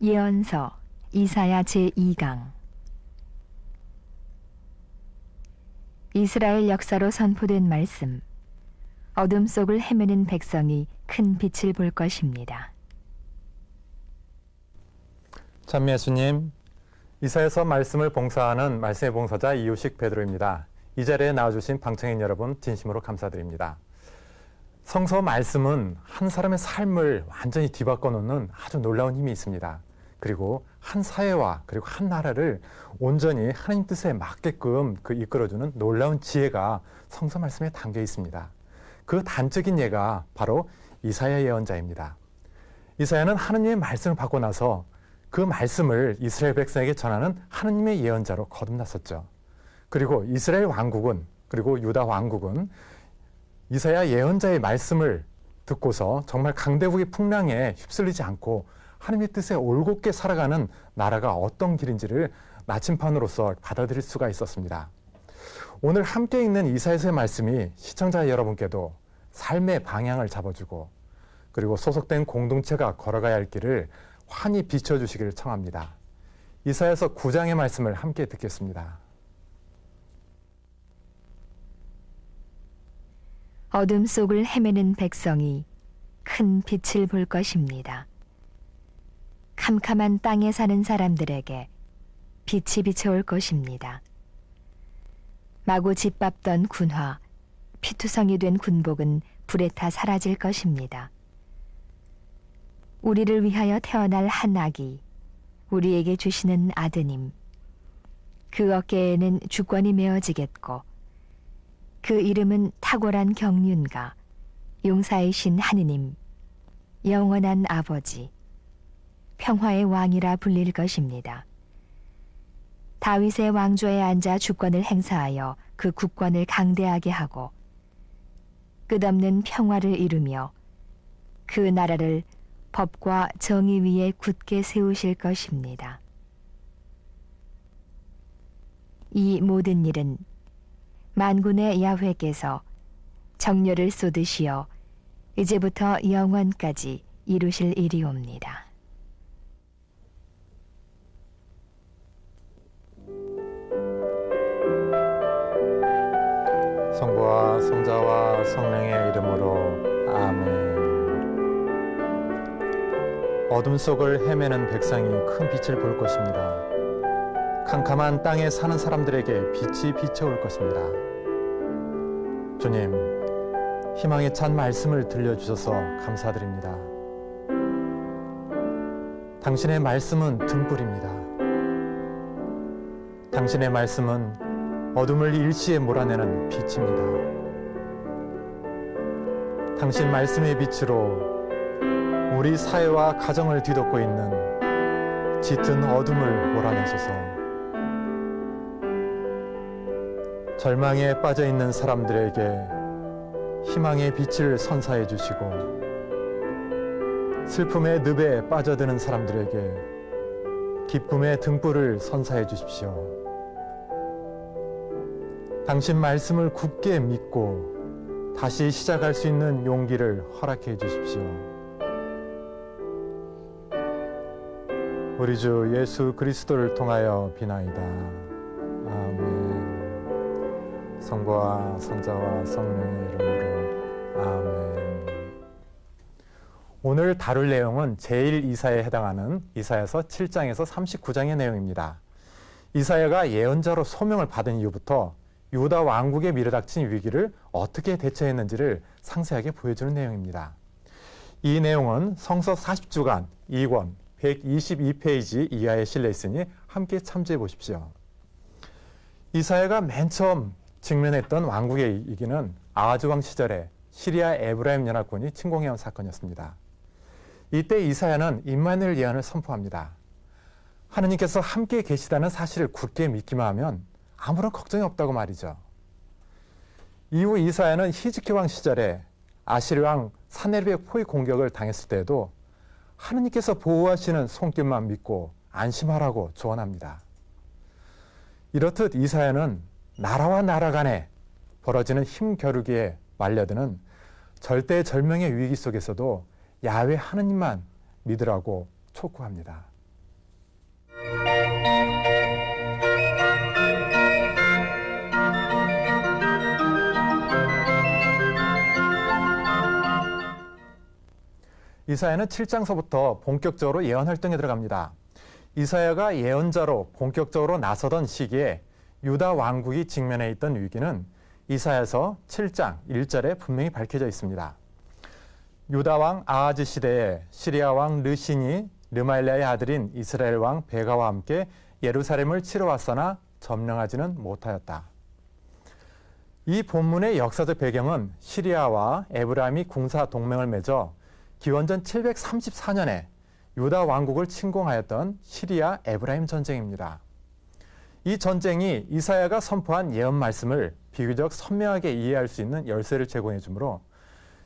예언서 이사야 제2강. 이스라엘 역사로 선포된 말씀. 어둠 속을 헤매는 백성이 큰 빛을 볼 것입니다. 참 예수님, 이사야서 말씀을 봉사하는 말씀의 봉사자 이유식 베드로입니다. 이 자리에 나와주신 방청객 여러분 진심으로 감사드립니다. 성서 말씀은 한 사람의 삶을 완전히 뒤바꿔 놓는 아주 놀라운 힘이 있습니다. 그리고 한 사회와 그리고 한 나라를 온전히 하나님 뜻에 맞게끔 이끌어주는 놀라운 지혜가 성서 말씀에 담겨 있습니다. 그 단적인 예가 바로 이사야 예언자입니다. 이사야는 하느님의 말씀을 받고 나서 그 말씀을 이스라엘 백성에게 전하는 하느님의 예언자로 거듭났었죠. 그리고 이스라엘 왕국은, 그리고 유다 왕국은 이사야 예언자의 말씀을 듣고서 정말 강대국의 풍랑에 휩쓸리지 않고 하나님의 뜻에 올곧게 살아가는 나라가 어떤 길인지를 나침판으로서 받아들일 수가 있었습니다. 오늘 함께 읽는 이사야서의 말씀이 시청자 여러분께도 삶의 방향을 잡아주고 그리고 소속된 공동체가 걸어가야 할 길을 환히 비춰주시기를 청합니다. 이사야서 9장의 말씀을 함께 듣겠습니다. 어둠 속을 헤매는 백성이 큰 빛을 볼 것입니다. 캄캄한 땅에 사는 사람들에게 빛이 비춰올 것입니다. 마구 짓밟던 군화, 피투성이 된 군복은 불에 타 사라질 것입니다. 우리를 위하여 태어날 한 아기, 우리에게 주시는 아드님, 그 어깨에는 주권이 메어지겠고 그 이름은 탁월한 경륜가, 용사이신 하느님, 영원한 아버지, 평화의 왕이라 불릴 것입니다. 다윗의 왕좌에 앉아 주권을 행사하여 그 국권을 강대하게 하고 끝없는 평화를 이루며 그 나라를 법과 정의 위에 굳게 세우실 것입니다. 이 모든 일은 만군의 야훼께서 정렬을 쏟으시어 이제부터 영원까지 이루실 일이옵니다. 성부와 성자와 성령의 이름으로 아멘. 어둠 속을 헤매는 백성이 큰 빛을 볼 것입니다. 캄캄한 땅에 사는 사람들에게 빛이 비춰올 것입니다. 주님, 희망에 찬 말씀을 들려주셔서 감사드립니다. 당신의 말씀은 등불입니다. 당신의 말씀은 어둠을 일시에 몰아내는 빛입니다. 당신 말씀의 빛으로 우리 사회와 가정을 뒤덮고 있는 짙은 어둠을 몰아내소서. 절망에 빠져 있는 사람들에게 희망의 빛을 선사해 주시고 슬픔의 늪에 빠져드는 사람들에게 기쁨의 등불을 선사해 주십시오. 당신 말씀을 굳게 믿고 다시 시작할 수 있는 용기를 허락해 주십시오. 우리 주 예수 그리스도를 통하여 비나이다. 아멘. 성부와 성자와 성령의 이름으로 아멘. 오늘 다룰 내용은 제1이사야에 해당하는 이사야서 7장에서 39장의 내용입니다. 이사야가 예언자로 소명을 받은 이후부터 유다 왕국에 밀어닥친 위기를 어떻게 대처했는지를 상세하게 보여주는 내용입니다. 이 내용은 성서 40주간 2권 122페이지 이하에 실려 있으니 함께 참조해 보십시오. 이사야가 맨 처음 직면했던 왕국의 위기는 아하즈 왕 시절에 시리아 에브라임 연합군이 침공해온 사건이었습니다. 이때 이사야는 임마누엘 예언을 선포합니다. 하느님께서 함께 계시다는 사실을 굳게 믿기만 하면 아무런 걱정이 없다고 말이죠. 이후 이사야는 히즈키 왕 시절에 아시리 왕 사네립의 포위 공격을 당했을 때에도 하느님께서 보호하시는 손길만 믿고 안심하라고 조언합니다. 이렇듯 이사야는 나라와 나라 간에 벌어지는 힘겨루기에 말려드는 절대절명의 위기 속에서도 야훼 하느님만 믿으라고 촉구합니다. 이사야는 7장서부터 본격적으로 예언 활동에 들어갑니다. 이사야가 예언자로 본격적으로 나서던 시기에 유다 왕국이 직면해 있던 위기는 이사야서 7장 1절에 분명히 밝혀져 있습니다. 유다 왕 아하즈 시대에 시리아 왕 르신이 르말랴의 아들인 이스라엘 왕 베가와 함께 예루살렘을 치러 왔으나 점령하지는 못하였다. 이 본문의 역사적 배경은 시리아와 에브라임이 군사 동맹을 맺어 기원전 734년에 유다 왕국을 침공하였던 시리아 에브라임 전쟁입니다. 이 전쟁이 이사야가 선포한 예언 말씀을 비교적 선명하게 이해할 수 있는 열쇠를 제공해 주므로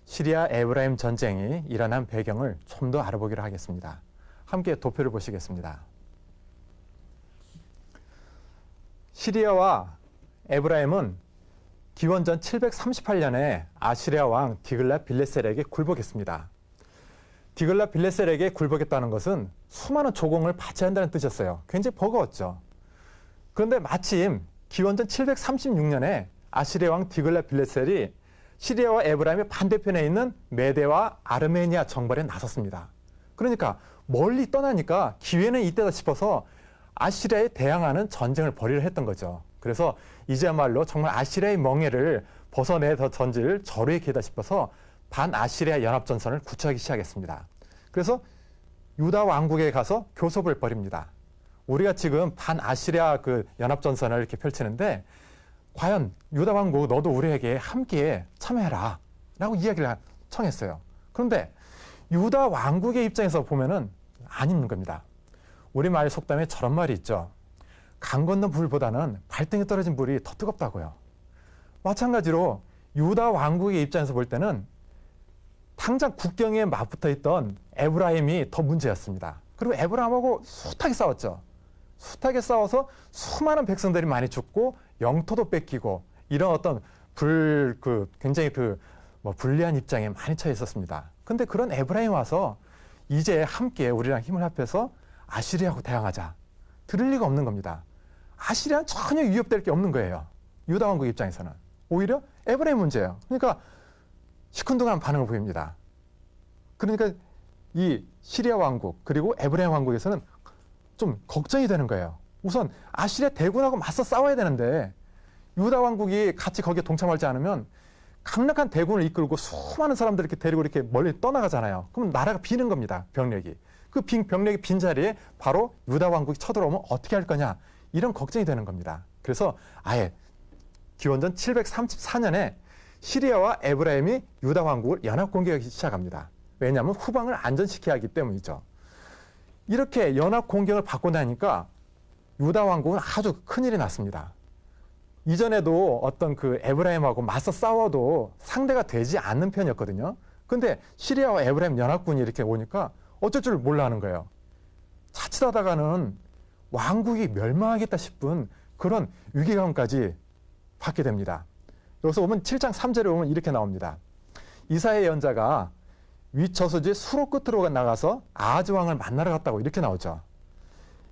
시리아 에브라임 전쟁이 일어난 배경을 좀 더 알아보기로 하겠습니다. 함께 도표를 보시겠습니다. 시리아와 에브라임은 기원전 738년에 아시리아 왕 디글라 빌레셀에게 굴복했습니다. 디글라 빌레셀에게 굴복했다는 것은 수많은 조공을 바쳐야 한다는 뜻이었어요. 굉장히 버거웠죠. 그런데 마침 기원전 736년에 아시리아 왕 디글라 빌레셀이 시리아와 에브라임의 반대편에 있는 메데와 아르메니아 정벌에 나섰습니다. 그러니까 멀리 떠나니까 기회는 이때다 싶어서 아시리아에 대항하는 전쟁을 벌이려 했던 거죠. 그래서 이제야말로 정말 아시리아의 멍에를 벗어내서 전지를 절호의 기회다 싶어서 반아시리아 연합전선을 구축하기 시작했습니다. 그래서 유다 왕국에 가서 교섭을 벌입니다. 우리가 지금 반아시리아 그 연합전선을 이렇게 펼치는데 과연 유다 왕국 너도 우리에게 함께 참여해라 라고 이야기를 청했어요. 그런데 유다 왕국의 입장에서 보면은 아닌 겁니다. 우리말 속담에 저런 말이 있죠. 강 건너 불보다는 발등에 떨어진 불이 더 뜨겁다고요. 마찬가지로 유다 왕국의 입장에서 볼 때는 당장 국경에 맞붙어 있던 에브라임이 더 문제였습니다. 그리고 에브라임하고 숱하게 싸웠죠. 숱하게 싸워서 수많은 백성들이 많이 죽고 영토도 뺏기고 이런 어떤 굉장히 불리한 입장에 많이 처해 있었습니다. 근데 그런 에브라임 와서 이제 함께 우리랑 힘을 합해서 아시리아하고 대항하자. 들을 리가 없는 겁니다. 아시리아는 전혀 위협될 게 없는 거예요. 유다 왕국 입장에서는. 오히려 에브라임 문제예요. 그러니까 시큰둥한 반응을 보입니다. 그러니까 이 시리아 왕국 그리고 에브라임 왕국에서는 좀 걱정이 되는 거예요. 우선 아시리아 대군하고 맞서 싸워야 되는데 유다 왕국이 같이 거기에 동참하지 않으면 강력한 대군을 이끌고 수많은 사람들 이렇게 데리고 이렇게 멀리 떠나가잖아요. 그럼 나라가 비는 겁니다. 병력이. 그 병력이 빈 자리에 바로 유다 왕국이 쳐들어오면 어떻게 할 거냐. 이런 걱정이 되는 겁니다. 그래서 아예 기원전 734년에 시리아와 에브라임이 유다 왕국을 연합 공격하기 시작합니다. 왜냐하면 후방을 안전시켜야 하기 때문이죠. 이렇게 연합 공격을 받고 나니까 유다 왕국은 아주 큰일이 났습니다. 이전에도 어떤 그 에브라임하고 맞서 싸워도 상대가 되지 않는 편이었거든요. 근데 시리아와 에브라임 연합군이 이렇게 오니까 어쩔 줄 몰라 하는 거예요. 자칫하다가는 왕국이 멸망하겠다 싶은 그런 위기감까지 받게 됩니다. 여기서 보면 7장 3절에 보면 이렇게 나옵니다. 이사야 예언자가 윗저수지 수로 끝으로 나가서 아하즈 왕을 만나러 갔다고 이렇게 나오죠.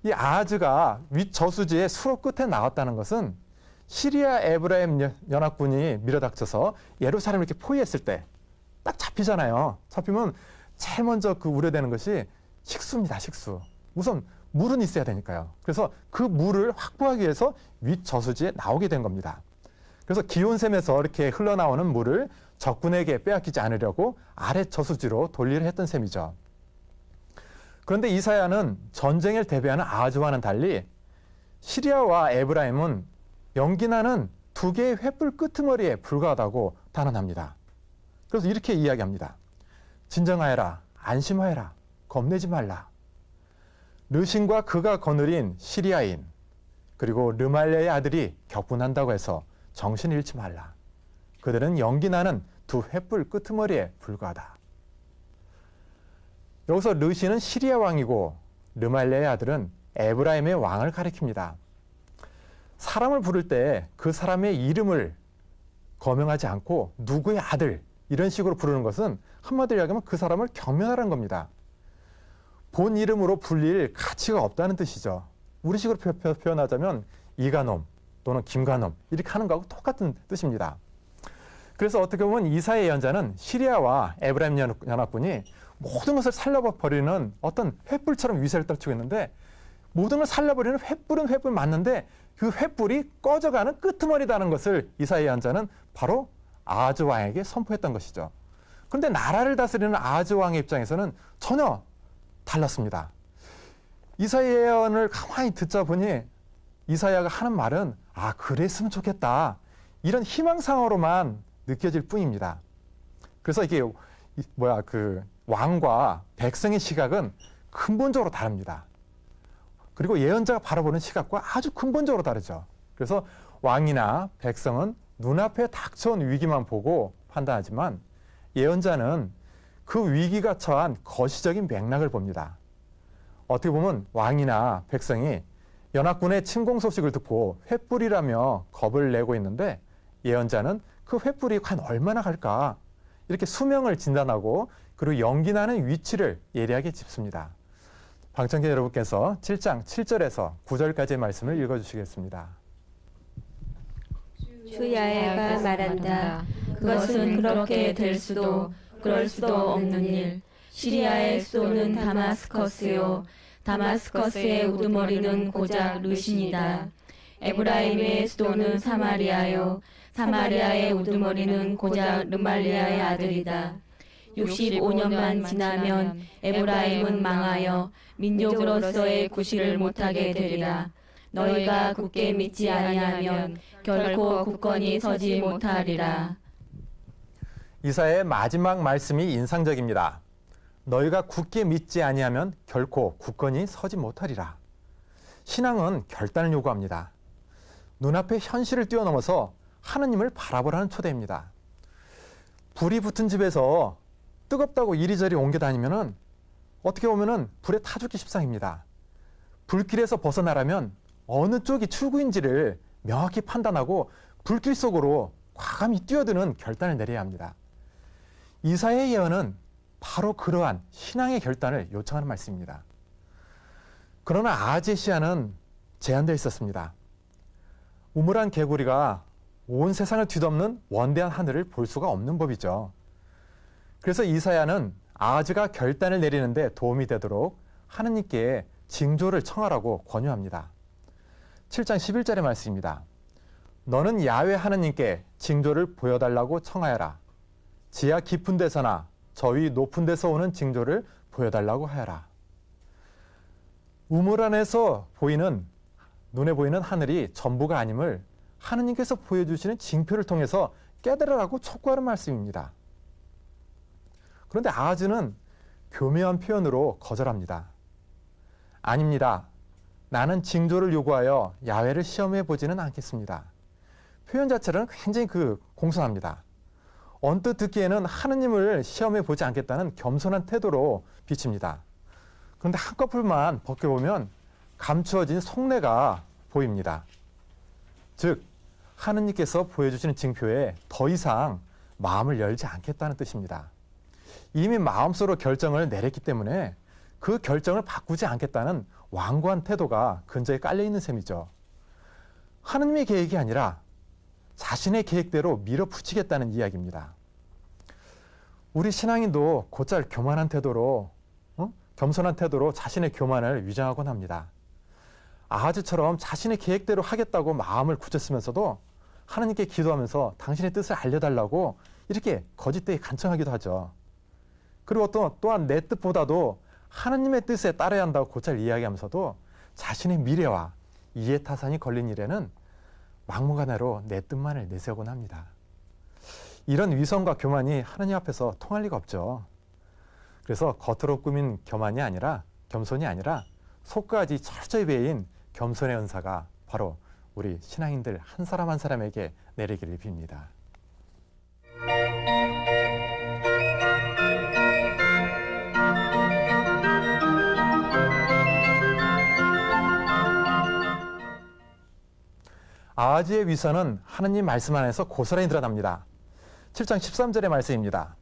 이 아하즈가 윗저수지의 수로 끝에 나왔다는 것은 시리아 에브라임 연합군이 밀어닥쳐서 예루살렘을 이렇게 포위했을 때 딱 잡히잖아요. 잡히면 제일 먼저 우려되는 것이 식수입니다. 식수. 우선 물은 있어야 되니까요. 그래서 그 물을 확보하기 위해서 윗저수지에 나오게 된 겁니다. 그래서 기온샘에서 이렇게 흘러나오는 물을 적군에게 빼앗기지 않으려고 아래 저수지로 돌리려 했던 셈이죠. 그런데 이사야는 전쟁을 대비하는 아하즈와는 달리 시리아와 에브라임은 연기나는 두 개의 횃불 끄트머리에 불과하다고 단언합니다. 그래서 이렇게 이야기합니다. 진정하여라, 안심하여라, 겁내지 말라. 르신과 그가 거느린 시리아인 그리고 르말랴의 아들이 격분한다고 해서 정신 잃지 말라. 그들은 연기나는 두 횃불 끄트머리에 불과하다. 여기서 르신은 시리아 왕이고 르말랴의 아들은 에브라임의 왕을 가리킵니다. 사람을 부를 때 그 사람의 이름을 거명하지 않고 누구의 아들 이런 식으로 부르는 것은 한마디로 이야기하면 그 사람을 경멸하라는 겁니다. 본 이름으로 불릴 가치가 없다는 뜻이죠. 우리식으로 표현하자면 이가놈 또는 김가놈 이렇게 하는 거하고 똑같은 뜻입니다. 그래서 어떻게 보면 이사야 예언자는 시리아와 에브라임 연합군이 모든 것을 살려버리는 어떤 횃불처럼 위세를 떨치고 있는데, 모든 걸 살려버리는 횃불은 횃불 맞는데 그 횃불이 꺼져가는 끄트머리다는 것을 이사야 예언자는 바로 아하즈 왕에게 선포했던 것이죠. 그런데 나라를 다스리는 아하즈 왕의 입장에서는 전혀 달랐습니다. 이사야 예언을 가만히 듣자 보니 이사야가 하는 말은 그랬으면 좋겠다, 이런 희망상으로만 느껴질 뿐입니다. 그래서 이게 왕과 백성의 시각은 근본적으로 다릅니다. 그리고 예언자가 바라보는 시각과 아주 근본적으로 다르죠. 그래서 왕이나 백성은 눈앞에 닥쳐온 위기만 보고 판단하지만 예언자는 그 위기가 처한 거시적인 맥락을 봅니다. 어떻게 보면 왕이나 백성이 연합군의 침공 소식을 듣고 횃불이라며 겁을 내고 있는데, 예언자는 그 횃불이 과연 얼마나 갈까, 이렇게 수명을 진단하고 그리고 연기나는 위치를 예리하게 짚습니다. 방청객 여러분께서 7장 7절에서 9절까지의 말씀을 읽어주시겠습니다. 주 야훼가 말한다. 그것은 그렇게 될 수도 그럴 수도 없는 일. 시리아의 수도는 다마스커스요, 다마스커스의 우두머리는 고작 르신이다. 에브라임의 수도는 사마리아요, 사마리아의 우두머리는 고작 르말리아의 아들이다. 65년만 지나면 에브라임은 망하여 민족으로서의 구실을 못하게 되리라. 너희가 굳게 믿지 아니하면 결코 굳건히 서지 못하리라. 이사야의 마지막 말씀이 인상적입니다. 너희가 굳게 믿지 아니하면 결코 굳건히 서지 못하리라. 신앙은 결단을 요구합니다. 눈앞의 현실을 뛰어넘어서 하느님을 바라보라는 초대입니다. 불이 붙은 집에서 뜨겁다고 이리저리 옮겨 다니면은 어떻게 보면은 불에 타 죽기 십상입니다. 불길에서 벗어나려면 어느 쪽이 출구인지를 명확히 판단하고 불길 속으로 과감히 뛰어드는 결단을 내려야 합니다. 이사야의 예언은 바로 그러한 신앙의 결단을 요청하는 말씀입니다. 그러나 아하즈의 시야는 제한되어 있었습니다. 우물한 개구리가 온 세상을 뒤덮는 원대한 하늘을 볼 수가 없는 법이죠. 그래서 이사야는 아하즈가 결단을 내리는데 도움이 되도록 하느님께 징조를 청하라고 권유합니다. 7장 11절의 말씀입니다. 너는 야훼 하느님께 징조를 보여달라고 청하여라. 지하 깊은 데서나 저위 높은 데서 오는 징조를 보여달라고 하여라. 우물 안에서 눈에 보이는 하늘이 전부가 아님을 하느님께서 보여주시는 징표를 통해서 깨달으라고 촉구하는 말씀입니다. 그런데 아하즈는 교묘한 표현으로 거절합니다. 아닙니다. 나는 징조를 요구하여 야훼를 시험해 보지는 않겠습니다. 표현 자체는 굉장히 공손합니다. 언뜻 듣기에는 하느님을 시험해 보지 않겠다는 겸손한 태도로 비칩니다. 그런데 한꺼풀만 벗겨보면 감추어진 속내가 보입니다. 즉, 하느님께서 보여주시는 징표에 더 이상 마음을 열지 않겠다는 뜻입니다. 이미 마음속으로 결정을 내렸기 때문에 그 결정을 바꾸지 않겠다는 완고한 태도가 근저에 깔려있는 셈이죠. 하느님의 계획이 아니라 자신의 계획대로 밀어붙이겠다는 이야기입니다. 우리 신앙인도 곧잘 교만한 태도로, 겸손한 태도로 자신의 교만을 위장하곤 합니다. 아하즈처럼 자신의 계획대로 하겠다고 마음을 굳혔으면서도 하느님께 기도하면서 당신의 뜻을 알려달라고 이렇게 거짓되게 간청하기도 하죠. 그리고 또한 내 뜻보다도 하느님의 뜻에 따라야 한다고 곧잘 이야기하면서도 자신의 미래와 이해타산이 걸린 일에는 막무가내로 내 뜻만을 내세우곤 합니다. 이런 위선과 교만이 하느님 앞에서 통할 리가 없죠. 그래서 겉으로 꾸민 겸손이 아니라 속까지 철저히 배인 겸손의 은사가 바로 우리 신앙인들 한 사람 한 사람에게 내리기를 빕니다. 아하즈의 위선은 하느님 말씀 안에서 고스란히 드러납니다. 7장 13절의 말씀입니다.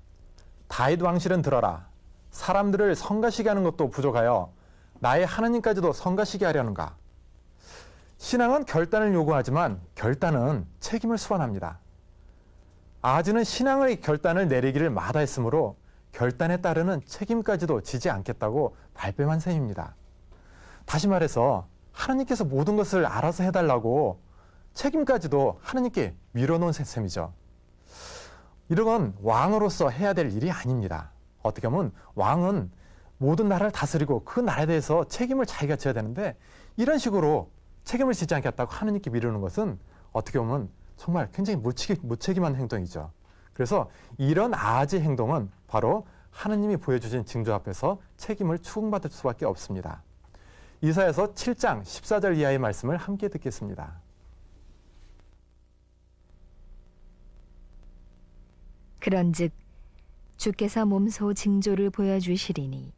다윗 왕실은 들어라. 사람들을 성가시게 하는 것도 부족하여 나의 하느님까지도 성가시게 하려는가. 신앙은 결단을 요구하지만 결단은 책임을 수반합니다. 아하즈는 신앙의 결단을 내리기를 마다했으므로 결단에 따르는 책임까지도 지지 않겠다고 발뺌한 셈입니다. 다시 말해서 하나님께서 모든 것을 알아서 해달라고 책임까지도 하나님께 밀어놓은 셈이죠. 이런 건 왕으로서 해야 될 일이 아닙니다. 어떻게 보면 왕은 모든 나라를 다스리고 그 나라에 대해서 책임을 자기가 져야 되는데 이런 식으로 책임을 지지 않겠다고 하나님께 미루는 것은 어떻게 보면 정말 굉장히 무책임한 행동이죠. 그래서 이런 아하지 행동은 바로 하나님이 보여주신 징조 앞에서 책임을 추궁받을 수밖에 없습니다. 이사야서 7장 14절 이하의 말씀을 함께 듣겠습니다. 그런즉 주께서 몸소 징조를 보여주시리니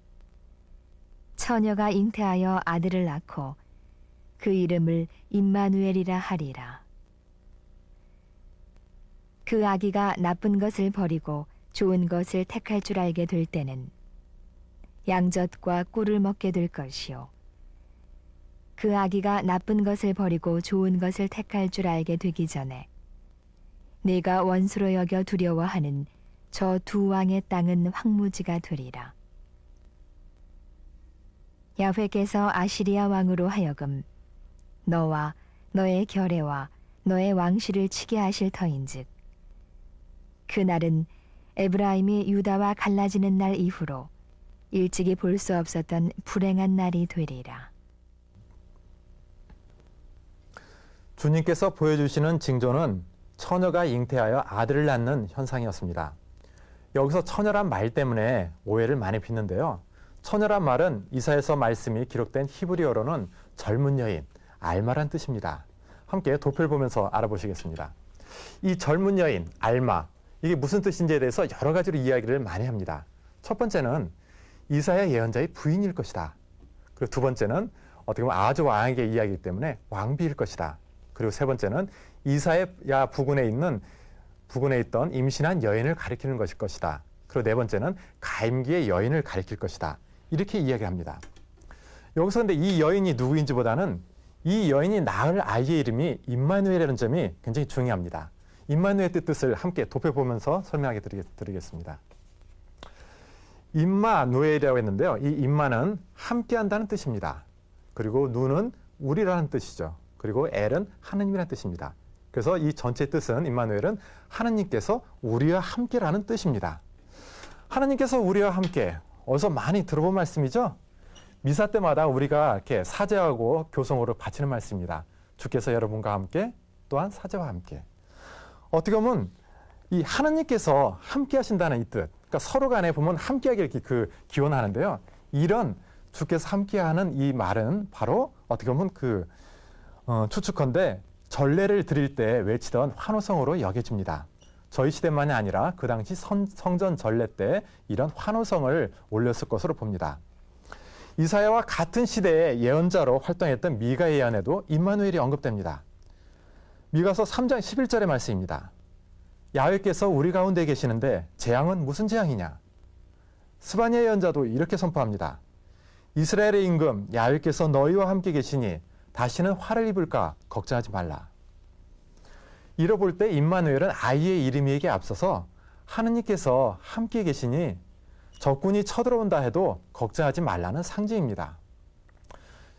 처녀가 잉태하여 아들을 낳고 그 이름을 임마누엘이라 하리라. 그 아기가 나쁜 것을 버리고 좋은 것을 택할 줄 알게 될 때는 양젖과 꿀을 먹게 될 것이요 그 아기가 나쁜 것을 버리고 좋은 것을 택할 줄 알게 되기 전에 네가 원수로 여겨 두려워하는 저 두 왕의 땅은 황무지가 되리라. 야훼께서 아시리아 왕으로 하여금 너와 너의 결례와 너의 왕실을 치게 하실 터인즉 그날은 에브라임이 유다와 갈라지는 날 이후로 일찍이 볼 수 없었던 불행한 날이 되리라. 주님께서 보여주시는 징조는 처녀가 잉태하여 아들을 낳는 현상이었습니다. 여기서 처녀란 말 때문에 오해를 많이 빚는데요. 처녀란 말은 이사야서 말씀이 기록된 히브리어로는 젊은 여인, 알마란 뜻입니다. 함께 도표를 보면서 알아보시겠습니다. 이 젊은 여인, 알마, 이게 무슨 뜻인지에 대해서 여러 가지로 이야기를 많이 합니다. 첫 번째는 이사야 예언자의 부인일 것이다. 그리고 두 번째는 어떻게 보면 아주 왕에게 이야기이기 때문에 왕비일 것이다. 그리고 세 번째는 이사야 부근에 있던 임신한 여인을 가리키는 것일 것이다. 그리고 네 번째는 가임기의 여인을 가리킬 것이다. 이렇게 이야기합니다. 여기서 근데 이 여인이 누구인지보다는 이 여인이 낳을 아이의 이름이 임마누엘이라는 점이 굉장히 중요합니다. 임마누엘의 뜻을 함께 도표보면서 설명하게 드리겠습니다. 임마누엘이라고 했는데요. 이 임마는 함께한다는 뜻입니다. 그리고 누는 우리라는 뜻이죠. 그리고 엘은 하느님이라는 뜻입니다. 그래서 이 전체 뜻은 임마누엘은 하느님께서 우리와 함께라는 뜻입니다. 하느님께서 우리와 함께, 어디서 많이 들어본 말씀이죠? 미사 때마다 우리가 이렇게 사제하고 교성으로 바치는 말씀입니다. 주께서 여러분과 함께, 또한 사제와 함께. 어떻게 보면 이 하느님께서 함께 하신다는 이 뜻, 그러니까 서로 간에 보면 함께하기를 기원하는데요. 이런 주께서 함께하는 이 말은 바로 어떻게 보면 추측컨대 전례를 드릴 때 외치던 환호성으로 여겨집니다. 저희 시대만이 아니라 그 당시 성전 전례 때 이런 환호성을 올렸을 것으로 봅니다. 이사야와 같은 시대의 예언자로 활동했던 미가 예언에도 임마누엘이 언급됩니다. 미가서 3장 11절의 말씀입니다. 야훼께서 우리 가운데 계시는데 재앙은 무슨 재앙이냐? 스바냐 예언자도 이렇게 선포합니다. 이스라엘의 임금 야훼께서 너희와 함께 계시니 다시는 화를 입을까 걱정하지 말라. 이뤄볼 때 임마누엘은 아이의 이름에게 앞서서 하느님께서 함께 계시니 적군이 쳐들어온다 해도 걱정하지 말라는 상징입니다.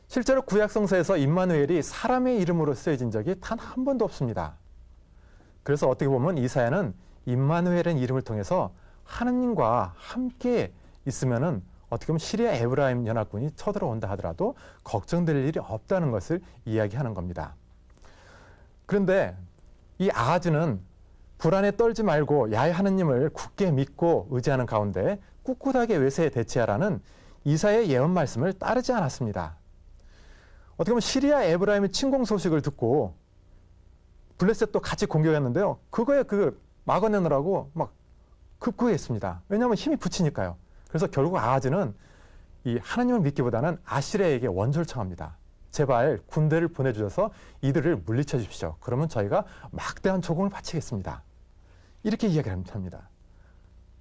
실제로 구약 성서에서 임마누엘이 사람의 이름으로 쓰여진 적이 단 한 번도 없습니다. 그래서 어떻게 보면 이사야는 임마누엘의 이름을 통해서 하느님과 함께 있으면은 어떻게 보면 시리아 에브라임 연합군이 쳐들어온다 하더라도 걱정될 일이 없다는 것을 이야기하는 겁니다. 그런데 이 아하즈는 불안에 떨지 말고 야훼 하느님을 굳게 믿고 의지하는 가운데 꿋꿋하게 외세에 대치하라는 이사야의 예언 말씀을 따르지 않았습니다. 어떻게 보면 시리아 에브라임의 침공 소식을 듣고 블레셋도 같이 공격했는데요. 그거에 막아내느라고 막 급구했습니다. 왜냐하면 힘이 붙이니까요. 그래서 결국 아하즈는 이 하나님을 믿기보다는 아시리아에게 원조를 청합니다. 제발 군대를 보내주셔서 이들을 물리쳐 주십시오. 그러면 저희가 막대한 조공을 바치겠습니다. 이렇게 이야기를 합니다.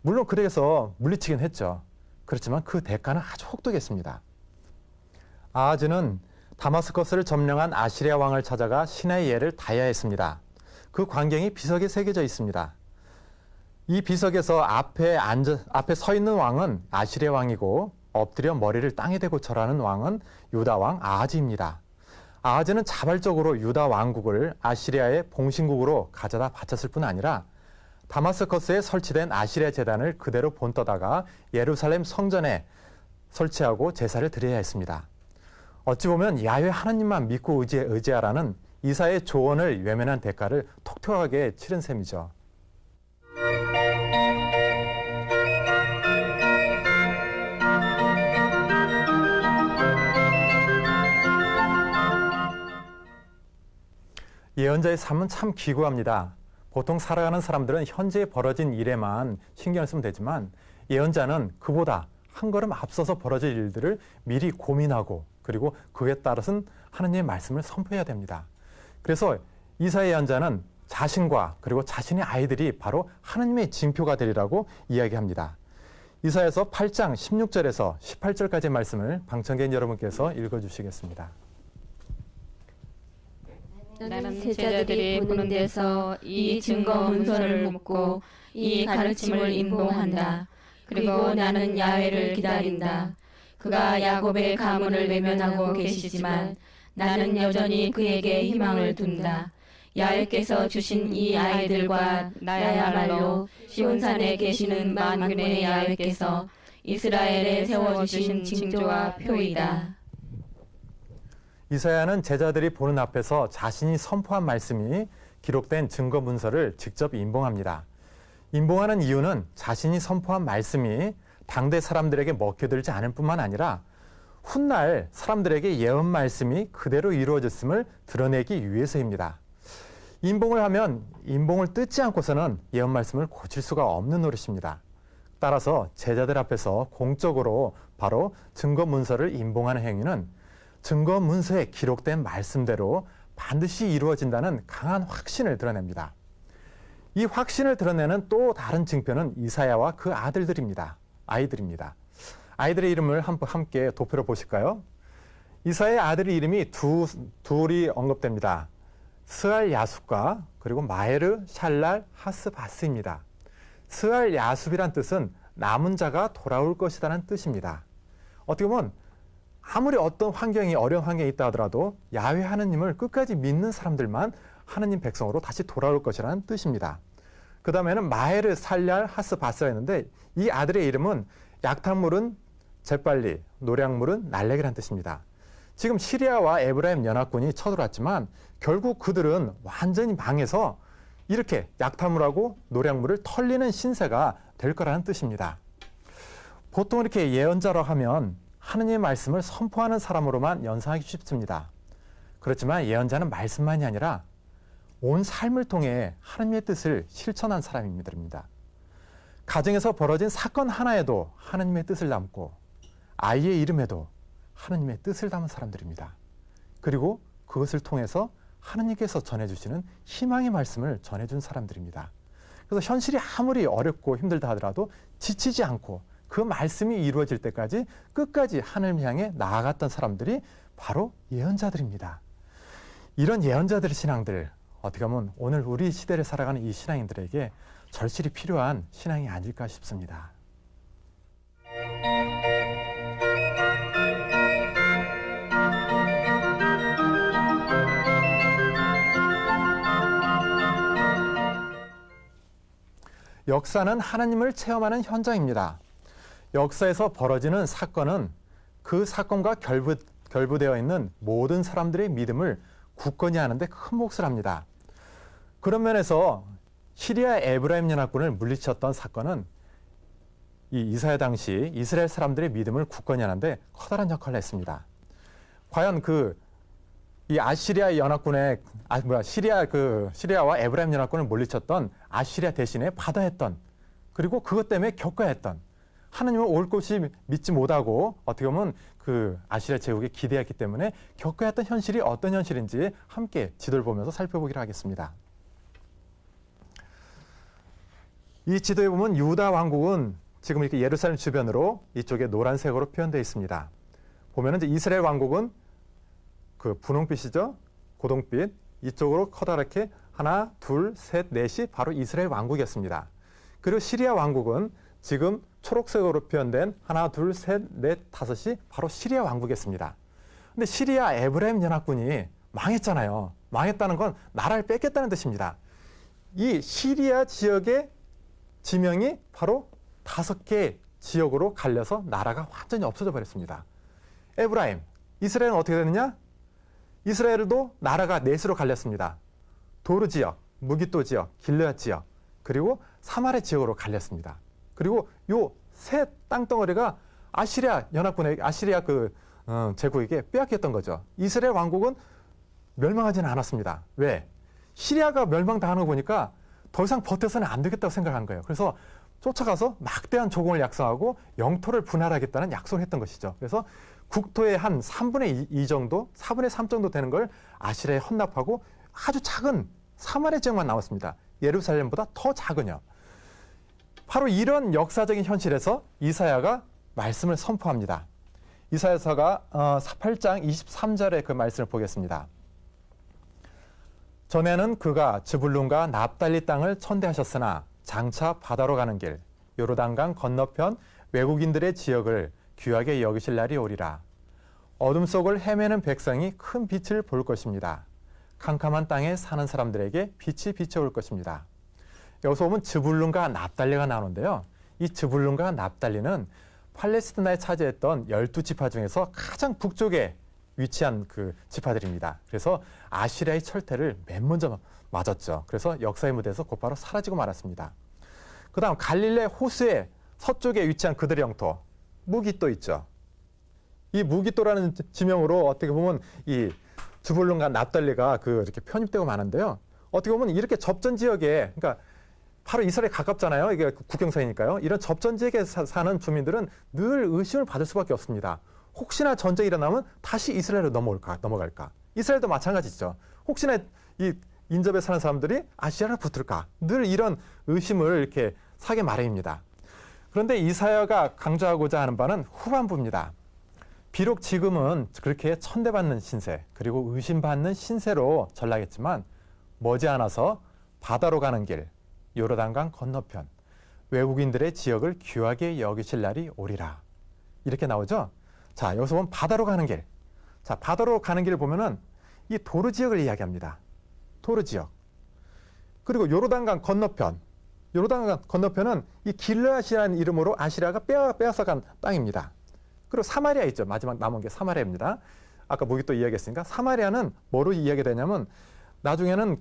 물론 그래서 물리치긴 했죠. 그렇지만 그 대가는 아주 혹독했습니다. 아하즈는 다마스커스를 점령한 아시리아 왕을 찾아가 신의 예를 다야했습니다. 그 광경이 비석에 새겨져 있습니다. 이 비석에서 앞에 서 있는 왕은 아시리아 왕이고 엎드려 머리를 땅에 대고 절하는 왕은 유다 왕 아하즈입니다. 아하즈는 자발적으로 유다 왕국을 아시리아의 봉신국으로 가져다 바쳤을 뿐 아니라 다마스커스에 설치된 아시리아 제단을 그대로 본떠다가 예루살렘 성전에 설치하고 제사를 드려야 했습니다. 어찌 보면 야훼 하나님만 믿고 의지하라는 이사의 조언을 외면한 대가를 톡톡하게 치른 셈이죠. 예언자의 삶은 참 기구합니다. 보통 살아가는 사람들은 현재 벌어진 일에만 신경을 쓰면 되지만 예언자는 그보다 한 걸음 앞서서 벌어질 일들을 미리 고민하고 그리고 그에 따라서는 하나님의 말씀을 선포해야 됩니다. 그래서 이사야 예언자는 자신과 그리고 자신의 아이들이 바로 하나님의 징표가 되리라고 이야기합니다. 이사야서 8장 16절에서 18절까지의 말씀을 방청객 여러분께서 읽어주시겠습니다. 나는 제자들이 보는 데서 이 증거 문서를 묻고 이 가르침을 인봉한다. 그리고 나는 야훼를 기다린다. 그가 야곱의 가문을 외면하고 계시지만 나는 여전히 그에게 희망을 둔다. 야훼께서 주신 이 아이들과 나야말로 시온산에 계시는 만군의 야훼께서 이스라엘에 세워주신 징조와 표이다. 이사야는 제자들이 보는 앞에서 자신이 선포한 말씀이 기록된 증거 문서를 직접 인봉합니다. 인봉하는 이유는 자신이 선포한 말씀이 당대 사람들에게 먹혀들지 않을 뿐만 아니라 훗날 사람들에게 예언 말씀이 그대로 이루어졌음을 드러내기 위해서입니다. 인봉을 하면 인봉을 뜯지 않고서는 예언 말씀을 고칠 수가 없는 노릇입니다. 따라서 제자들 앞에서 공적으로 바로 증거 문서를 인봉하는 행위는 증거 문서에 기록된 말씀대로 반드시 이루어진다는 강한 확신을 드러냅니다. 이 확신을 드러내는 또 다른 증표는 이사야와 그 아이들입니다. 아이들의 이름을 함께 도표로 보실까요? 이사야의 아들의 이름이 둘이 언급됩니다. 스알 야숲과 그리고 마에르 샬랄 하스바스입니다. 스알 야숲이란 뜻은 남은 자가 돌아올 것이라는 뜻입니다. 어떻게 보면 아무리 어떤 어려운 환경이 있다 하더라도 야훼 하느님을 끝까지 믿는 사람들만 하느님 백성으로 다시 돌아올 것이라는 뜻입니다. 그 다음에는 마에르 살랄 하스바스가 있는데 이 아들의 이름은 약탕물은 재빨리, 노량물은 날래기라는 뜻입니다. 지금 시리아와 에브라임 연합군이 쳐들어왔지만 결국 그들은 완전히 망해서 이렇게 약탕물하고 노량물을 털리는 신세가 될 거라는 뜻입니다. 보통 이렇게 예언자로 하면 하느님의 말씀을 선포하는 사람으로만 연상하기 쉽습니다. 그렇지만 예언자는 말씀만이 아니라 온 삶을 통해 하느님의 뜻을 실천한 사람입니다. 가정에서 벌어진 사건 하나에도 하느님의 뜻을 담고 아이의 이름에도 하느님의 뜻을 담은 사람들입니다. 그리고 그것을 통해서 하느님께서 전해주시는 희망의 말씀을 전해준 사람들입니다. 그래서 현실이 아무리 어렵고 힘들다 하더라도 지치지 않고 그 말씀이 이루어질 때까지 끝까지 하늘을 향해 나아갔던 사람들이 바로 예언자들입니다. 이런 예언자들의 신앙들, 어떻게 보면 오늘 우리 시대를 살아가는 이 신앙인들에게 절실히 필요한 신앙이 아닐까 싶습니다. 역사는 하나님을 체험하는 현장입니다. 역사에서 벌어지는 사건은 그 사건과 결부되어 있는 모든 사람들의 믿음을 굳건히 하는데 큰 몫을 합니다. 그런 면에서 시리아 에브라임 연합군을 물리쳤던 사건은 이 이사야 당시 이스라엘 사람들의 믿음을 굳건히 하는데 커다란 역할을 했습니다. 과연 이 아시리아 연합군의 시리아와 에브라임 연합군을 물리쳤던 아시리아 대신에 받아했던 그리고 그것 때문에 겪어야 했던 하나님은 올 것이 믿지 못하고 어떻게 보면 그 아시리아 제국에 기대했기 때문에 겪어야 했던 현실이 어떤 현실인지 함께 지도를 보면서 살펴보기로 하겠습니다. 이 지도에 보면 유다 왕국은 지금 이렇게 예루살렘 주변으로 이쪽에 노란색으로 표현되어 있습니다. 보면은 이제 이스라엘 왕국은 그 분홍빛이죠. 고동빛. 이쪽으로 커다랗게 하나, 둘, 셋, 넷이 바로 이스라엘 왕국이었습니다. 그리고 시리아 왕국은 지금 초록색으로 표현된 하나, 둘, 셋, 넷, 다섯이 바로 시리아 왕국이었습니다. 근데 시리아 에브라임 연합군이 망했잖아요. 망했다는 건 나라를 뺏겼다는 뜻입니다. 이 시리아 지역의 지명이 바로 5개 지역으로 갈려서 나라가 완전히 없어져 버렸습니다. 에브라임, 이스라엘은 어떻게 되느냐? 이스라엘도 나라가 넷으로 갈렸습니다. 도르 지역, 무기또 지역, 길르앗 지역, 그리고 사마리 지역으로 갈렸습니다. 그리고 요 세 땅덩어리가 아시리아 연합군의 아시리아 제국에게 빼앗겼던 거죠. 이스라엘 왕국은 멸망하지는 않았습니다. 왜? 시리아가 멸망당하는 거 보니까 더 이상 버텨서는 안 되겠다고 생각한 거예요. 그래서 쫓아가서 막대한 조공을 약속하고 영토를 분할하겠다는 약속을 했던 것이죠. 그래서 국토의 한 3분의 2 정도, 4분의 3 정도 되는 걸 아시리아에 헌납하고 아주 작은 사마리 지역만 남았습니다. 예루살렘보다 더 작은요. 바로 이런 역사적인 현실에서 이사야가 말씀을 선포합니다. 이사야서가 8장 23절의 그 말씀을 보겠습니다. 전에는 그가 즈불룬과 납달리 땅을 천대하셨으나 장차 바다로 가는 길, 요르단강 건너편 외국인들의 지역을 귀하게 여기실 날이 오리라. 어둠 속을 헤매는 백성이 큰 빛을 볼 것입니다. 캄캄한 땅에 사는 사람들에게 빛이 비춰올 것입니다. 여기서 보면 즈불룬과 납달리가 나오는데요. 이 즈불룬과 납달리는 팔레스티나에 차지했던 12지파 중에서 가장 북쪽에 위치한 그 지파들입니다. 그래서 아시리아의 철퇴를 맨 먼저 맞았죠. 그래서 역사의 무대에서 곧바로 사라지고 말았습니다. 그 다음 갈릴레 호수의 서쪽에 위치한 그들의 영토, 무기또 있죠. 이 무기또라는 지명으로 어떻게 보면 이 즈불룬과 납달리가 이렇게 편입되고 마는데요. 어떻게 보면 이렇게 접전 지역에, 그러니까 바로 이스라엘에 가깝잖아요. 이게 국경선이니까요. 이런 접전 지역에 사는 주민들은 늘 의심을 받을 수밖에 없습니다. 혹시나 전쟁이 일어나면 다시 이스라엘로 넘어갈까? 이스라엘도 마찬가지죠. 혹시나 이 인접에 사는 사람들이 아시아로 붙을까? 늘 이런 의심을 이렇게 사게 마련입니다. 그런데 이사야가 강조하고자 하는 바는 후반부입니다. 비록 지금은 그렇게 천대받는 신세, 그리고 의심받는 신세로 전락했지만 머지않아서 바다로 가는 길, 요르단강 건너편, 외국인들의 지역을 귀하게 여기실 날이 오리라. 이렇게 나오죠? 자, 여기서 보면 바다로 가는 길. 자, 바다로 가는 길을 보면은 이 도르 지역을 이야기합니다. 도르 지역. 그리고 요르단강 건너편. 요르단강 건너편은 이 길르앗이라는 이름으로 아시리아가 빼앗아간 땅입니다. 그리고 사마리아 있죠. 마지막 남은 게 사마리아입니다. 아까 무기또 이야기했으니까 사마리아는 뭐로 이야기되냐면 나중에는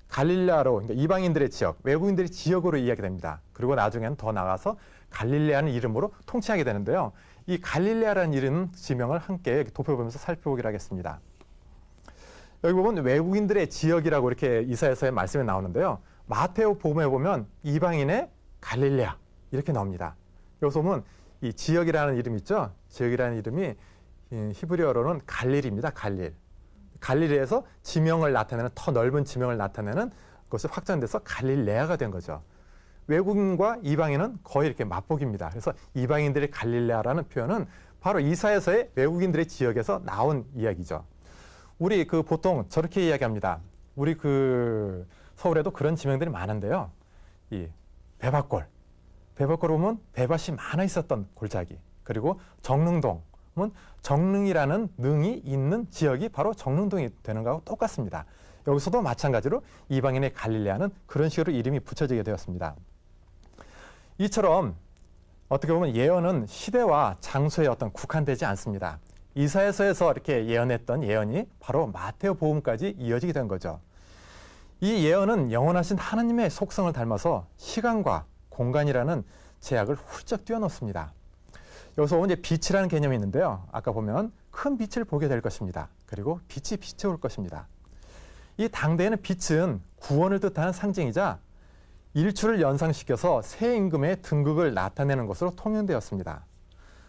갈릴레아로, 그러니까 이방인들의 지역, 외국인들의 지역으로 이야기됩니다. 그리고 나중에는 더 나가서 갈릴레아는 이름으로 통칭하게 되는데요. 이 갈릴레아라는 이름 지명을 함께 도표보면서 살펴보기로 하겠습니다. 여기 보면 외국인들의 지역이라고 이렇게 이사야서의 말씀에 나오는데요. 마테오 복음에 보면 이방인의 갈릴레아 이렇게 나옵니다. 여기서 보면 이 지역이라는 이름 있죠. 지역이라는 이름이 히브리어로는 갈릴입니다. 갈릴. 갈릴리에서 지명을 나타내는 더 넓은 지명을 나타내는 것이 확장돼서 갈릴레아가 된 거죠. 외국인과 이방인은 거의 이렇게 맞복입니다. 그래서 이방인들의 갈릴레아라는 표현은 바로 이사야서의 외국인들의 지역에서 나온 이야기죠. 우리 보통 저렇게 이야기합니다. 우리 서울에도 그런 지명들이 많은데요. 이 배밭골. 배밭골 보면 배밭이 많아 있었던 골짜기. 그리고 정릉동. 정릉이라는 능이 있는 지역이 바로 정릉동이 되는 거하고 똑같습니다. 여기서도 마찬가지로 이방인의 갈릴레아는 그런 식으로 이름이 붙여지게 되었습니다. 이처럼 어떻게 보면 예언은 시대와 장소에 국한되지 않습니다. 이사야서에서 이렇게 예언했던 예언이 바로 마테오 복음까지 이어지게 된 거죠. 이 예언은 영원하신 하나님의 속성을 닮아서 시간과 공간이라는 제약을 훌쩍 뛰어넘습니다. 여기서 이제 빛이라는 개념이 있는데요. 아까 보면 큰 빛을 보게 될 것입니다. 그리고 빛이 비춰올 것입니다. 이 당대에는 빛은 구원을 뜻하는 상징이자 일출을 연상시켜서 새 임금의 등극을 나타내는 것으로 통용되었습니다.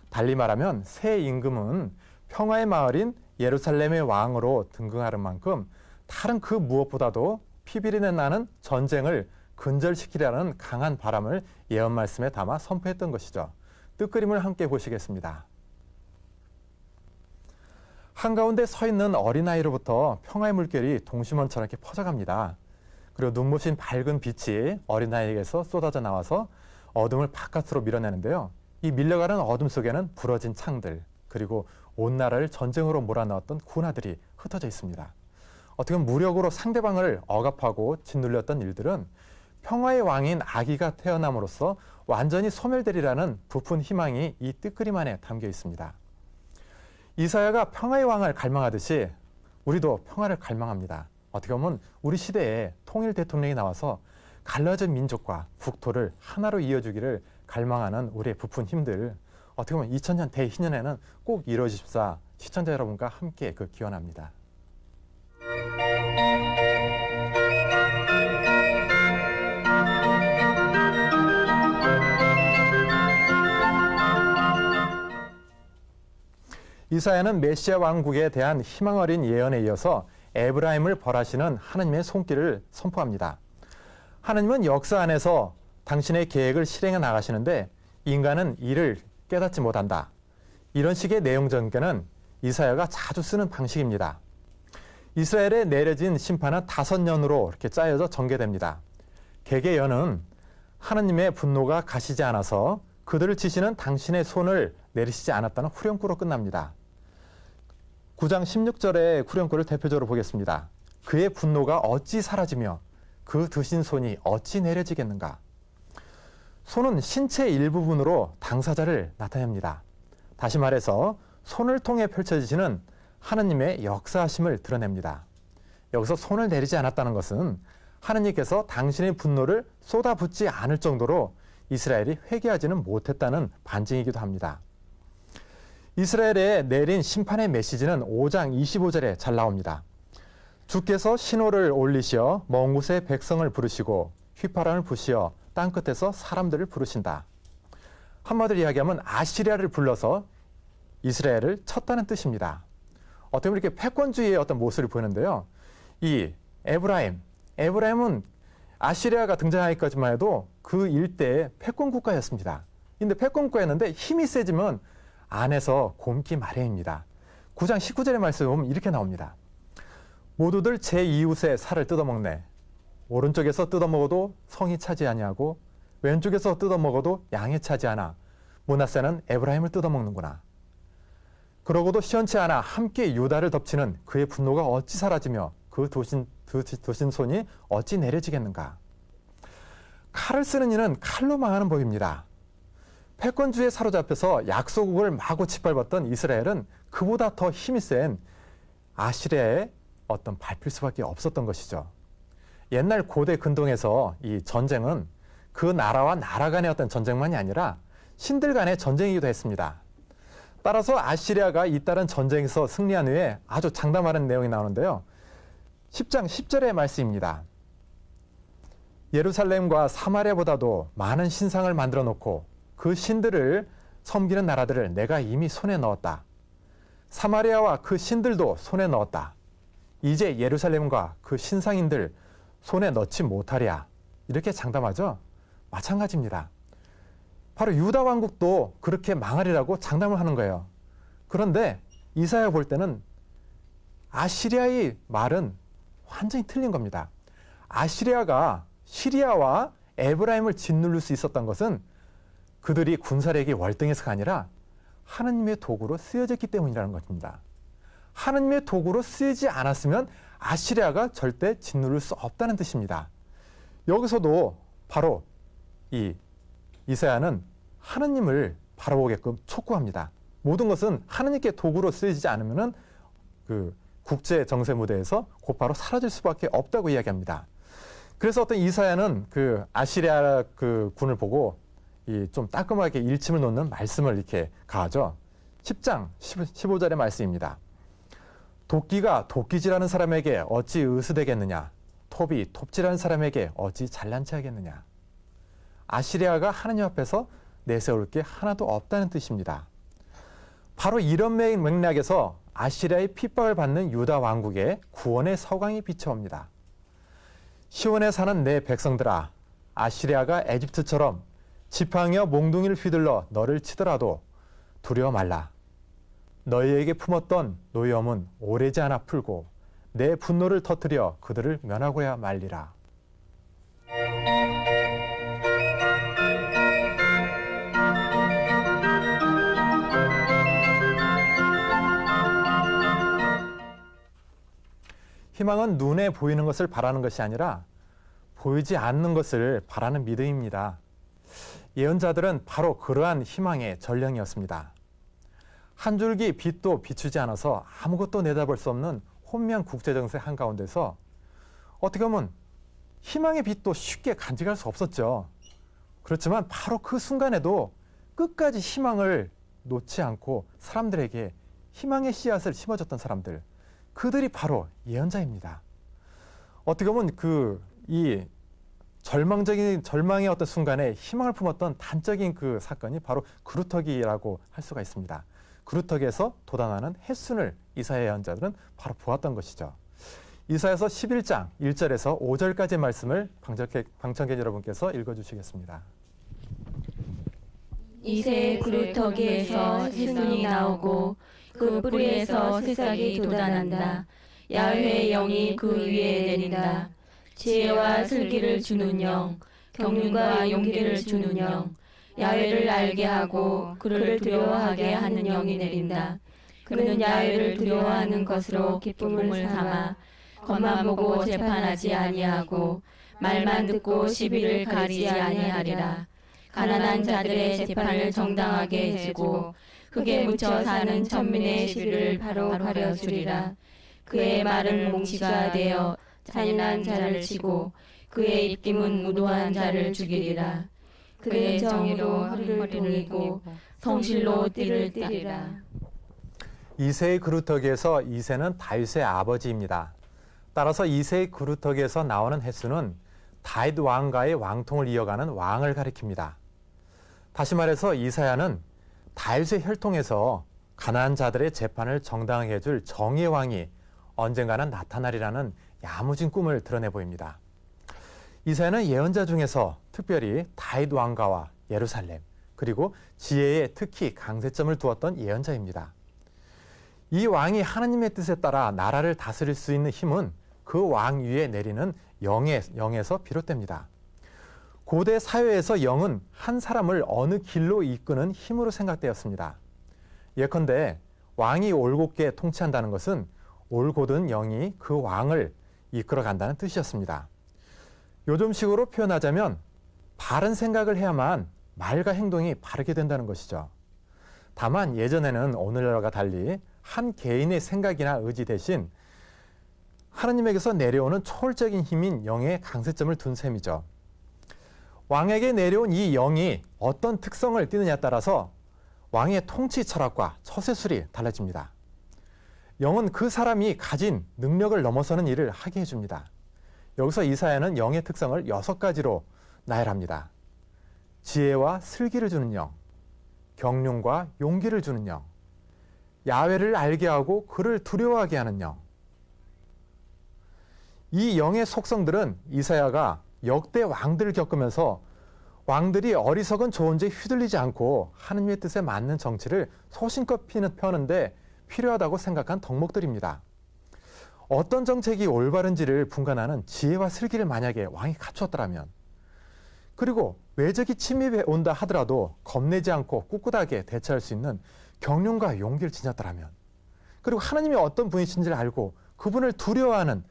달리 말하면 새 임금은 평화의 마을인 예루살렘의 왕으로 등극하는 만큼 다른 그 무엇보다도 피비린내 나는 전쟁을 근절시키려는 강한 바람을 예언 말씀에 담아 선포했던 것이죠. 뜻그림을 함께 보시겠습니다. 한가운데 서 있는 어린아이로부터 평화의 물결이 동심원처럼 이렇게 퍼져갑니다. 그리고 눈부신 밝은 빛이 어린아이에게서 쏟아져 나와서 어둠을 바깥으로 밀어내는데요. 이 밀려가는 어둠 속에는 부러진 창들, 그리고 온 나라를 전쟁으로 몰아넣었던 군하들이 흩어져 있습니다. 어떻게 보면 무력으로 상대방을 억압하고 짓눌렸던 일들은 평화의 왕인 아기가 태어남으로써 완전히 소멸되리라는 부푼 희망이 이 띠끄림 안에 담겨 있습니다. 이사야가 평화의 왕을 갈망하듯이 우리도 평화를 갈망합니다. 어떻게 보면 우리 시대에 통일 대통령이 나와서 갈라진 민족과 국토를 하나로 이어주기를 갈망하는 우리의 부푼 힘들, 어떻게 보면 2000년 대희년에는 꼭 이루어집사 시청자 여러분과 함께 그 기원합니다. 이사야는 메시아 왕국에 대한 희망 어린 예언에 이어서 에브라임을 벌하시는 하나님의 손길을 선포합니다. 하나님은 역사 안에서 당신의 계획을 실행해 나가시는데 인간은 이를 깨닫지 못한다. 이런 식의 내용 전개는 이사야가 자주 쓰는 방식입니다. 이스라엘에 내려진 심판은 5년으로 이렇게 짜여져 전개됩니다. 개개연은 하나님의 분노가 가시지 않아서 그들을 치시는 당신의 손을 내리시지 않았다는 후렴구로 끝납니다. 9장 16절의 후렴구를 대표적으로 보겠습니다. 그의 분노가 어찌 사라지며 그 드신 손이 어찌 내려지겠는가. 손은 신체 일부분으로 당사자를 나타냅니다. 다시 말해서 손을 통해 펼쳐지시는 하나님의 역사하심을 드러냅니다. 여기서 손을 내리지 않았다는 것은 하나님께서 당신의 분노를 쏟아붓지 않을 정도로 이스라엘이 회개하지는 못했다는 반증이기도 합니다. 이스라엘에 내린 심판의 메시지는 5장 25절에 잘 나옵니다. 주께서 신호를 올리시어 먼 곳에 백성을 부르시고 휘파람을 부시어 땅끝에서 사람들을 부르신다. 한마디로 이야기하면 아시리아를 불러서 이스라엘을 쳤다는 뜻입니다. 어떻게 보면 이렇게 패권주의의 어떤 모습을 보이는데요. 이 에브라임은 아시리아가 등장하기까지만 해도 그 일대의 패권 국가였습니다. 근데 패권 국가였는데 힘이 세지면 안에서 곰기 마련입니다. 9장 19절의 말씀에 보면 이렇게 나옵니다. 모두들 제 이웃의 살을 뜯어먹네. 오른쪽에서 뜯어먹어도 성이 차지 아니하고 왼쪽에서 뜯어먹어도 양이 차지 않아. 므낫세는 에브라임을 뜯어먹는구나. 그러고도 시원치 않아 함께 유다를 덮치는 그의 분노가 어찌 사라지며 그 도신 손이 어찌 내려지겠는가. 칼을 쓰는 이는 칼로 망하는 법입니다. 패권주의에 사로잡혀서 약소국을 마구 짓밟았던 이스라엘은 그보다 더 힘이 센 아시리아에 어떤 밟힐 수밖에 없었던 것이죠. 옛날 고대 근동에서 이 전쟁은 그 나라와 나라 간의 어떤 전쟁만이 아니라 신들 간의 전쟁이기도 했습니다. 따라서 아시리아가 잇따른 전쟁에서 승리한 후에 아주 장담하는 내용이 나오는데요. 10장 10절의 말씀입니다. 예루살렘과 사마리아보다도 많은 신상을 만들어 놓고 그 신들을 섬기는 나라들을 내가 이미 손에 넣었다. 사마리아와 그 신들도 손에 넣었다. 이제 예루살렘과 그 신상인들 손에 넣지 못하랴. 이렇게 장담하죠. 마찬가지입니다. 바로 유다 왕국도 그렇게 망하리라고 장담을 하는 거예요. 그런데 이사야 볼 때는 아시리아의 말은 완전히 틀린 겁니다. 아시리아가 시리아와 에브라임을 짓누를 수 있었던 것은 그들이 군사력이 월등해서가 아니라 하느님의 도구로 쓰여졌기 때문이라는 것입니다. 하느님의 도구로 쓰이지 않았으면 아시리아가 절대 짓누를 수 없다는 뜻입니다. 여기서도 바로 이 이사야는 하느님을 바라보게끔 촉구합니다. 모든 것은 하느님께 도구로 쓰이지 않으면은 그 국제 정세 무대에서 곧바로 사라질 수밖에 없다고 이야기합니다. 그래서 어떤 이사야는 그 아시리아 그 군을 보고 이 좀 따끔하게 일침을 놓는 말씀을 이렇게 가하죠. 10장 15절의 말씀입니다. 도끼가 도끼질하는 사람에게 어찌 의수되겠느냐? 톱이 톱질하는 사람에게 어찌 잘난 체 하겠느냐? 아시리아가 하느님 앞에서 내세울 게 하나도 없다는 뜻입니다. 바로 이런 맥락에서 아시리아의 핍박을 받는 유다 왕국의 구원의 서광이 비춰옵니다. 시온에 사는 내 백성들아, 아시리아가 에집트처럼 지팡이와 몽둥이를 휘둘러 너를 치더라도 두려워 말라. 너희에게 품었던 노여움은 오래지 않아 풀고 내 분노를 터뜨려 그들을 면하고야 말리라. 희망은 눈에 보이는 것을 바라는 것이 아니라 보이지 않는 것을 바라는 믿음입니다. 예언자들은 바로 그러한 희망의 전령이었습니다. 한 줄기 빛도 비추지 않아서 아무것도 내다볼 수 없는 혼미한 국제정세 한가운데서 어떻게 보면 희망의 빛도 쉽게 간직할 수 없었죠. 그렇지만 바로 그 순간에도 끝까지 희망을 놓지 않고 사람들에게 희망의 씨앗을 심어줬던 사람들, 그들이 바로 예언자입니다. 어떻게 보면 이 절망의 어떤 순간에 희망을 품었던 단적인 그 사건이 바로 그루터기라고 할 수가 있습니다. 그루터기에서 돋아나는 햇순을 이사야 예언자들은 바로 보았던 것이죠. 이사야서 11장 1절에서 5절까지의 말씀을 방청객 여러분께서 읽어주시겠습니다. 이새 그루터기에서 햇눈이 나오고 그 뿌리에서 새싹이 돋아난다. 야훼의 영이 그 위에 내린다. 지혜와 슬기를 주는 영, 경륜과 용기를 주는 영, 야훼를 알게 하고 그를 두려워하게 하는 영이 내린다. 그는 야훼를 두려워하는 것으로 기쁨을 삼아 겉만 보고 재판하지 아니하고 말만 듣고 시비를 가리지 아니하리라. 가난한 자들의 재판을 정당하게 해주고 흙에 묻혀 사는 천민의 시비를 바로 가려주리라. 그의 말은 몽치가 되어 잔인한 자를 치고 그의 입김은 무도한 자를 죽이리라. 그의 정의로 허리를 동이고 성실로 띠를 띠리라. 이새의 그루터기에서 이새는 다윗의 아버지입니다. 따라서 이새의 그루터기에서 나오는 햇수는 다윗 왕가의 왕통을 이어가는 왕을 가리킵니다. 다시 말해서 이사야는 다윗의 혈통에서 가난한 자들의 재판을 정당하게 해줄 정의의 왕이 언젠가는 나타나리라는 야무진 꿈을 드러내 보입니다. 이사야는 예언자 중에서 특별히 다윗 왕가와 예루살렘 그리고 지혜에 특히 강세점을 두었던 예언자입니다. 이 왕이 하나님의 뜻에 따라 나라를 다스릴 수 있는 힘은 그 왕 위에 내리는 영에서 비롯됩니다. 고대 사회에서 영은 한 사람을 어느 길로 이끄는 힘으로 생각되었습니다. 예컨대 왕이 올곧게 통치한다는 것은 올곧은 영이 그 왕을 이끌어간다는 뜻이었습니다. 요즘식으로 표현하자면 바른 생각을 해야만 말과 행동이 바르게 된다는 것이죠. 다만 예전에는 오늘날과 달리 한 개인의 생각이나 의지 대신 하나님에게서 내려오는 초월적인 힘인 영의 강세점을 둔 셈이죠. 왕에게 내려온 이 영이 어떤 특성을 띠느냐에 따라서 왕의 통치 철학과 처세술이 달라집니다. 영은 그 사람이 가진 능력을 넘어서는 일을 하게 해줍니다. 여기서 이사야는 영의 특성을 6가지로 나열합니다. 지혜와 슬기를 주는 영, 경륜과 용기를 주는 영, 야훼를 알게 하고 그를 두려워하게 하는 영. 이 영의 속성들은 이사야가 역대 왕들을 겪으면서 왕들이 어리석은 조언에 휘둘리지 않고 하느님의 뜻에 맞는 정치를 소신껏 펴는데 필요하다고 생각한 덕목들입니다. 어떤 정책이 올바른지를 분간하는 지혜와 슬기를 만약에 왕이 갖추었더라면, 그리고 외적이 침입해 온다 하더라도 겁내지 않고 꿋꿋하게 대처할 수 있는 경륜과 용기를 지녔더라면, 그리고 하나님이 어떤 분이신지를 알고 그분을 두려워하는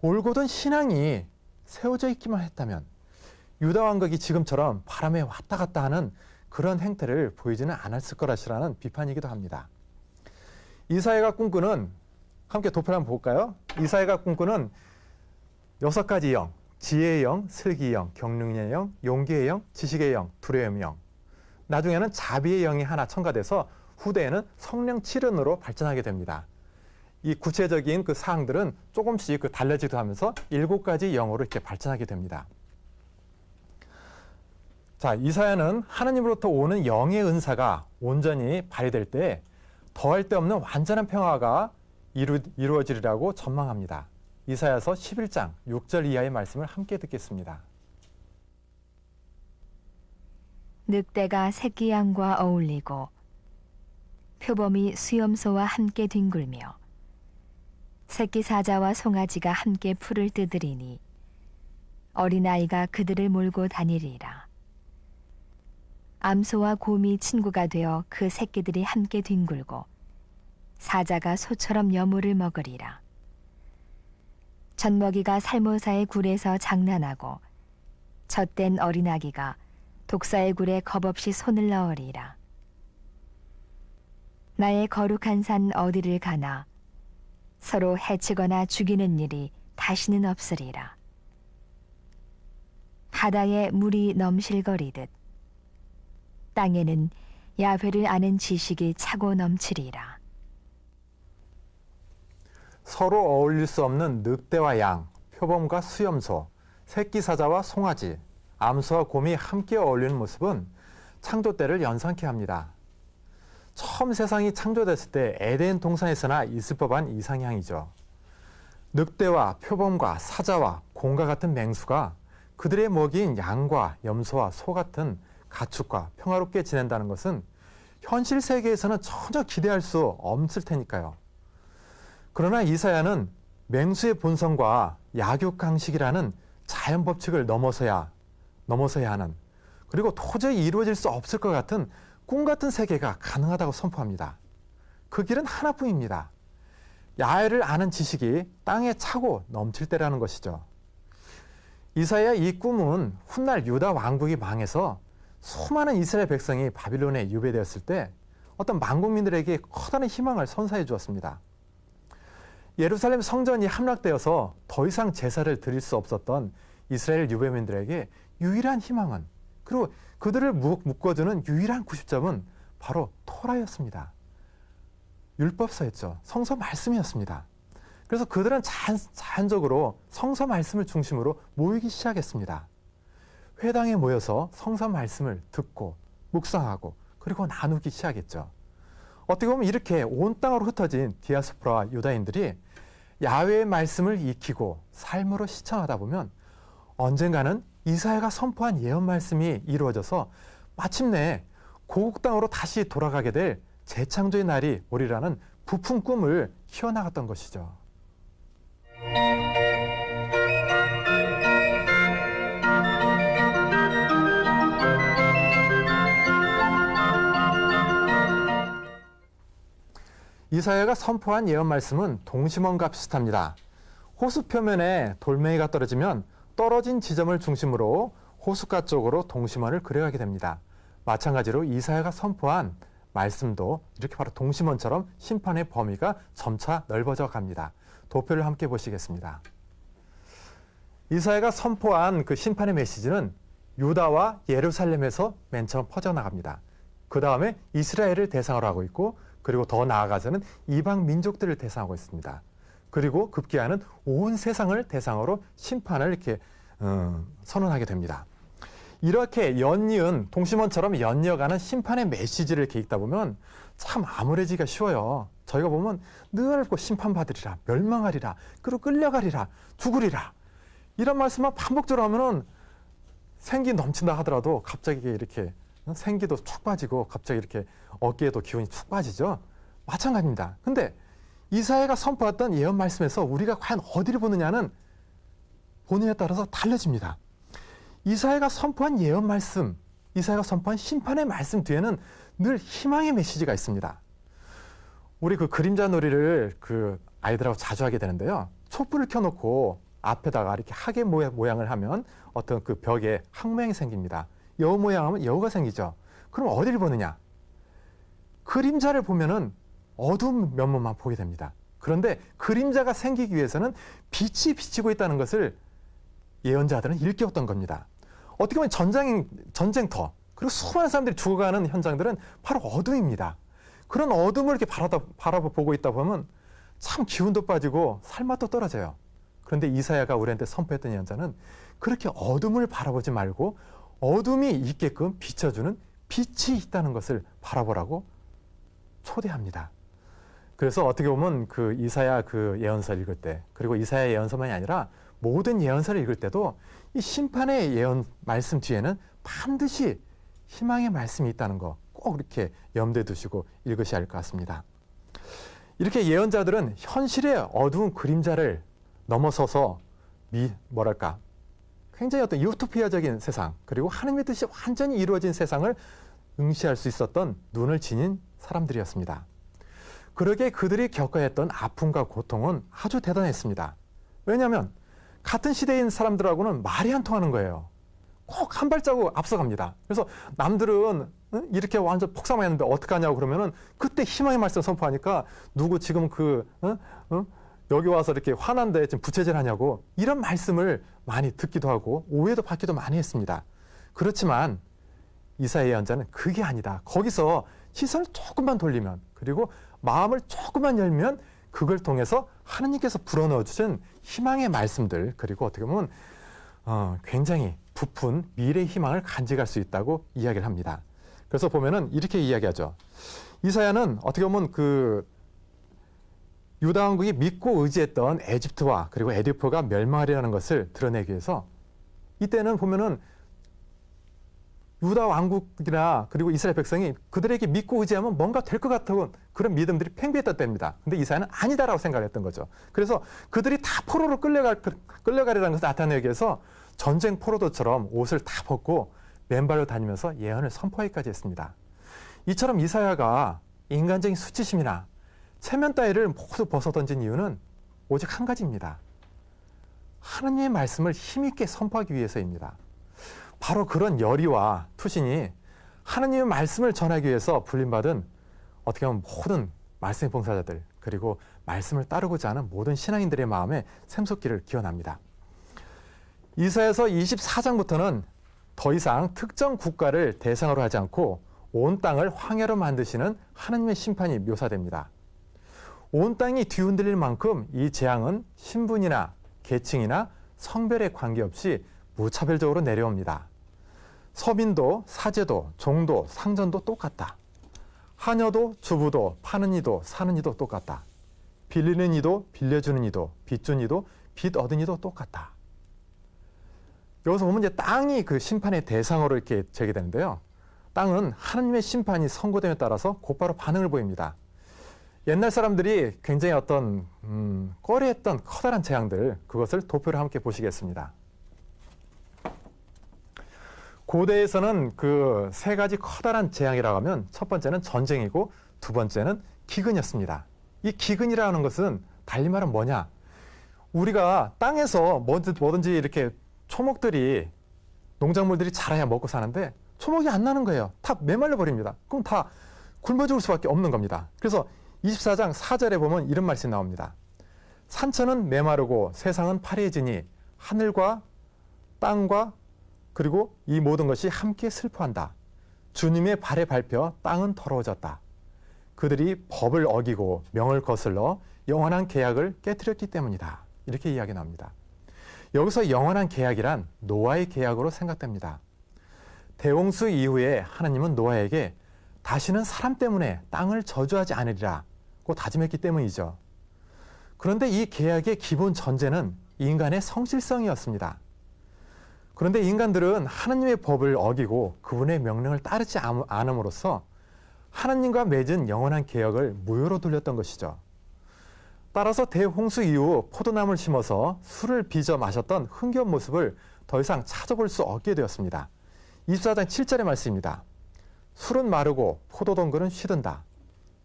올곧은 신앙이 세워져 있기만 했다면 유다 왕국이 지금처럼 바람에 왔다 갔다 하는 그런 행태를 보이지는 않았을 거라시라는 비판이기도 합니다. 이사야가 꿈꾸는, 함께 도표 한번 볼까요? 이사야가 꿈꾸는 6가지 영, 지혜의 영, 슬기의 영, 경륜의 영, 용기의 영, 지식의 영, 두려움의 영. 나중에는 자비의 영이 하나 첨가돼서 후대에는 성령 7은으로 발전하게 됩니다. 이 구체적인 그 사항들은 조금씩 달라지기도 하면서 7가지 영으로 이렇게 발전하게 됩니다. 자, 이사야는 하나님으로부터 오는 영의 은사가 온전히 발휘될 때 더할 데 없는 완전한 평화가 이루어지리라고 전망합니다. 이사야서 11장 6절 이하의 말씀을 함께 듣겠습니다. 늑대가 새끼 양과 어울리고 표범이 수염소와 함께 뒹굴며 새끼 사자와 송아지가 함께 풀을 뜯으리니 어린아이가 그들을 몰고 다니리라. 암소와 곰이 친구가 되어 그 새끼들이 함께 뒹굴고 사자가 소처럼 여물을 먹으리라. 젖먹이가 살모사의 굴에서 장난하고 젖된 어린아기가 독사의 굴에 겁없이 손을 넣으리라. 나의 거룩한 산 어디를 가나 서로 해치거나 죽이는 일이 다시는 없으리라. 바다에 물이 넘실거리듯 땅에는 야훼를 아는 지식이 차고 넘치리라. 서로 어울릴 수 없는 늑대와 양, 표범과 수염소, 새끼 사자와 송아지, 암소와 곰이 함께 어울리는 모습은 창조 때를 연상케 합니다. 처음 세상이 창조됐을 때 에덴 동산에서나 있을 법한 이상향이죠. 늑대와 표범과 사자와 곰과 같은 맹수가 그들의 먹이인 양과 염소와 소 같은 가축과 평화롭게 지낸다는 것은 현실 세계에서는 전혀 기대할 수 없을 테니까요. 그러나 이사야는 맹수의 본성과 약육강식이라는 자연 법칙을 넘어서야 하는, 그리고 도저히 이루어질 수 없을 것 같은 꿈 같은 세계가 가능하다고 선포합니다. 그 길은 하나뿐입니다. 야훼를 아는 지식이 땅에 차고 넘칠 때라는 것이죠. 이사야 이 꿈은 훗날 유다 왕국이 망해서 수많은 이스라엘 백성이 바빌론에 유배되었을 때 어떤 만국민들에게 커다란 희망을 선사해 주었습니다. 예루살렘 성전이 함락되어서 더 이상 제사를 드릴 수 없었던 이스라엘 유배민들에게 유일한 희망은, 그리고 그들을 묶어주는 유일한 구십점은 바로 토라였습니다. 율법서였죠. 성서 말씀이었습니다. 그래서 그들은 자연적으로 성서 말씀을 중심으로 모이기 시작했습니다. 회당에 모여서 성서 말씀을 듣고 묵상하고 그리고 나누기 시작했죠. 어떻게 보면 이렇게 온 땅으로 흩어진 디아스포라 유다인들이 야훼의 말씀을 익히고 삶으로 실천하다 보면 언젠가는 이사야가 선포한 예언 말씀이 이루어져서 마침내 고국 땅으로 다시 돌아가게 될 재창조의 날이 오리라는 부푼 꿈을 키워나갔던 것이죠. 이사야가 선포한 예언 말씀은 동심원과 비슷합니다. 호수 표면에 돌멩이가 떨어지면 떨어진 지점을 중심으로 호숫가 쪽으로 동심원을 그려가게 됩니다. 마찬가지로 이사야가 선포한 말씀도 이렇게 바로 동심원처럼 심판의 범위가 점차 넓어져 갑니다. 도표를 함께 보시겠습니다. 이사야가 선포한 그 심판의 메시지는 유다와 예루살렘에서 맨 처음 퍼져나갑니다. 그 다음에 이스라엘을 대상으로 하고 있고, 그리고 더 나아가서는 이방 민족들을 대상하고 있습니다. 그리고 급기야는 온 세상을 대상으로 심판을 이렇게 선언하게 됩니다. 이렇게 연이은 동심원처럼 연이어가는 심판의 메시지를 이렇게 읽다 보면 참 암울해지기가 쉬워요. 저희가 보면 늘 심판받으리라, 멸망하리라, 그리고 끌려가리라, 죽으리라, 이런 말씀만 반복적으로 하면은 생기 넘친다 하더라도 갑자기 이렇게 생기도 축 빠지고 갑자기 이렇게 어깨에도 기운이 축 빠지죠. 마찬가지입니다. 근데 이사야가 선포했던 예언 말씀에서 우리가 과연 어디를 보느냐는 본인에 따라서 달라집니다. 이사야가 선포한 예언 말씀, 이사야가 선포한 심판의 말씀 뒤에는 늘 희망의 메시지가 있습니다. 우리 그 그림자 놀이를 그 아이들하고 자주 하게 되는데요. 촛불을 켜놓고 앞에다가 이렇게 하계 모양을 하면 어떤 그 벽에 항모양이 생깁니다. 여우 모양하면 여우가 생기죠. 그럼 어디를 보느냐? 그림자를 보면은 어두운 면모만 보게 됩니다. 그런데 그림자가 생기기 위해서는 빛이 비치고 있다는 것을 예언자들은 일깨웠던 겁니다. 어떻게 보면 전쟁터, 그리고 수많은 사람들이 죽어가는 현장들은 바로 어둠입니다. 그런 어둠을 이렇게 바라보고 있다 보면 참 기운도 빠지고 살맛도 떨어져요. 그런데 이사야가 우리한테 선포했던 예언자는 그렇게 어둠을 바라보지 말고 어둠이 있게끔 비춰주는 빛이 있다는 것을 바라보라고 초대합니다. 그래서 어떻게 보면 그 이사야 그 예언서를 읽을 때, 그리고 이사야 예언서만이 아니라 모든 예언서를 읽을 때도 이 심판의 예언 말씀 뒤에는 반드시 희망의 말씀이 있다는 거 꼭 이렇게 염두에 두시고 읽으셔야 할 것 같습니다. 이렇게 예언자들은 현실의 어두운 그림자를 넘어서서 굉장히 어떤 유토피아적인 세상, 그리고 하느님의 뜻이 완전히 이루어진 세상을 응시할 수 있었던 눈을 지닌 사람들이었습니다. 그러게 그들이 겪어야 했던 아픔과 고통은 아주 대단했습니다. 왜냐하면 같은 시대인 사람들하고는 말이 안 통하는 거예요. 꼭 한 발자국 앞서갑니다. 그래서 남들은 이렇게 완전 폭삭했는데 어떡하냐고 그러면은 그때 희망의 말씀 선포하니까 누구 지금 여기 와서 이렇게 화난데 지금 부채질하냐고 이런 말씀을 많이 듣기도 하고 오해도 받기도 많이 했습니다. 그렇지만 이사야 예언자는 그게 아니다. 거기서 시선을 조금만 돌리면 그리고 마음을 조금만 열면 그걸 통해서 하느님께서 불어넣어 주신 희망의 말씀들 그리고 어떻게 보면 굉장히 부푼 미래의 희망을 간직할 수 있다고 이야기를 합니다. 그래서 보면은 이렇게 이야기하죠. 이사야는 어떻게 보면 그 유다 왕국이 믿고 의지했던 에집트와 그리고 에디오프가 멸망하리라는 것을 드러내기 위해서 이때는 보면은 유다 왕국이나 그리고 이스라엘 백성이 그들에게 믿고 의지하면 뭔가 될 것 같은 그런 믿음들이 팽배했던 때입니다. 근데 이사야는 아니다라고 생각했던 거죠. 그래서 그들이 다 포로로 끌려가리라는 것을 나타내기 위해서 전쟁 포로도처럼 옷을 다 벗고 맨발로 다니면서 예언을 선포하기까지 했습니다. 이처럼 이사야가 인간적인 수치심이나 체면 따위를 모두 벗어던진 이유는 오직 한 가지입니다. 하나님의 말씀을 힘있게 선포하기 위해서입니다. 바로 그런 열의와 투신이 하나님의 말씀을 전하기 위해서 불림받은 어떻게 보면 모든 말씀의 봉사자들 그리고 말씀을 따르고자 하는 모든 신앙인들의 마음에 샘솟기를 기원합니다. 이사야서 24장부터는 더 이상 특정 국가를 대상으로 하지 않고 온 땅을 황야로 만드시는 하나님의 심판이 묘사됩니다. 온 땅이 뒤흔들릴 만큼 이 재앙은 신분이나 계층이나 성별에 관계없이 무차별적으로 내려옵니다. 서민도, 사제도, 종도, 상전도 똑같다. 하녀도, 주부도, 파는 이도, 사는 이도 똑같다. 빌리는 이도, 빌려주는 이도, 빚 준 이도, 빚 얻은 이도 똑같다. 여기서 보면 이제 땅이 그 심판의 대상으로 이렇게 제기되는데요. 땅은 하나님의 심판이 선고됨에 따라서 곧바로 반응을 보입니다. 옛날 사람들이 굉장히 어떤 꺼려했던 커다란 재앙들 그것을 도표로 함께 보시겠습니다. 고대에서는 그 세 가지 커다란 재앙이라고 하면 첫 번째는 전쟁이고 두 번째는 기근이었습니다. 이 기근이라는 것은 달리 말하면 뭐냐? 우리가 땅에서 뭐든지 이렇게 초목들이 농작물들이 자라야 먹고 사는데 초목이 안 나는 거예요. 다 메말라 버립니다. 그럼 다 굶어 죽을 수밖에 없는 겁니다. 그래서 24장 4절에 보면 이런 말씀이 나옵니다. 산천은 메마르고 세상은 파래지니 하늘과 땅과 그리고 이 모든 것이 함께 슬퍼한다. 주님의 발에 밟혀 땅은 더러워졌다. 그들이 법을 어기고 명을 거슬러 영원한 계약을 깨뜨렸기 때문이다. 이렇게 이야기 나옵니다. 여기서 영원한 계약이란 노아의 계약으로 생각됩니다. 대홍수 이후에 하나님은 노아에게 다시는 사람 때문에 땅을 저주하지 않으리라고 다짐했기 때문이죠. 그런데 이 계약의 기본 전제는 인간의 성실성이었습니다. 그런데 인간들은 하나님의 법을 어기고 그분의 명령을 따르지 않음으로써 하나님과 맺은 영원한 계약을 무효로 돌렸던 것이죠. 따라서 대홍수 이후 포도나무를 심어서 술을 빚어 마셨던 흥겨운 모습을 더 이상 찾아볼 수 없게 되었습니다. 24장 7절의 말씀입니다. 술은 마르고 포도동굴은 쉬든다.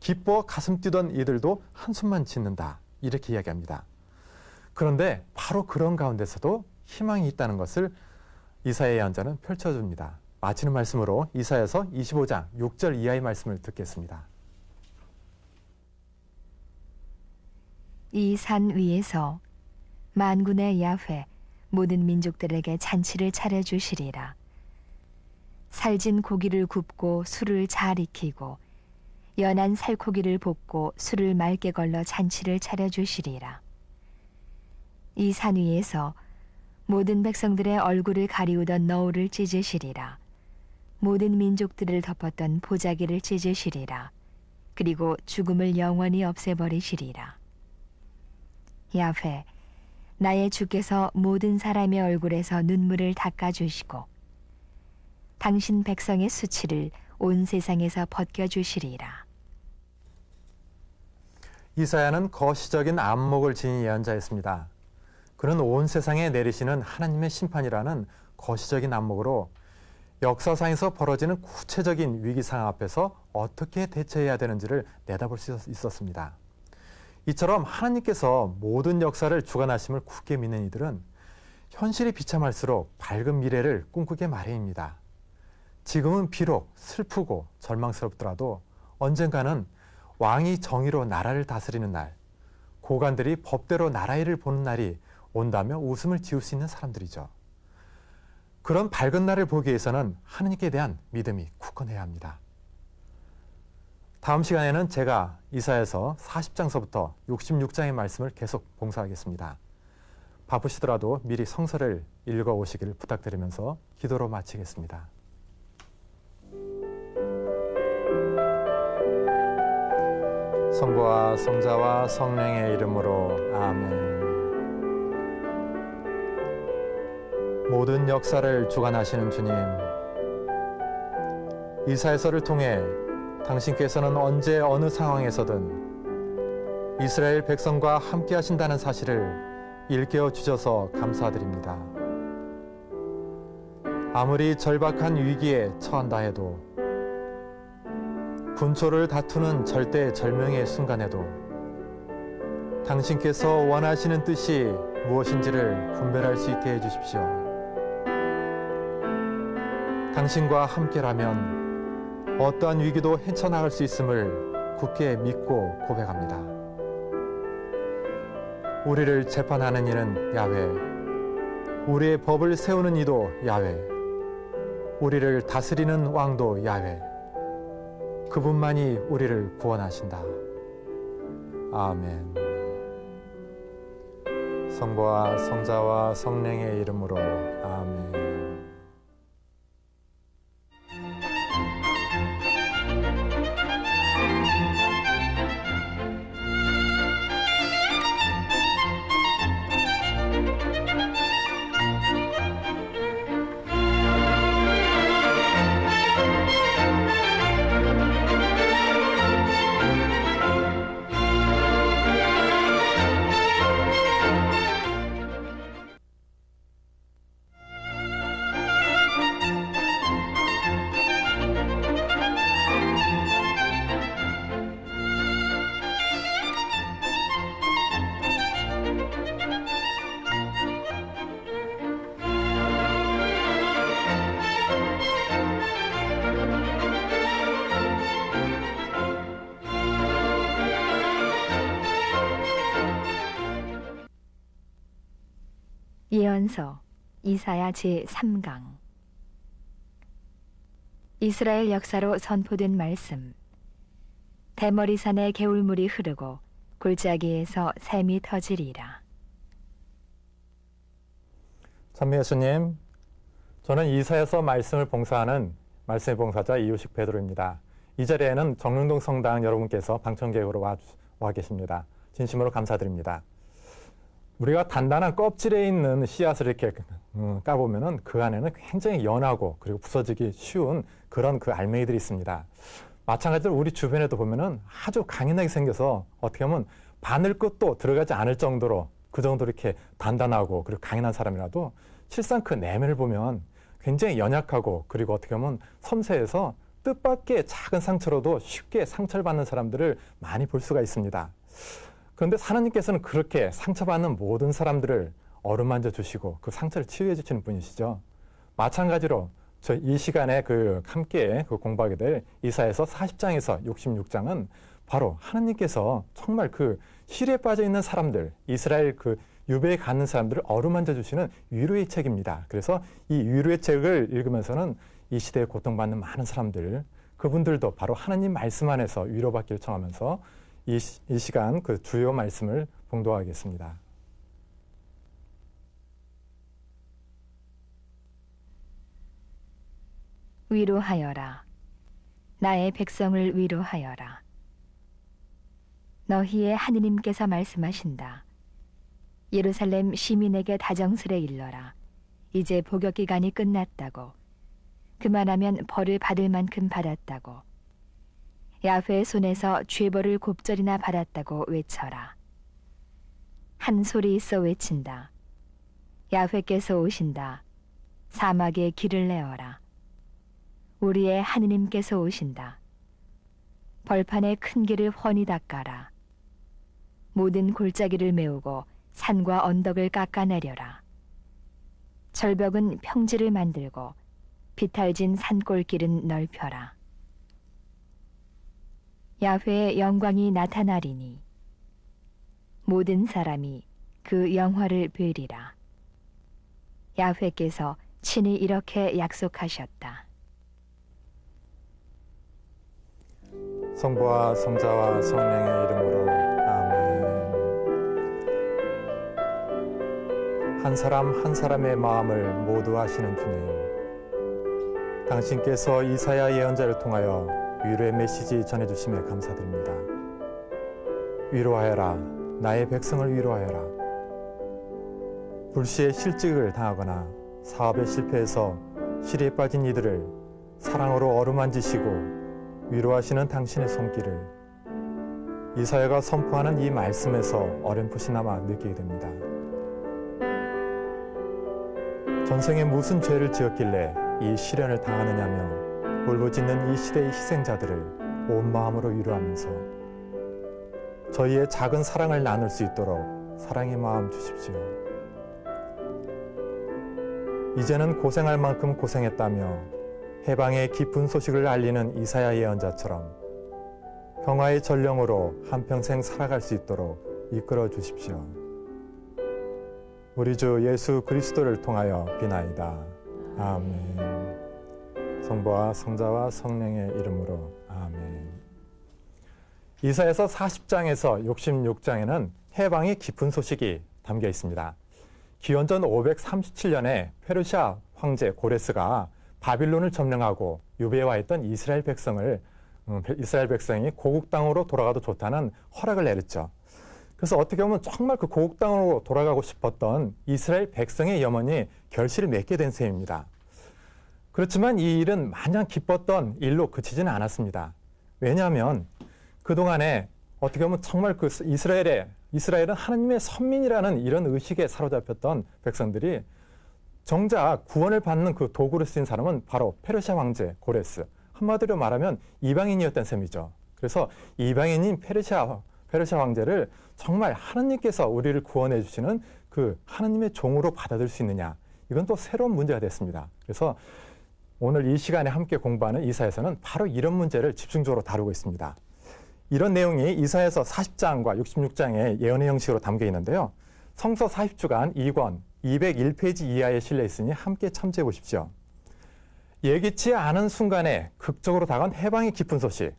기뻐 가슴 뛰던 이들도 한숨만 짓는다. 이렇게 이야기합니다. 그런데 바로 그런 가운데서도 희망이 있다는 것을 이사야 예언자는 펼쳐줍니다. 마치는 말씀으로 이사야서 25장 6절 이하의 말씀을 듣겠습니다. 이 산 위에서 만군의 야훼 모든 민족들에게 잔치를 차려주시리라. 살진 고기를 굽고 술을 잘 익히고 연한 살코기를 볶고 술을 맑게 걸러 잔치를 차려주시리라. 이 산 위에서 모든 백성들의 얼굴을 가리우던 너울을 찢으시리라. 모든 민족들을 덮었던 보자기를 찢으시리라. 그리고 죽음을 영원히 없애버리시리라. 야훼, 나의 주께서 모든 사람의 얼굴에서 눈물을 닦아주시고 당신 백성의 수치를 온 세상에서 벗겨주시리라. 이사야는 거시적인 안목을 지닌 예언자였습니다. 그는 온 세상에 내리시는 하나님의 심판이라는 거시적인 안목으로 역사상에서 벌어지는 구체적인 위기 상황 앞에서 어떻게 대처해야 되는지를 내다볼 수 있었습니다. 이처럼 하나님께서 모든 역사를 주관하심을 굳게 믿는 이들은 현실이 비참할수록 밝은 미래를 꿈꾸게 마련입니다. 지금은 비록 슬프고 절망스럽더라도 언젠가는 왕이 정의로 나라를 다스리는 날, 고관들이 법대로 나라 일을 보는 날이 온다며 웃음을 지을 수 있는 사람들이죠. 그런 밝은 날을 보기 위해서는 하느님께 대한 믿음이 굳건해야 합니다. 다음 시간에는 제가 이사야서 40장서부터 66장의 말씀을 계속 봉사하겠습니다. 바쁘시더라도 미리 성서를 읽어오시길 부탁드리면서 기도로 마치겠습니다. 성부와 성자와 성령의 이름으로 아멘. 모든 역사를 주관하시는 주님, 이사야서를 통해 당신께서는 언제 어느 상황에서든 이스라엘 백성과 함께 하신다는 사실을 일깨워 주셔서 감사드립니다. 아무리 절박한 위기에 처한다 해도, 분초를 다투는 절대절명의 순간에도 당신께서 원하시는 뜻이 무엇인지를 분별할 수 있게 해주십시오. 당신과 함께라면 어떠한 위기도 헤쳐나갈 수 있음을 굳게 믿고 고백합니다. 우리를 재판하는 이는 야훼, 우리의 법을 세우는 이도 야훼, 우리를 다스리는 왕도 야훼, 그분만이 우리를 구원하신다. 아멘. 성부와 성자와 성령의 이름으로 아멘. 예언서 이사야 제3강. 이스라엘 역사로 선포된 말씀. 대머리산에 개울물이 흐르고 골짜기에서 샘이 터지리라. 찬미 예수님, 저는 이사야서 말씀을 봉사하는 말씀의 봉사자 이유식 베드로입니다. 이 자리에는 정릉동 성당 여러분께서 방청객으로 와 계십니다. 진심으로 감사드립니다. 우리가 단단한 껍질에 있는 씨앗을 이렇게 까보면은 그 안에는 굉장히 연하고 그리고 부서지기 쉬운 그런 그 알맹이들이 있습니다. 마찬가지로 우리 주변에도 보면은 아주 강인하게 생겨서 어떻게 보면 바늘끝도 들어가지 않을 정도로 그 정도로 이렇게 단단하고 그리고 강인한 사람이라도 실상 그 내면을 보면 굉장히 연약하고 그리고 어떻게 보면 섬세해서 뜻밖의 작은 상처로도 쉽게 상처를 받는 사람들을 많이 볼 수가 있습니다. 그런데 하나님께서는 그렇게 상처받는 모든 사람들을 어루만져 주시고 그 상처를 치유해 주시는 분이시죠. 마찬가지로 저 이 시간에 함께 공부하게 될 이사야서 40장에서 66장은 바로 하나님께서 정말 그 시리에 빠져 있는 사람들, 이스라엘 유배에 가는 사람들을 어루만져 주시는 위로의 책입니다. 그래서 이 위로의 책을 읽으면서는 이 시대에 고통받는 많은 사람들, 그분들도 바로 하나님 말씀 안에서 위로받기를 청하면서 이 시간 그 주요 말씀을 봉독하겠습니다. 위로하여라. 나의 백성을 위로하여라. 너희의 하느님께서 말씀하신다. 예루살렘 시민에게 다정스레 일러라. 이제 복역 기간이 끝났다고. 그만하면 벌을 받을 만큼 받았다고. 야훼의 손에서 죄벌을 곱절이나 받았다고 외쳐라. 한 소리 있어 외친다. 야훼께서 오신다. 사막에 길을 내어라. 우리의 하느님께서 오신다. 벌판에 큰 길을 훤히 닦아라. 모든 골짜기를 메우고 산과 언덕을 깎아내려라. 절벽은 평지를 만들고 비탈진 산골길은 넓혀라. 야훼의 영광이 나타나리니 모든 사람이 그 영화를 뵈리라. 야훼께서 친히 이렇게 약속하셨다. 성부와 성자와 성령의 이름으로 아멘. 한 사람 한 사람의 마음을 모두 아시는 주님, 당신께서 이사야 예언자를 통하여 위로의 메시지 전해주심에 감사드립니다. 위로하여라, 나의 백성을 위로하여라. 불시에 실직을 당하거나 사업에 실패해서 시리에 빠진 이들을 사랑으로 어루만지시고 위로하시는 당신의 손길을 이사야가 선포하는 이 말씀에서 어렴풋이나마 느끼게 됩니다. 전생에 무슨 죄를 지었길래 이 시련을 당하느냐며 울부짖는 이 시대의 희생자들을 온 마음으로 위로하면서 저희의 작은 사랑을 나눌 수 있도록 사랑의 마음 주십시오. 이제는 고생할 만큼 고생했다며 해방의 기쁜 소식을 알리는 이사야 예언자처럼 평화의 전령으로 한평생 살아갈 수 있도록 이끌어 주십시오. 우리 주 예수 그리스도를 통하여 비나이다. 아멘. 성부와 성자와 성령의 이름으로 아멘. 이사야서 40장에서 66장에는 해방의 깊은 소식이 담겨 있습니다. 기원전 537년에 페르시아 황제 고레스가 바빌론을 점령하고 유배와 있던 이스라엘 백성이 고국 땅으로 돌아가도 좋다는 허락을 내렸죠. 그래서 어떻게 보면 정말 그 고국 땅으로 돌아가고 싶었던 이스라엘 백성의 염원이 결실을 맺게 된 셈입니다. 그렇지만 이 일은 마냥 기뻤던 일로 그치지는 않았습니다. 왜냐하면 그동안에 어떻게 보면 정말 그 이스라엘은 하나님의 선민이라는 이런 의식에 사로잡혔던 백성들이 정작 구원을 받는 그 도구를 쓰인 사람은 바로 페르시아 황제 고레스, 한마디로 말하면 이방인이었던 셈이죠. 그래서 이방인인 페르시아 황제를 정말 하나님께서 우리를 구원해 주시는 그 하나님의 종으로 받아들일 수 있느냐, 이건 또 새로운 문제가 됐습니다. 그래서 오늘 이 시간에 함께 공부하는 이사야서는 바로 이런 문제를 집중적으로 다루고 있습니다. 이런 내용이 이사야서 40장과 66장의 예언의 형식으로 담겨 있는데요. 성서 40주간 2권 201페이지 이하에 실려 있으니 함께 참조해 보십시오. 예기치 않은 순간에 극적으로 다가온 해방의 깊은 소식,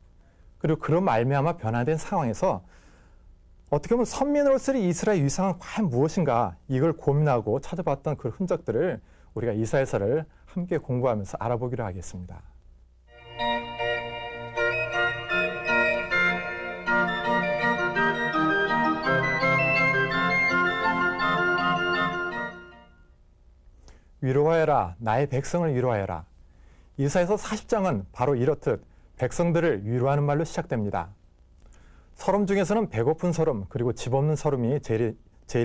그리고 그런 말미암아 변화된 상황에서 어떻게 보면 선민으로서의 이스라엘 위상은 과연 무엇인가, 이걸 고민하고 찾아봤던 그 흔적들을 우리가 이사야서를 함께 공부하면서 알아보기로 하겠습니다. 위로하여라, 나의 백성을 위로하여라. 이사야서 40장은 바로 이렇듯 백성들을 위로하는 말로 시작됩니다. 서름 중에서는 배고픈 서름, 그리고 집 없는 서름이 제일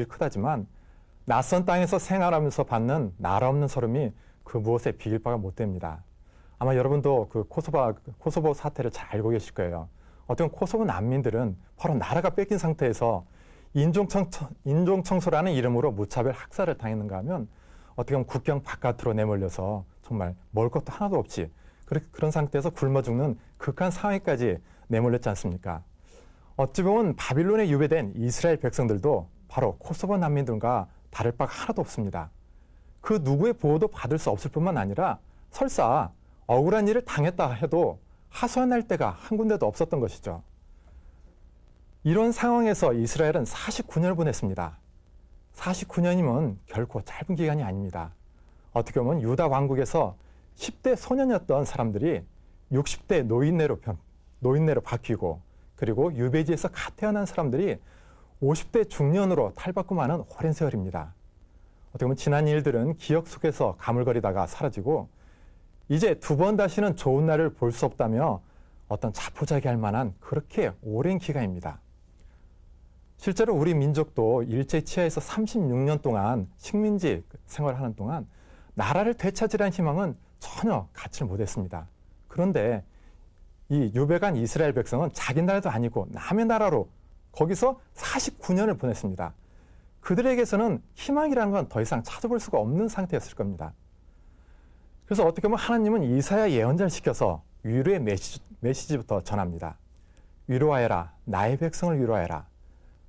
크다지만 낯선 땅에서 생활하면서 받는 나라 없는 서름이 그 무엇에 비길 바가 못 됩니다. 아마 여러분도 그 코소보 사태를 잘 알고 계실 거예요. 어떤 코소보 난민들은 바로 나라가 뺏긴 상태에서 인종청소라는 이름으로 무차별 학살을 당했는가 하면 어떻게 보면 국경 바깥으로 내몰려서 정말 먹을 것도 하나도 없이 그런 상태에서 굶어 죽는 극한 상황까지 내몰렸지 않습니까? 어찌 보면 바빌론에 유배된 이스라엘 백성들도 바로 코소보 난민들과 다를 바가 하나도 없습니다. 그 누구의 보호도 받을 수 없을 뿐만 아니라 설사 억울한 일을 당했다 해도 하소연할 데가 한 군데도 없었던 것이죠. 이런 상황에서 이스라엘은 49년을 보냈습니다. 49년이면 결코 짧은 기간이 아닙니다. 어떻게 보면 유다 왕국에서 10대 소년이었던 사람들이 60대 노인네로 바뀌고, 그리고 유배지에서 갓 태어난 사람들이 50대 중년으로 탈바꿈 하는 오랜 세월입니다. 어떻게 보면 지난 일들은 기억 속에서 가물거리다가 사라지고 이제 두 번 다시는 좋은 날을 볼 수 없다며 어떤 자포자기할 만한 그렇게 오랜 기간입니다. 실제로 우리 민족도 일제치하에서 36년 동안 식민지 생활하는 동안 나라를 되찾으려는 희망은 전혀 갖지 못했습니다. 그런데 이 유배간 이스라엘 백성은 자기 나라도 아니고 남의 나라로 거기서 49년을 보냈습니다. 그들에게서는 희망이라는 건 더 이상 찾아볼 수가 없는 상태였을 겁니다. 그래서 어떻게 보면 하나님은 이사야 예언자를 시켜서 위로의 메시지부터 전합니다. 위로하여라. 나의 백성을 위로하여라.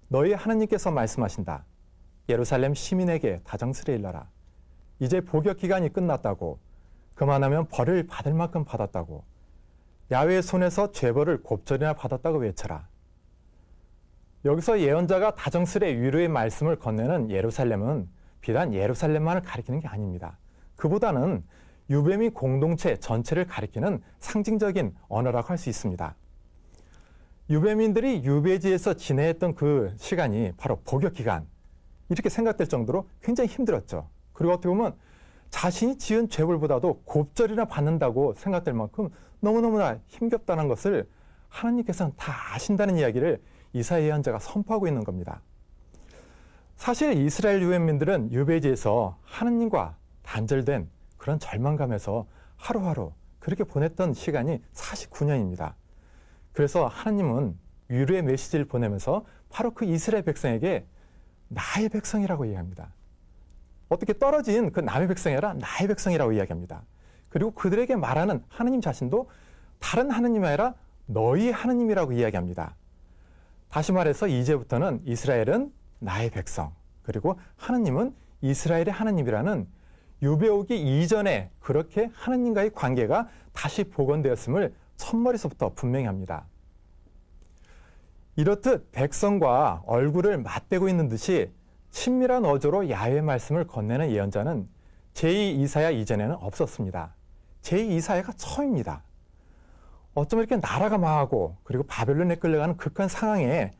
너희 하나님께서 말씀하신다. 예루살렘 시민에게 다정스레 일러라. 이제 복역 기간이 끝났다고. 그만하면 벌을 받을 만큼 받았다고. 야훼의 손에서 죄벌을 곱절이나 받았다고 외쳐라. 여기서 예언자가 다정스레 위로의 말씀을 건네는 예루살렘은 비단 예루살렘만을 가리키는 게 아닙니다. 그보다는 유대민 공동체 전체를 가리키는 상징적인 언어라고 할 수 있습니다. 유대민들이 유배지에서 지내했던 그 시간이 바로 복역 기간, 이렇게 생각될 정도로 굉장히 힘들었죠. 그리고 어떻게 보면 자신이 지은 죄벌보다도 곱절이나 받는다고 생각될 만큼 너무너무나 힘겹다는 것을 하나님께서는 다 아신다는 이야기를 이사야 예언자가 선포하고 있는 겁니다. 사실 이스라엘 유대민들은 유배지에서 하나님과 단절된 그런 절망감에서 하루하루 그렇게 보냈던 시간이 49년입니다. 그래서 하나님은 위로의 메시지를 보내면서 바로 그 이스라엘 백성에게 나의 백성이라고 이야기합니다. 어떻게 떨어진 그 남의 백성이 아니라 나의 백성이라고 이야기합니다. 그리고 그들에게 말하는 하나님 자신도 다른 하나님이 아니라 너희 하나님이라고 이야기합니다. 다시 말해서 이제부터는 이스라엘은 나의 백성, 그리고 하나님은 이스라엘의 하나님이라는 유배 오기 이전에 그렇게 하나님과의 관계가 다시 복원되었음을 첫머리서부터 분명히 합니다. 이렇듯 백성과 얼굴을 맞대고 있는 듯이 친밀한 어조로 야훼의 말씀을 건네는 예언자는 제2이사야 이전에는 없었습니다. 제2이사야가 처음입니다. 어쩌면 이렇게 나라가 망하고 그리고 바벨론에 끌려가는 극한 상황에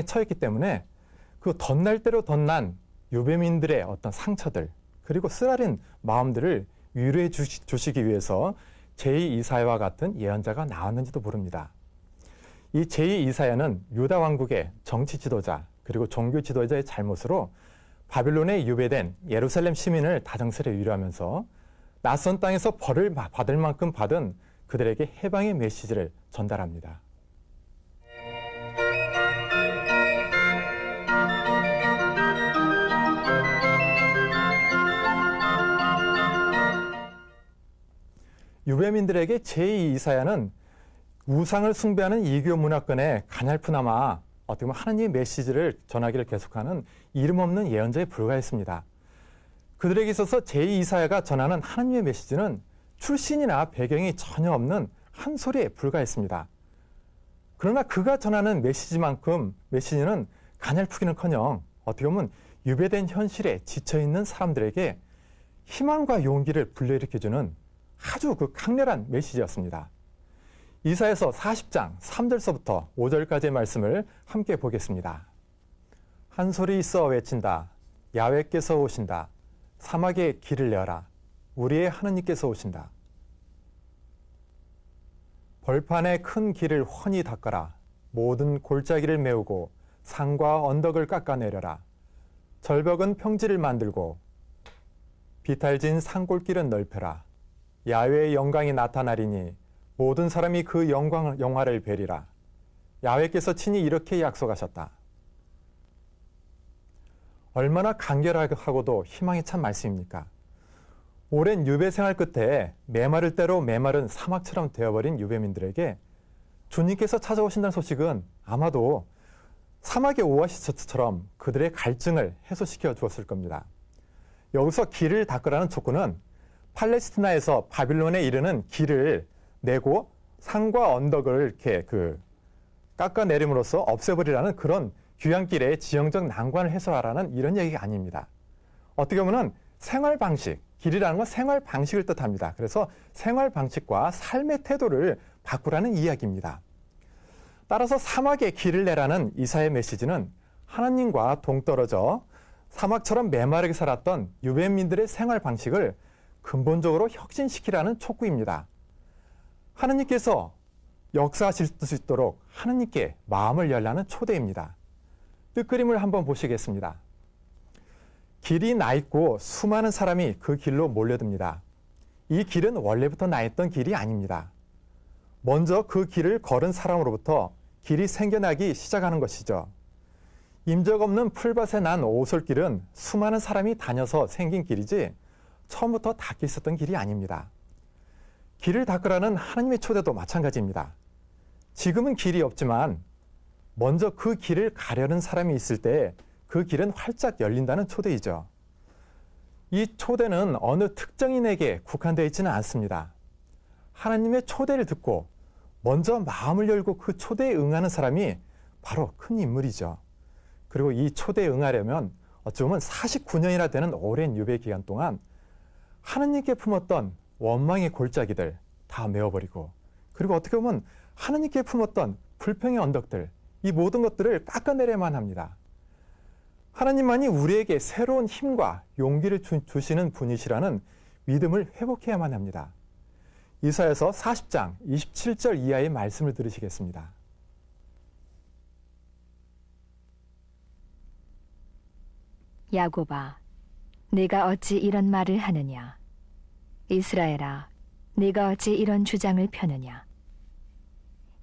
처했기 때문에 그 덧날 대로 덧난 유배민들의 어떤 상처들 그리고 쓰라린 마음들을 위로해 주시기 위해서 제2이사야와 같은 예언자가 나왔는지도 모릅니다. 이 제2이사야는 유다 왕국의 정치 지도자 그리고 종교 지도자의 잘못으로 바빌론에 유배된 예루살렘 시민을 다정스레 위로하면서 낯선 땅에서 벌을 받을 만큼 받은 그들에게 해방의 메시지를 전달합니다. 유배민들에게 제2이사야는 우상을 숭배하는 이교 문화권의 가냘프나마 어떻게 보면 하나님의 메시지를 전하기를 계속하는 이름 없는 예언자에 불과했습니다. 그들에게 있어서 제2이사야가 전하는 하나님의 메시지는 출신이나 배경이 전혀 없는 한 소리에 불과했습니다. 그러나 그가 전하는 메시지는 가냘프기는커녕 어떻게 보면 유배된 현실에 지쳐있는 사람들에게 희망과 용기를 불러일으켜주는 아주 그 강렬한 메시지였습니다. 이사야서 40장 3절서부터 5절까지의 말씀을 함께 보겠습니다. 한 소리 있어 외친다. 야훼께서 오신다. 사막에 길을 내어라. 우리의 하느님께서 오신다. 벌판에 큰 길을 훤히 닦아라. 모든 골짜기를 메우고 산과 언덕을 깎아내려라. 절벽은 평지를 만들고 비탈진 산골길은 넓혀라. 야훼의 영광이 나타나리니 모든 사람이 그 영화를 뵈리라. 야훼께서 친히 이렇게 약속하셨다. 얼마나 간결하고도 희망이 찬 말씀입니까? 오랜 유배 생활 끝에 메마를 대로 메마른 사막처럼 되어버린 유배민들에게 주님께서 찾아오신다는 소식은 아마도 사막의 오아시스처럼 그들의 갈증을 해소시켜 주었을 겁니다. 여기서 길을 닦으라는 조건은 팔레스티나에서 바빌론에 이르는 길을 내고 산과 언덕을 이렇게 깎아내림으로써 없애버리라는 그런 귀향길의 지형적 난관을 해소하라는 이런 얘기가 아닙니다. 어떻게 보면 생활 방식, 길이라는 건 생활 방식을 뜻합니다. 그래서 생활 방식과 삶의 태도를 바꾸라는 이야기입니다. 따라서 사막에 길을 내라는 이사야의 메시지는 하나님과 동떨어져 사막처럼 메마르게 살았던 유배민들의 생활 방식을 근본적으로 혁신시키라는 촉구입니다. 하나님께서 역사하실 수 있도록 하나님께 마음을 열라는 초대입니다. 뜻그림을 한번 보시겠습니다. 길이 나 있고 수많은 사람이 그 길로 몰려듭니다. 이 길은 원래부터 나 있던 길이 아닙니다. 먼저 그 길을 걸은 사람으로부터 길이 생겨나기 시작하는 것이죠. 임적 없는 풀밭에 난 오솔길은 수많은 사람이 다녀서 생긴 길이지 처음부터 닦여 있었던 길이 아닙니다. 길을 닦으라는 하나님의 초대도 마찬가지입니다. 지금은 길이 없지만 먼저 그 길을 가려는 사람이 있을 때 그 길은 활짝 열린다는 초대이죠. 이 초대는 어느 특정인에게 국한되어 있지는 않습니다. 하나님의 초대를 듣고 먼저 마음을 열고 그 초대에 응하는 사람이 바로 큰 인물이죠. 그리고 이 초대에 응하려면 어쩌면 49년이나 되는 오랜 유배 기간 동안 하나님께 품었던 원망의 골짜기들 다 메워버리고, 그리고 어떻게 보면 하나님께 품었던 불평의 언덕들, 이 모든 것들을 깎아내려야만 합니다. 하나님만이 우리에게 새로운 힘과 용기를 주시는 분이시라는 믿음을 회복해야만 합니다. 이사야서 40장 27절 이하의 말씀을 들으시겠습니다. 야곱아, 네가 어찌 이런 말을 하느냐? 이스라엘아, 네가 어찌 이런 주장을 펴느냐?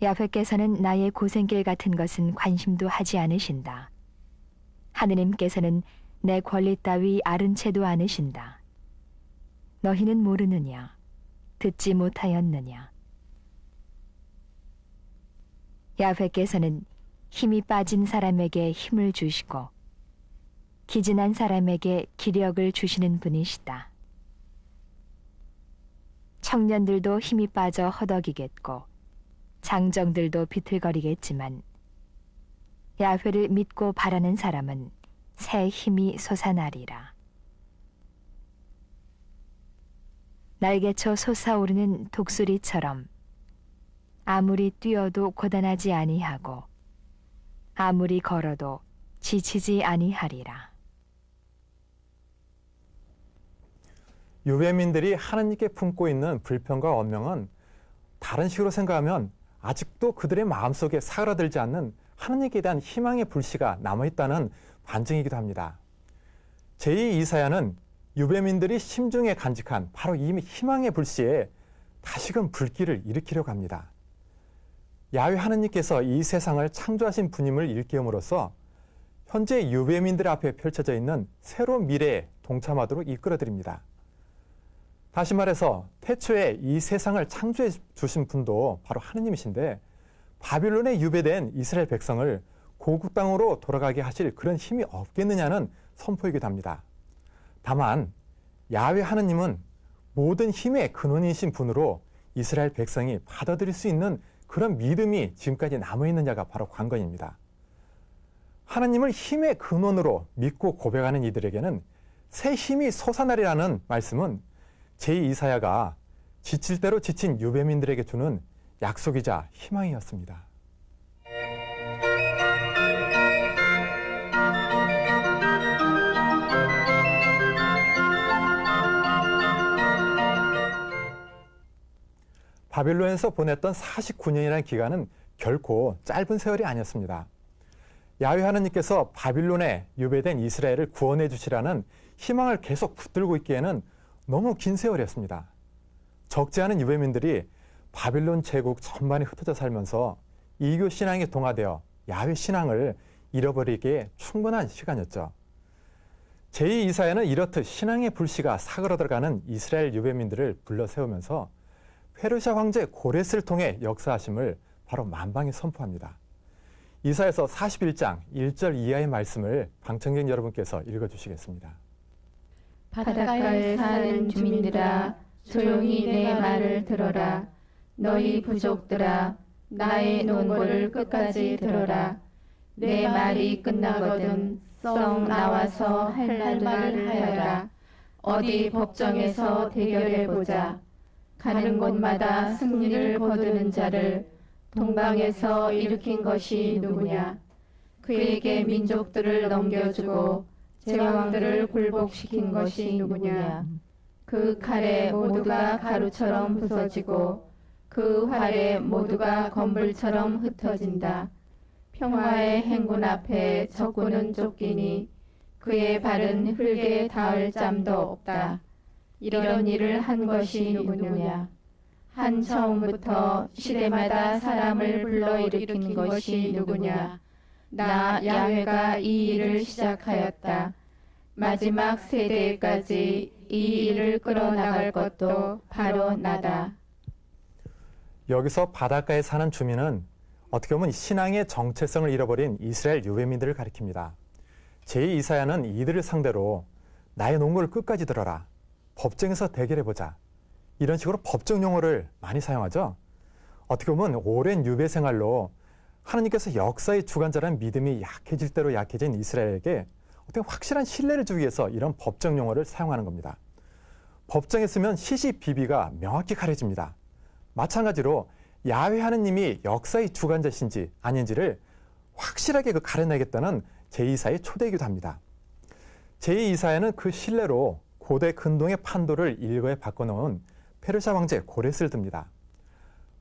야훼께서는 나의 고생길 같은 것은 관심도 하지 않으신다. 하느님께서는 내 권리 따위 아른 채도 않으신다. 너희는 모르느냐? 듣지 못하였느냐? 야훼께서는 힘이 빠진 사람에게 힘을 주시고 기진한 사람에게 기력을 주시는 분이시다. 청년들도 힘이 빠져 허덕이겠고 장정들도 비틀거리겠지만 야훼를 믿고 바라는 사람은 새 힘이 솟아나리라. 날개쳐 솟아오르는 독수리처럼 아무리 뛰어도 고단하지 아니하고 아무리 걸어도 지치지 아니하리라. 유배민들이 하나님께 품고 있는 불평과 원명은 다른 식으로 생각하면 아직도 그들의 마음속에 사그라들지 않는 하나님께 대한 희망의 불씨가 남아있다는 반증이기도 합니다. 제2 이사야는 유배민들이 심중에 간직한 바로 이 희망의 불씨에 다시금 불길을 일으키려고 합니다. 야훼 하나님께서 이 세상을 창조하신 분임을 일깨움으로써 현재 유배민들 앞에 펼쳐져 있는 새로운 미래에 동참하도록 이끌어드립니다. 다시 말해서 태초에 이 세상을 창조해 주신 분도 바로 하느님이신데 바빌론에 유배된 이스라엘 백성을 고국 땅으로 돌아가게 하실 그런 힘이 없겠느냐는 선포이기도 합니다. 다만 야훼 하느님은 모든 힘의 근원이신 분으로 이스라엘 백성이 받아들일 수 있는 그런 믿음이 지금까지 남아있느냐가 바로 관건입니다. 하나님을 힘의 근원으로 믿고 고백하는 이들에게는 새 힘이 솟아나리라는 말씀은 제2이사야가 지칠 대로 지친 유배민들에게 주는 약속이자 희망이었습니다. 바빌론에서 보냈던 49년이라는 기간은 결코 짧은 세월이 아니었습니다. 야훼 하나님께서 바빌론에 유배된 이스라엘을 구원해 주시라는 희망을 계속 붙들고 있기에는 너무 긴 세월이었습니다. 적지 않은 유배민들이 바빌론 제국 전반에 흩어져 살면서 이교 신앙에 동화되어 야훼 신앙을 잃어버리기에 충분한 시간이었죠. 제2이사야는 이렇듯 신앙의 불씨가 사그러들어가는 이스라엘 유배민들을 불러 세우면서 페르시아 황제 고레스를 통해 역사하심을 바로 만방에 선포합니다. 이사야서 41장 1절 이하의 말씀을 방청객 여러분께서 읽어주시겠습니다. 바닷가에 사는 주민들아, 조용히 내 말을 들어라. 너희 부족들아, 나의 논고를 끝까지 들어라. 내 말이 끝나거든 썩 나와서 할 말을 하여라. 어디 법정에서 대결해보자. 가는 곳마다 승리를 거두는 자를 동방에서 일으킨 것이 누구냐? 그에게 민족들을 넘겨주고 제왕들을 굴복시킨 것이 누구냐? 그 칼에 모두가 가루처럼 부서지고 그 활에 모두가 건불처럼 흩어진다. 평화의 행군 앞에 적군은 쫓기니 그의 발은 흙에 닿을 짬도 없다. 이런 일을 한 것이 누구냐? 한 처음부터 시대마다 사람을 불러일으킨 것이 누구냐? 나 야훼가 이 일을 시작하였다. 마지막 세대까지 이 일을 끌어나갈 것도 바로 나다. 여기서 바닷가에 사는 주민은 어떻게 보면 신앙의 정체성을 잃어버린 이스라엘 유배민들을 가리킵니다. 제2이사야는 이들을 상대로 나의 농구를 끝까지 들어라. 법정에서 대결해보자. 이런 식으로 법정 용어를 많이 사용하죠. 어떻게 보면 오랜 유배 생활로 하나님께서 역사의 주관자라는 믿음이 약해질 대로 약해진 이스라엘에게 어떻게 확실한 신뢰를 주기 위해서 이런 법정 용어를 사용하는 겁니다. 법정에 쓰면 시시비비가 명확히 가려집니다. 마찬가지로 야훼 하느님이 역사의 주관자신지 아닌지를 확실하게 가려내겠다는 제2이사야의 초대이기도 합니다. 제2이사야는 그 신뢰로 고대 근동의 판도를 일거에 바꿔놓은 페르시아 황제 고레스를 듭니다.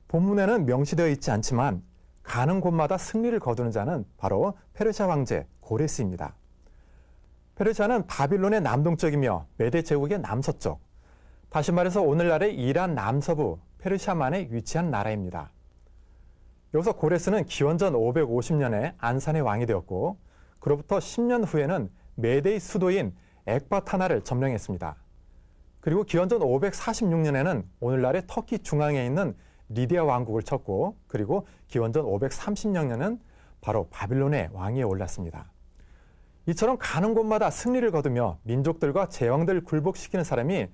본문에는 명시되어 있지 않지만 가는 곳마다 승리를 거두는 자는 바로 페르시아 황제 고레스입니다. 페르시아는 바빌론의 남동쪽이며 메데 제국의 남서쪽, 다시 말해서 오늘날의 이란 남서부 페르시아만에 위치한 나라입니다. 여기서 고레스는 기원전 550년에 안산의 왕이 되었고 그로부터 10년 후에는 메데의 수도인 엑바타나를 점령했습니다. 그리고 기원전 546년에는 오늘날의 터키 중앙에 있는 리디아 왕국을 쳤고 그리고 기원전 530년에는 바로 바빌론의 왕위에 올랐습니다. 이처럼 가는 곳마다 승리를 거두며 민족들과 제왕들을 굴복시키는 사람이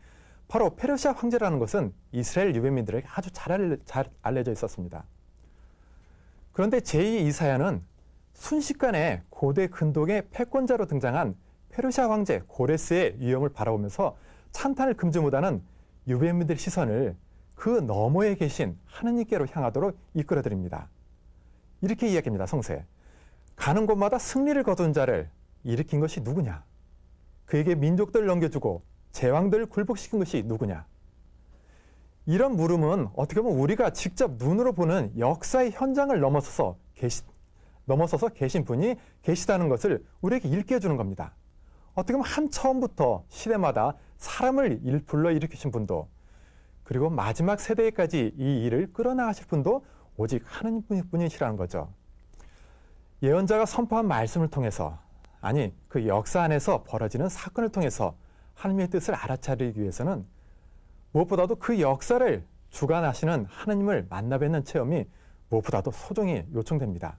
바로 페르시아 황제라는 것은 이스라엘 유배민들에게 아주 잘 알려져 있었습니다. 그런데 제2이사야는 순식간에 고대 근동의 패권자로 등장한 페르시아 황제 고레스의 위엄을 바라보면서 찬탄을 금지 못하는 유배민들의 시선을 그 너머에 계신 하느님께로 향하도록 이끌어드립니다. 이렇게 이야기합니다. 성서에. 가는 곳마다 승리를 거둔 자를 일으킨 것이 누구냐? 그에게 민족들을 넘겨주고 제왕들을 굴복시킨 것이 누구냐? 이런 물음은 어떻게 보면 우리가 직접 눈으로 보는 역사의 현장을 넘어서서 계신 분이 계시다는 것을 우리에게 읽게 해주는 겁니다. 어떻게 보면 한 처음부터 시대마다 사람을 불러일으키신 분도 그리고 마지막 세대까지 이 일을 끌어나가실 분도 오직 하느님뿐이시라는 거죠. 예언자가 선포한 말씀을 통해서 아니 그 역사 안에서 벌어지는 사건을 통해서 하나님의 뜻을 알아차리기 위해서는 무엇보다도 그 역사를 주관하시는 하나님을 만나 뵙는 체험이 무엇보다도 소중히 요청됩니다.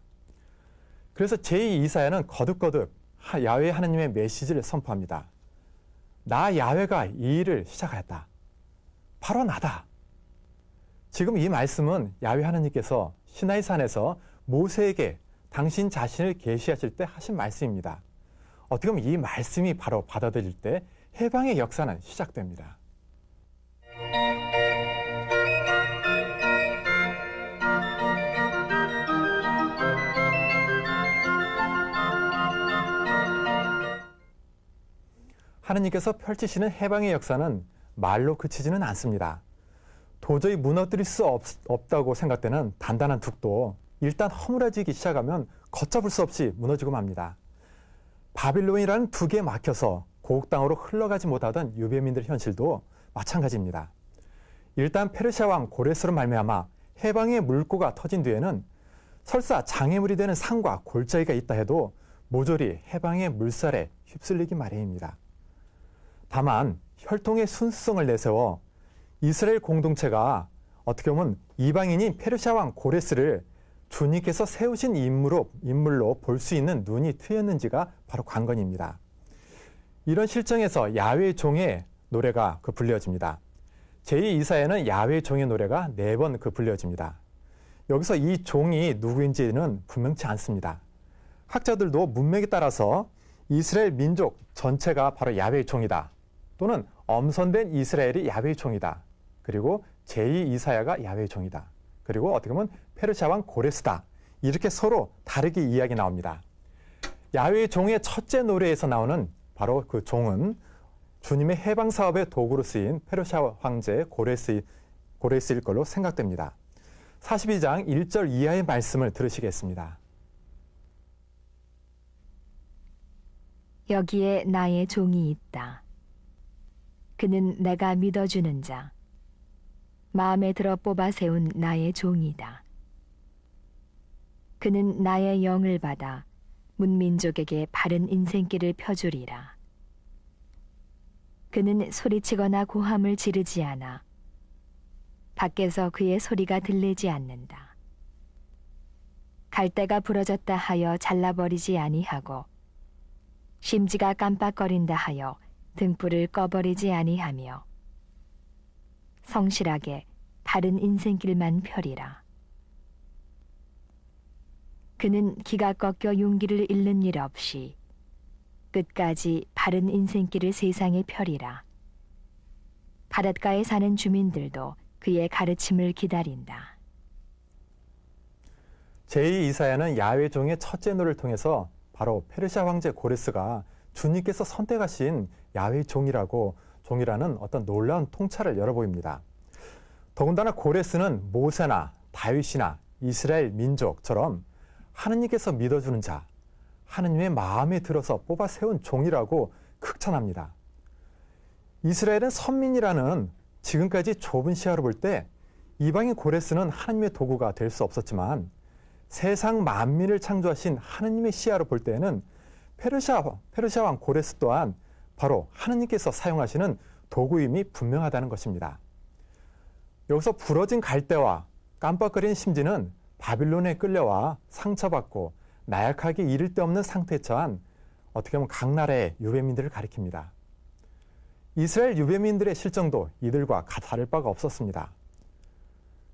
그래서 제2이사야는 거듭거듭 야훼 하나님의 메시지를 선포합니다. 나 야훼가 이 일을 시작하였다. 바로 나다. 지금 이 말씀은 야훼 하나님께서 시나이 산에서 모세에게 당신 자신을 계시하실 때 하신 말씀입니다. 어떻게 보면 이 말씀이 바로 받아들일 때 해방의 역사는 시작됩니다. 하느님께서 펼치시는 해방의 역사는 말로 그치지는 않습니다. 도저히 무너뜨릴 수 없다고 생각되는 단단한 둑도 일단 허물어지기 시작하면 걷잡을 수 없이 무너지고 맙니다. 바빌론이라는 둑에 막혀서 고국 땅으로 흘러가지 못하던 유배민들 현실도 마찬가지입니다. 일단 페르시아 왕 고레스로 말미암아 해방의 물꼬가 터진 뒤에는 설사 장애물이 되는 산과 골짜기가 있다 해도 모조리 해방의 물살에 휩쓸리기 마련입니다. 다만 혈통의 순수성을 내세워 이스라엘 공동체가 어떻게 보면 이방인인 페르시아 왕 고레스를 주님께서 세우신 인물로 볼 수 있는 눈이 트였는지가 바로 관건입니다. 이런 실정에서 야훼의 종의 노래가 불려집니다. 제2이사야는 야훼의 종의 노래가 4번 불려집니다. 여기서 이 종이 누구인지는 분명치 않습니다. 학자들도 문맥에 따라서 이스라엘 민족 전체가 바로 야훼의 종이다. 또는 엄선된 이스라엘이 야훼의 종이다. 그리고 제2이사야가 야훼의 종이다. 그리고 어떻게 보면 페르시아 왕 고레스다. 이렇게 서로 다르게 이야기 나옵니다. 야훼의 종의 첫째 노래에서 나오는 바로 그 종은 주님의 해방 사업의 도구로 쓰인 페르시아 황제 고레스일 걸로 생각됩니다. 42장 1절 이하의 말씀을 들으시겠습니다. 여기에 나의 종이 있다. 그는 내가 믿어주는 자. 마음에 들어 뽑아 세운 나의 종이다. 그는 나의 영을 받아 문민족에게 바른 인생길을 펴주리라. 그는 소리치거나 고함을 지르지 않아. 밖에서 그의 소리가 들리지 않는다. 갈대가 부러졌다 하여 잘라버리지 아니하고 심지가 깜빡거린다 하여 등불을 꺼버리지 아니하며 성실하게 바른 인생길만 펴리라. 그는 기가 꺾여 용기를 잃는 일 없이 끝까지 바른 인생길을 세상에 펴리라. 바닷가에 사는 주민들도 그의 가르침을 기다린다. 제2이사야는 야훼 종의 첫째 노를 통해서 바로 페르시아 황제 고레스가 주님께서 선택하신 야훼 종이라는 어떤 놀라운 통찰을 열어보입니다. 더군다나 고레스는 모세나 다윗이나 이스라엘 민족처럼 하느님께서 믿어주는 자, 하느님의 마음에 들어서 뽑아 세운 종이라고 극찬합니다. 이스라엘은 선민이라는 지금까지 좁은 시야로 볼 때 이방인 고레스는 하느님의 도구가 될 수 없었지만 세상 만민을 창조하신 하느님의 시야로 볼 때에는 페르시아 왕 고레스 또한 바로 하느님께서 사용하시는 도구임이 분명하다는 것입니다. 여기서 부러진 갈대와 깜빡거리는 심지는 바빌론에 끌려와 상처받고 나약하게 이를 데 없는 상태에 처한 어떻게 보면 각 나라의 유배민들을 가리킵니다. 이스라엘 유배민들의 실정도 이들과 다를 바가 없었습니다.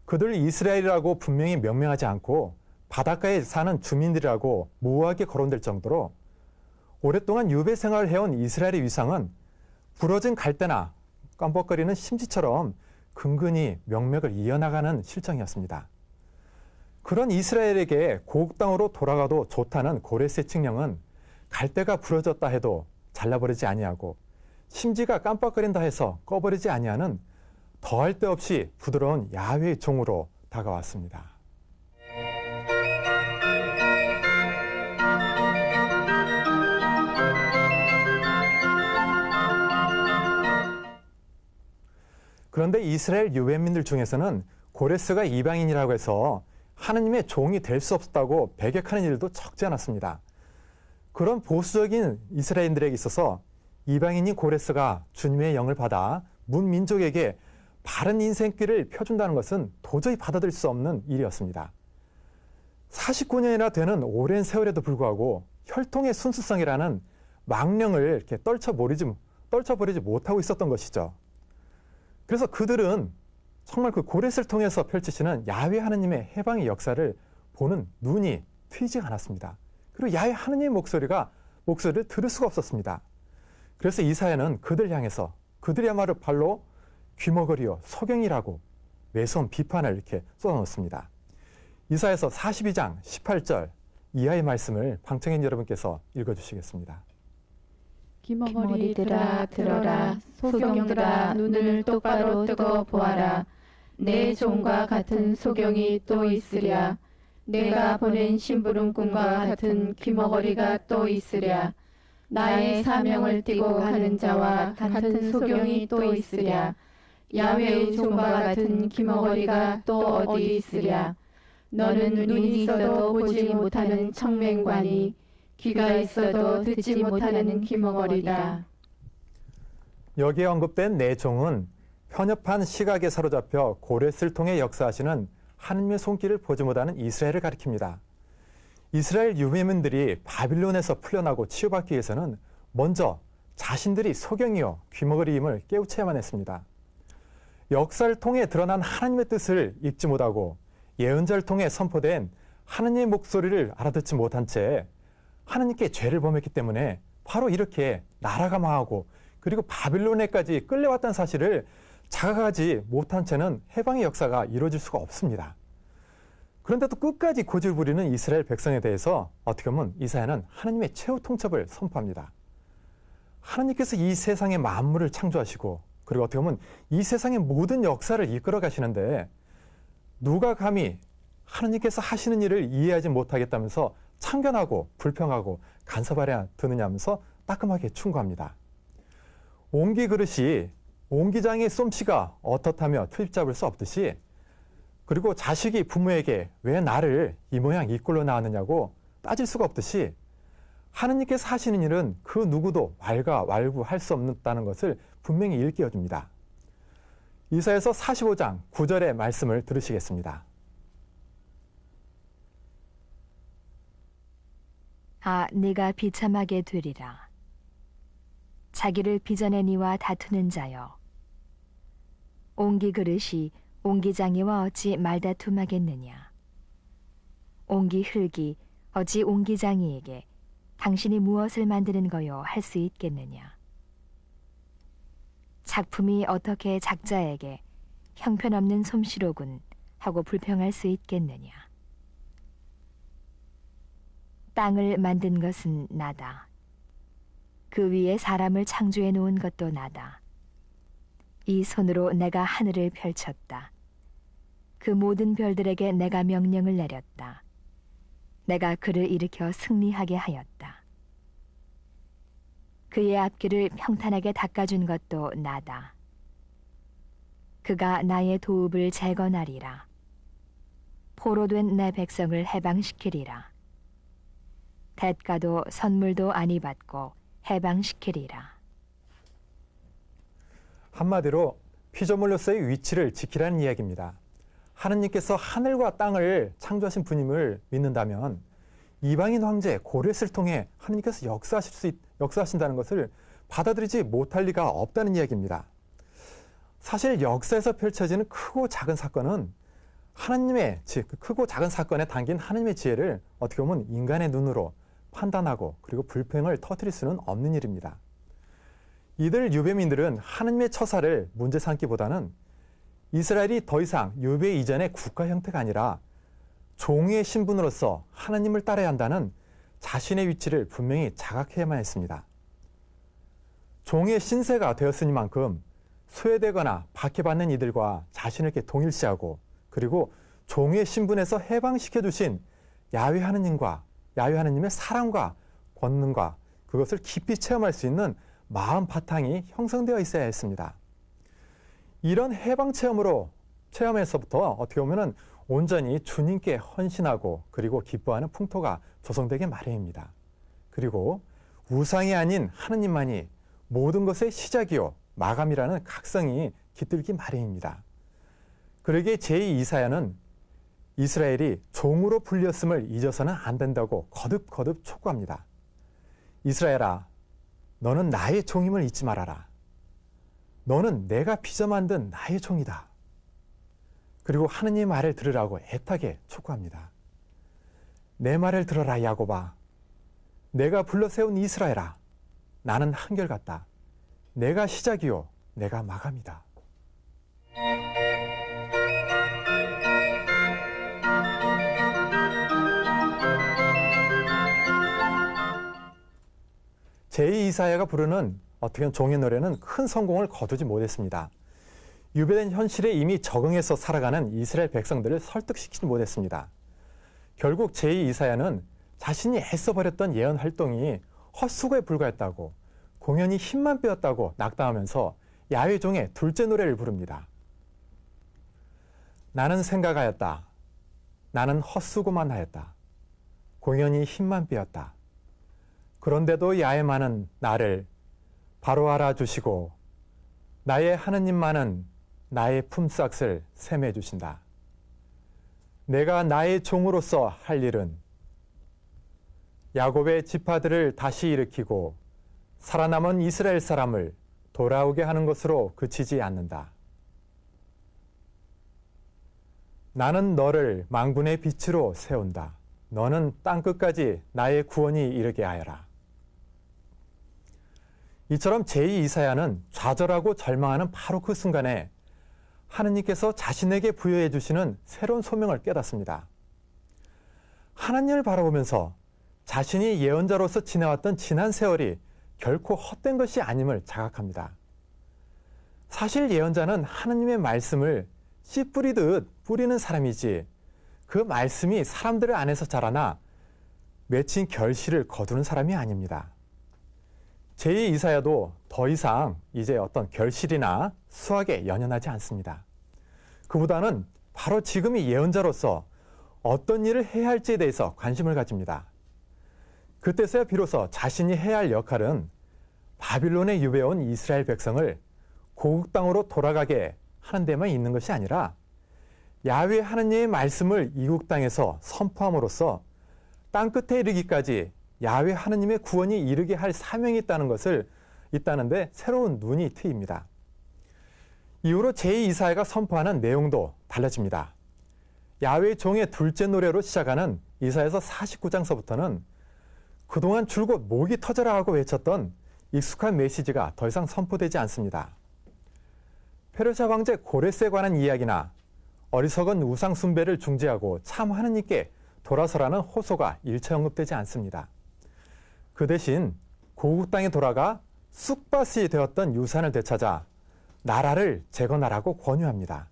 그들 이스라엘이라고 분명히 명명하지 않고 바닷가에 사는 주민들이라고 모호하게 거론될 정도로 오랫동안 유배 생활을 해온 이스라엘의 위상은 부러진 갈대나 깜빡거리는 심지처럼 근근히 명맥을 이어나가는 실정이었습니다. 그런 이스라엘에게 고국 땅으로 돌아가도 좋다는 고레스의 칙령은 갈대가 부러졌다 해도 잘라버리지 아니하고 심지가 깜빡거린다 해서 꺼버리지 아니하는 더할 데 없이 부드러운 야훼의 종으로 다가왔습니다. 그런데 이스라엘 유배민들 중에서는 고레스가 이방인이라고 해서 하느님의 종이 될 수 없다고 배격하는 일도 적지 않았습니다. 그런 보수적인 이스라엘인들에게 있어서 이방인인 고레스가 주님의 영을 받아 문민족에게 바른 인생길을 펴준다는 것은 도저히 받아들일 수 없는 일이었습니다. 49년이나 되는 오랜 세월에도 불구하고 혈통의 순수성이라는 망령을 이렇게 떨쳐버리지 못하고 있었던 것이죠. 그래서 그들은 정말 그 고레스를 통해서 펼치시는 야훼 하느님의 해방의 역사를 보는 눈이 트이지 않았습니다. 그리고 야훼 하느님의 목소리를 들을 수가 없었습니다. 그래서 이사야는 그들 향해서 그들이야말로 발로 귀머거리요 소경이라고 매서운 비판을 이렇게 쏟아놓습니다. 이사야서 42장 18절 이하의 말씀을 방청객 여러분께서 읽어주시겠습니다. 귀머거리들아 들어라, 소경들아 눈을 똑바로 뜨고 보아라. 내 종과 같은 소경이 또 있으랴. 내가 보낸 심부름꾼과 같은 귀머거리가 또 있으랴. 나의 사명을 띠고 가는 자와 같은 소경이 또 있으랴. 야훼의 종과 같은 귀머거리가 또 어디 있으랴. 너는 눈이 있어도 보지 못하는 청맹관이, 귀가 있어도 듣지 못하는 귀머거리다. 여기에 언급된 내 종은 편협한 시각에 사로잡혀 고레스를 통해 역사하시는 하느님의 손길을 보지 못하는 이스라엘을 가리킵니다. 이스라엘 유배민들이 바빌론에서 풀려나고 치유받기 위해서는 먼저 자신들이 소경이요 귀머거리임을 깨우쳐야만 했습니다. 역사를 통해 드러난 하나님의 뜻을 읽지 못하고 예언자를 통해 선포된 하느님의 목소리를 알아듣지 못한 채 하느님께 죄를 범했기 때문에 바로 이렇게 나라가 망하고 그리고 바빌론에까지 끌려왔다는 사실을 자각하지 못한 채는 해방의 역사가 이루어질 수가 없습니다. 그런데도 끝까지 고집을 부리는 이스라엘 백성에 대해서 어떻게 보면 이사야는 하느님의 최후 통첩을 선포합니다. 하느님께서 이 세상의 만물을 창조하시고 그리고 어떻게 보면 이 세상의 모든 역사를 이끌어 가시는데 누가 감히 하느님께서 하시는 일을 이해하지 못하겠다면서 참견하고 불평하고 간섭하려 드느냐면서 따끔하게 충고합니다. 옹기 그릇이 옹기장의 솜씨가 어떻다며 트집 잡을 수 없듯이, 그리고 자식이 부모에게 왜 나를 이 모양 이 꼴로 낳았느냐고 따질 수가 없듯이 하느님께서 하시는 일은 그 누구도 왈가왈부할 수 없다는 것을 분명히 일깨워줍니다. 이사야서 45장 9절의 말씀을 들으시겠습니다. 아, 네가 비참하게 되리라. 자기를 빚어낸 이와 다투는 자여. 옹기 그릇이 옹기장이와 어찌 말다툼하겠느냐. 옹기 흙이 어찌 옹기장이에게 당신이 무엇을 만드는 거요 할 수 있겠느냐. 작품이 어떻게 작자에게 형편없는 솜씨로군 하고 불평할 수 있겠느냐. 땅을 만든 것은 나다. 그 위에 사람을 창조해 놓은 것도 나다. 이 손으로 내가 하늘을 펼쳤다. 그 모든 별들에게 내가 명령을 내렸다. 내가 그를 일으켜 승리하게 하였다. 그의 앞길을 평탄하게 닦아준 것도 나다. 그가 나의 도읍을 재건하리라. 포로된 내 백성을 해방시키리라. 대가도 선물도 아니 받고 해방시키리라. 한마디로 피조물로서의 위치를 지키라는 이야기입니다. 하느님께서 하늘과 땅을 창조하신 분임을 믿는다면 이방인 황제 고렛을 통해 하느님께서 역사하신다는 것을 받아들이지 못할 리가 없다는 이야기입니다. 사실 역사에서 펼쳐지는 크고 작은 사건은 하나님의 크고 작은 사건에 담긴 하나님의 지혜를 어떻게 보면 인간의 눈으로 판단하고 그리고 불평을 터뜨릴 수는 없는 일입니다. 이들 유배민들은 하나님의 처사를 문제 삼기보다는 이스라엘이 더 이상 유배 이전의 국가 형태가 아니라 종의 신분으로서 하나님을 따라야 한다는 자신의 위치를 분명히 자각해야만 했습니다. 종의 신세가 되었으니만큼 소외되거나 박해받는 이들과 자신을 이렇게 동일시하고 그리고 종의 신분에서 해방시켜 주신 야훼 하느님의 사랑과 권능과 그것을 깊이 체험할 수 있는 마음 바탕이 형성되어 있어야 했습니다. 이런 해방 체험에서부터 어떻게 보면은 온전히 주님께 헌신하고 그리고 기뻐하는 풍토가 조성되기 마련입니다. 그리고 우상이 아닌 하느님만이 모든 것의 시작이요 마감이라는 각성이 깃들기 마련입니다. 그러기에 제2이사야는 이스라엘이 종으로 불렸음을 잊어서는 안 된다고 거듭거듭 촉구합니다. 이스라엘아, 너는 나의 종임을 잊지 말아라. 너는 내가 빚어 만든 나의 종이다. 그리고 하느님의 말을 들으라고 애타게 촉구합니다. 내 말을 들어라 야곱아. 내가 불러 세운 이스라엘아. 나는 한결같다. 내가 시작이요 내가 마감이다. 제2이사야가 부르는 어떻게 보면 종의 노래는 큰 성공을 거두지 못했습니다. 유배된 현실에 이미 적응해서 살아가는 이스라엘 백성들을 설득시키지 못했습니다. 결국 제2이사야는 자신이 애써 벌였던 예언 활동이 헛수고에 불과했다고 공연히 힘만 빼었다고 낙담하면서 야훼 종의 둘째 노래를 부릅니다. 나는 생각하였다. 나는 헛수고만 하였다. 공연히 힘만 빼었다. 그런데도 야훼만은 나를 바로 알아주시고 나의 하느님만은 나의 품삯을 셈해 주신다. 내가 나의 종으로서 할 일은 야곱의 지파들을 다시 일으키고 살아남은 이스라엘 사람을 돌아오게 하는 것으로 그치지 않는다. 나는 너를 만군의 빛으로 세운다. 너는 땅끝까지 나의 구원이 이르게 하여라. 이처럼 제2이사야는 좌절하고 절망하는 바로 그 순간에 하느님께서 자신에게 부여해 주시는 새로운 소명을 깨닫습니다. 하나님을 바라보면서 자신이 예언자로서 지나왔던 지난 세월이 결코 헛된 것이 아님을 자각합니다. 사실 예언자는 하느님의 말씀을 씨 뿌리듯 뿌리는 사람이지 그 말씀이 사람들 안에서 자라나 맺힌 결실을 거두는 사람이 아닙니다. 제2 이사야도 더 이상 이제 어떤 결실이나 수확에 연연하지 않습니다. 그보다는 바로 지금이 예언자로서 어떤 일을 해야 할지에 대해서 관심을 가집니다. 그때서야 비로소 자신이 해야 할 역할은 바빌론에 유배온 이스라엘 백성을 고국 땅으로 돌아가게 하는 데만 있는 것이 아니라 야훼 하느님의 말씀을 이국 땅에서 선포함으로써 땅끝에 이르기까지 야훼 하느님의 구원이 이르게 할 사명이 있다는데 새로운 눈이 트입니다. 이후로 제2 이사야가 선포하는 내용도 달라집니다. 야훼 종의 둘째 노래로 시작하는 이사야서 49장서부터는 그동안 줄곧 목이 터져라 하고 외쳤던 익숙한 메시지가 더 이상 선포되지 않습니다. 페르시아 황제 고레스에 관한 이야기나 어리석은 우상 숭배를 중지하고 참 하느님께 돌아서라는 호소가 일체 언급되지 않습니다. 그 대신 고국 땅에 돌아가 쑥밭이 되었던 유산을 되찾아 나라를 재건하라고 권유합니다.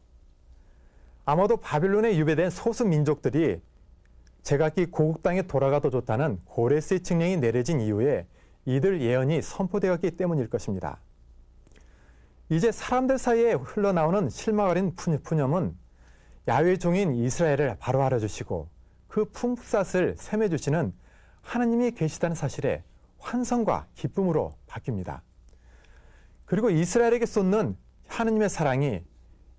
아마도 바빌론에 유배된 소수 민족들이 제각기 고국 땅에 돌아가도 좋다는 고레스의 칙령이 내려진 이후에 이들 예언이 선포되었기 때문일 것입니다. 이제 사람들 사이에 흘러나오는 실막 어린 푸념은 야훼 종인 이스라엘을 바로 알아주시고 그 품삯을 셈해주시는 하느님이 계시다는 사실에 환성과 기쁨으로 바뀝니다. 그리고 이스라엘에게 쏟는 하느님의 사랑이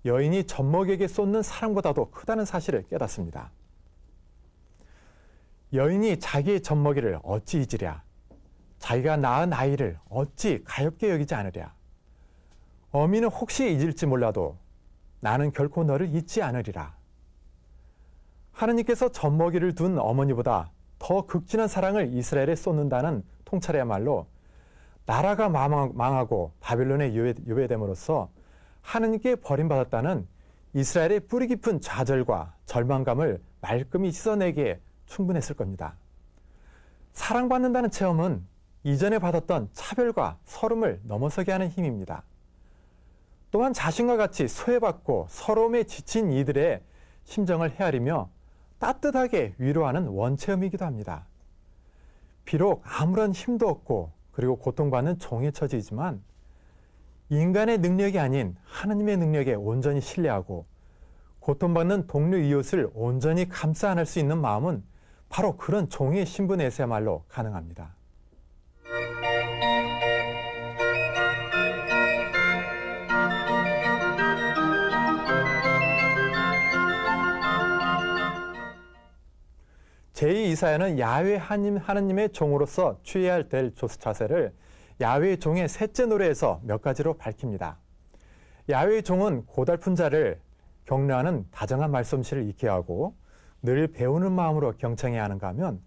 여인이 젖먹이에게 쏟는 사랑보다도 크다는 사실을 깨닫습니다. 여인이 자기의 젖먹이를 어찌 잊으랴? 자기가 낳은 아이를 어찌 가엾게 여기지 않으랴? 어미는 혹시 잊을지 몰라도 나는 결코 너를 잊지 않으리라. 하느님께서 젖먹이를 둔 어머니보다 더 극진한 사랑을 이스라엘에 쏟는다는 통찰이야말로 나라가 망하고 바빌론에 유배됨으로써 하느님께 버림받았다는 이스라엘의 뿌리 깊은 좌절과 절망감을 말끔히 씻어내기에 충분했을 겁니다. 사랑받는다는 체험은 이전에 받았던 차별과 서름을 넘어서게 하는 힘입니다. 또한 자신과 같이 소외받고 서러움에 지친 이들의 심정을 헤아리며 따뜻하게 위로하는 원체험이기도 합니다. 비록 아무런 힘도 없고 그리고 고통받는 종의 처지이지만 인간의 능력이 아닌 하느님의 능력에 온전히 신뢰하고 고통받는 동료 이웃을 온전히 감싸 안을 수 있는 마음은 바로 그런 종의 신분에서야말로 가능합니다. 제2 이사야는 야훼 하느님의 종으로서 취해야 될 자세를 야훼 종의 셋째 노래에서 몇 가지로 밝힙니다. 야훼 종은 고달픈 자를 격려하는 다정한 말솜씨를 익혀야 하고 늘 배우는 마음으로 경청해야 하는가 하면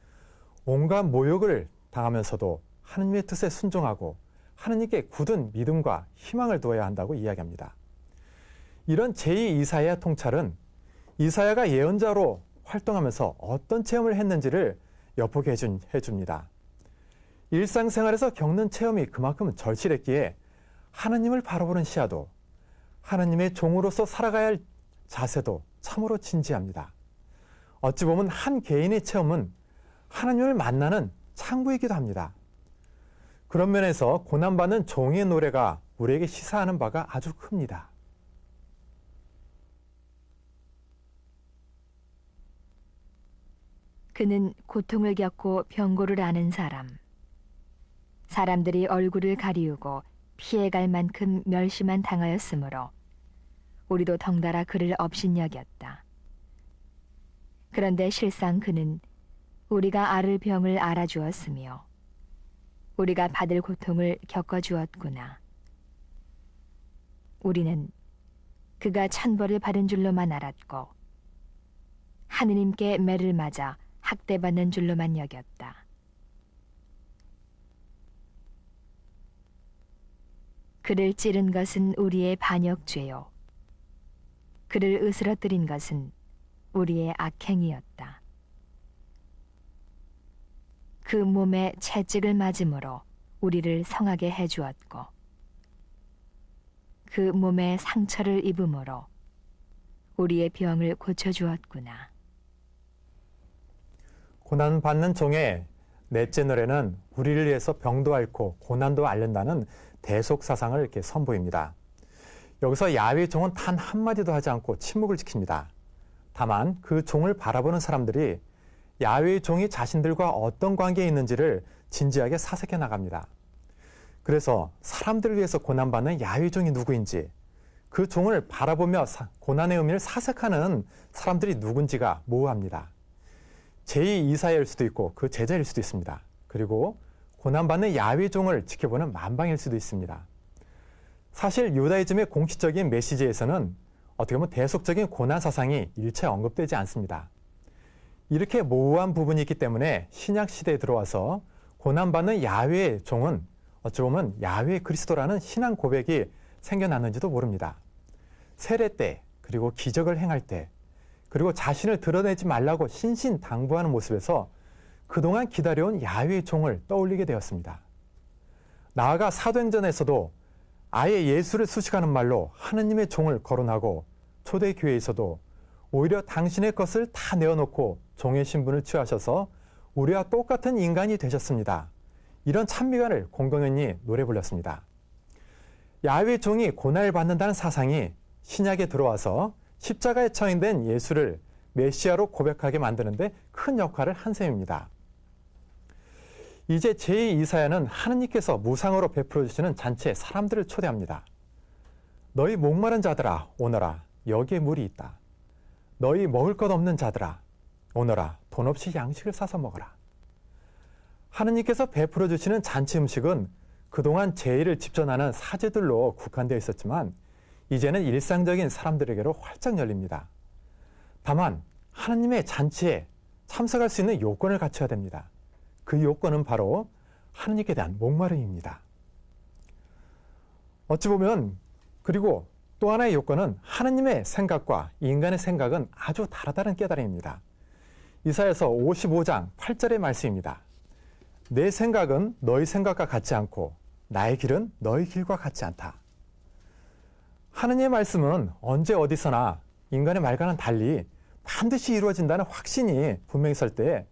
온갖 모욕을 당하면서도 하느님의 뜻에 순종하고 하느님께 굳은 믿음과 희망을 두어야 한다고 이야기합니다. 이런 제2 이사야 통찰은 이사야가 예언자로 활동하면서 어떤 체험을 했는지를 엿보게 해줍니다. 일상생활에서 겪는 체험이 그만큼 절실했기에 하나님을 바라보는 시야도 하나님의 종으로서 살아가야 할 자세도 참으로 진지합니다. 어찌 보면 한 개인의 체험은 하나님을 만나는 창구이기도 합니다. 그런 면에서 고난받는 종의 노래가 우리에게 시사하는 바가 아주 큽니다. 그는 고통을 겪고 병고를 앓은 사람들이 얼굴을 가리우고 피해갈 만큼 멸시만 당하였으므로 우리도 덩달아 그를 업신여겼다. 그런데 실상 그는 우리가 앓을 병을 알아주었으며 우리가 받을 고통을 겪어주었구나. 우리는 그가 천벌을 받은 줄로만 알았고 하느님께 매를 맞아 학대받는 줄로만 여겼다. 그를 찌른 것은 우리의 반역죄요 그를 으스러뜨린 것은 우리의 악행이었다. 그 몸에 채찍을 맞음으로 우리를 성하게 해주었고 그 몸에 상처를 입음으로 우리의 병을 고쳐주었구나. 고난받는 종의 넷째 노래는 우리를 위해서 병도 앓고 고난도 앓는다는 대속 사상을 이렇게 선보입니다. 여기서 야훼의 종은 단 한마디도 하지 않고 침묵을 지킵니다. 다만 그 종을 바라보는 사람들이 야훼의 종이 자신들과 어떤 관계에 있는지를 진지하게 사색해 나갑니다. 그래서 사람들을 위해서 고난받는 야훼의 종이 누구인지, 그 종을 바라보며 고난의 의미를 사색하는 사람들이 누군지가 모호합니다. 제2 이사야일 수도 있고 그 제자일 수도 있습니다. 그리고 고난받는 야훼의 종을 지켜보는 만방일 수도 있습니다. 사실 유다이즘의 공식적인 메시지에서는 어떻게 보면 대속적인 고난 사상이 일체 언급되지 않습니다. 이렇게 모호한 부분이 있기 때문에 신약 시대에 들어와서 고난받는 야훼의 종은 어찌 보면 야훼 그리스도라는 신앙 고백이 생겨났는지도 모릅니다. 세례 때, 그리고 기적을 행할 때, 그리고 자신을 드러내지 말라고 신신당부하는 모습에서 그동안 기다려온 야훼의 종을 떠올리게 되었습니다. 나아가 사도행전에서도 아예 예수를 수식하는 말로 하느님의 종을 거론하고 초대교회에서도 오히려 당신의 것을 다 내어놓고 종의 신분을 취하셔서 우리와 똑같은 인간이 되셨습니다. 이런 찬미가를 공공연히 노래 불렀습니다. 야훼의 종이 고난을 받는다는 사상이 신약에 들어와서 십자가에 처형된 예수를 메시아로 고백하게 만드는데 큰 역할을 한 셈입니다. 이제 제2 이사야는 하느님께서 무상으로 베풀어 주시는 잔치에 사람들을 초대합니다. 너희 목마른 자들아 오너라, 여기에 물이 있다. 너희 먹을 것 없는 자들아 오너라, 돈 없이 양식을 사서 먹어라. 하느님께서 베풀어 주시는 잔치 음식은 그동안 제의를 집전하는 사제들로 국한되어 있었지만 이제는 일상적인 사람들에게로 활짝 열립니다. 다만 하느님의 잔치에 참석할 수 있는 요건을 갖춰야 됩니다. 그 요건은 바로 하느님께 대한 목마름입니다. 어찌 보면 그리고 또 하나의 요건은 하느님의 생각과 인간의 생각은 아주 다르다는 깨달음입니다. 이사야서 55장 8절의 말씀입니다. 내 생각은 너희 생각과 같지 않고 나의 길은 너희 길과 같지 않다. 하느님의 말씀은 언제 어디서나 인간의 말과는 달리 반드시 이루어진다는 확신이 분명히 설 때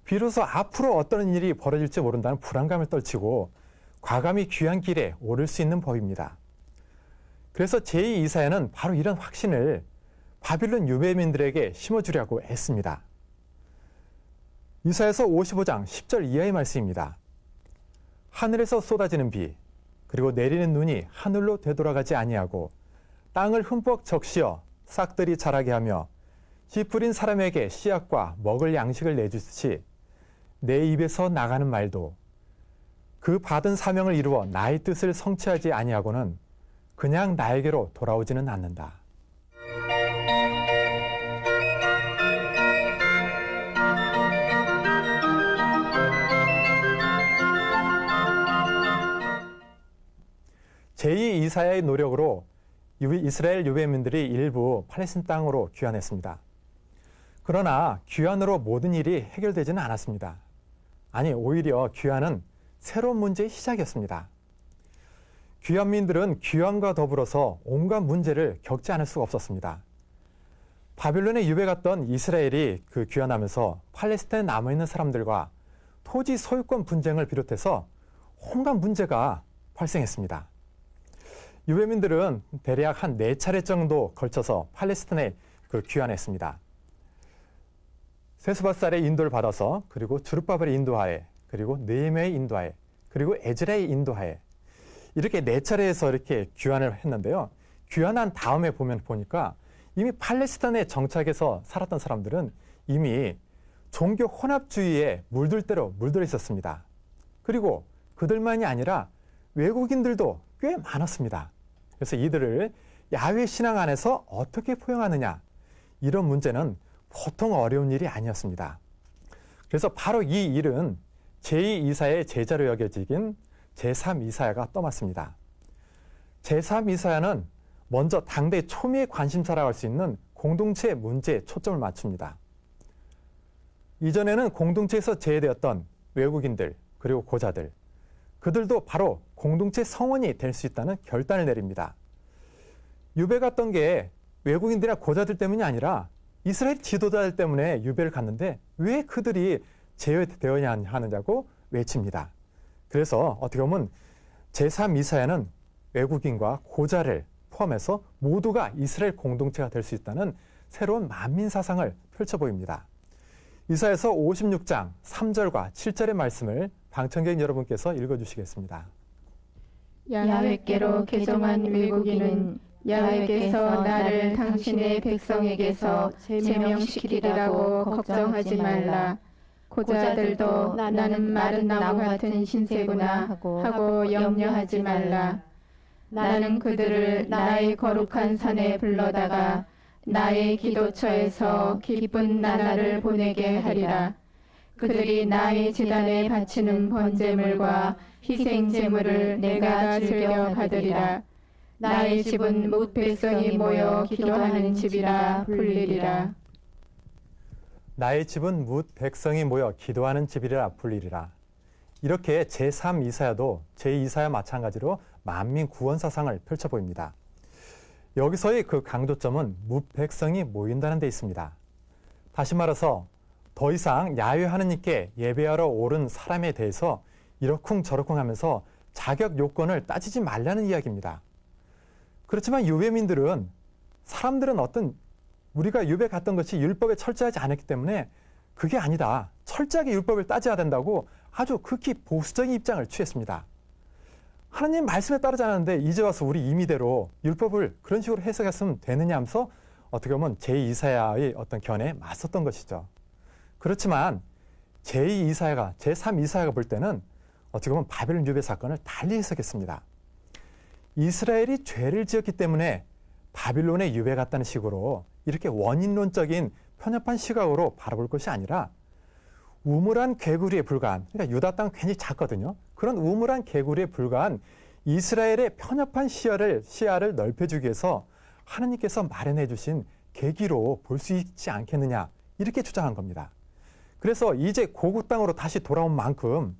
비로소 앞으로 어떤 일이 벌어질지 모른다는 불안감을 떨치고 과감히 귀한 길에 오를 수 있는 법입니다. 그래서 제2 이사야는 바로 이런 확신을 바빌론 유배민들에게 심어주려고 했습니다. 이사야서 55장 10절 이하의 말씀입니다. 하늘에서 쏟아지는 비 그리고 내리는 눈이 하늘로 되돌아가지 아니하고 땅을 흠뻑 적시어 싹들이 자라게 하며 씨 뿌린 사람에게 씨앗과 먹을 양식을 내주듯이 내 입에서 나가는 말도 그 받은 사명을 이루어 나의 뜻을 성취하지 아니하고는 그냥 나에게로 돌아오지는 않는다. 제2 이사야의 노력으로 이스라엘 유배민들이 일부 팔레스틴 땅으로 귀환했습니다. 그러나 귀환으로 모든 일이 해결되지는 않았습니다. 아니, 오히려 귀환은 새로운 문제의 시작이었습니다. 귀환민들은 귀환과 더불어서 온갖 문제를 겪지 않을 수가 없었습니다. 바빌론에 유배 갔던 이스라엘이 그 귀환하면서 팔레스타인에 남아있는 사람들과 토지 소유권 분쟁을 비롯해서 온갖 문제가 발생했습니다. 유배민들은 대략 한 4차례 정도 걸쳐서 팔레스타인에 귀환했습니다. 세스바살의 인도를 받아서 그리고 주룹바벨의 인도하에 그리고 느헤미야의 인도하에 그리고 에즈라의 인도하에 이렇게 4차례에서 이렇게 귀환을 했는데요. 귀환한 다음에 보니까 이미 팔레스타인에 정착해서 살았던 사람들은 이미 종교 혼합주의에 물들 대로 물들어 있었습니다. 그리고 그들만이 아니라 외국인들도 꽤 많았습니다. 그래서 이들을 야훼 신앙 안에서 어떻게 포용하느냐, 이런 문제는 보통 어려운 일이 아니었습니다. 그래서 바로 이 일은 제2 이사야의 제자로 여겨지긴 제3 이사야가 떠맡습니다. 제3 이사야는 먼저 당대 초미의 관심사라고 할 수 있는 공동체 문제에 초점을 맞춥니다. 이전에는 공동체에서 제외되었던 외국인들 그리고 고자들, 그들도 바로 공동체 성원이 될 수 있다는 결단을 내립니다. 유배 갔던 게 외국인들이나 고자들 때문이 아니라 이스라엘 지도자들 때문에 유배를 갔는데 왜 그들이 제어되어야 하느냐고 외칩니다. 그래서 어떻게 보면 제3 이사야는 외국인과 고자를 포함해서 모두가 이스라엘 공동체가 될 수 있다는 새로운 만민 사상을 펼쳐 보입니다. 이사야서 56장 3절과 7절의 말씀을 방청객 여러분께서 읽어주시겠습니다. 야훼께로 개종한 외국인은 야훼께서 나를 당신의 백성에게서 제명시키리라고 걱정하지 말라. 고자들도 나는 마른 나무 같은 신세구나 하고 염려하지 말라. 나는 그들을 나의 거룩한 산에 불러다가 나의 기도처에서 기쁜 나날을 보내게 하리라. 그들이 나의 제단에 바치는 번제물과 희생제물을 내가 즐겨 받으리라. 나의 집은 뭇 백성이 모여 기도하는 집이라 불리리라. 나의 집은 뭇 백성이 모여 기도하는 집이라 불리리라. 이렇게 제3 이사야도 제2사야 마찬가지로 만민 구원 사상을 펼쳐 보입니다. 여기서의 그 강조점은 뭇 백성이 모인다는 데 있습니다. 다시 말해서 더 이상 야훼 하느님께 예배하러 오른 사람에 대해서 이러쿵저러쿵 하면서 자격 요건을 따지지 말라는 이야기입니다. 그렇지만 유대민들은 사람들은 우리가 유배 갔던 것이 율법에 철저하지 않았기 때문에 그게 아니다. 철저하게 율법을 따져야 된다고 아주 극히 보수적인 입장을 취했습니다. 하나님 말씀에 따르지 않았는데 이제 와서 우리 임의대로 율법을 그런 식으로 해석했으면 되느냐 하면서 어떻게 보면 제2사야의 어떤 견해에 맞섰던 것이죠. 그렇지만 제2이사야가 제3이사야가 볼 때는 어떻게 보면 바벨론 유배 사건을 달리 해석했습니다. 이스라엘이 죄를 지었기 때문에 바빌론에 유배 갔다는 식으로 이렇게 원인론적인 편협한 시각으로 바라볼 것이 아니라 우물한 개구리에 불과한, 그러니까 유다 땅은 굉장히 작거든요. 그런 우물한 개구리에 불과한 이스라엘의 편협한 시야를 넓혀주기 위해서 하나님께서 마련해 주신 계기로 볼 수 있지 않겠느냐, 이렇게 주장한 겁니다. 그래서 이제 고국 땅으로 다시 돌아온 만큼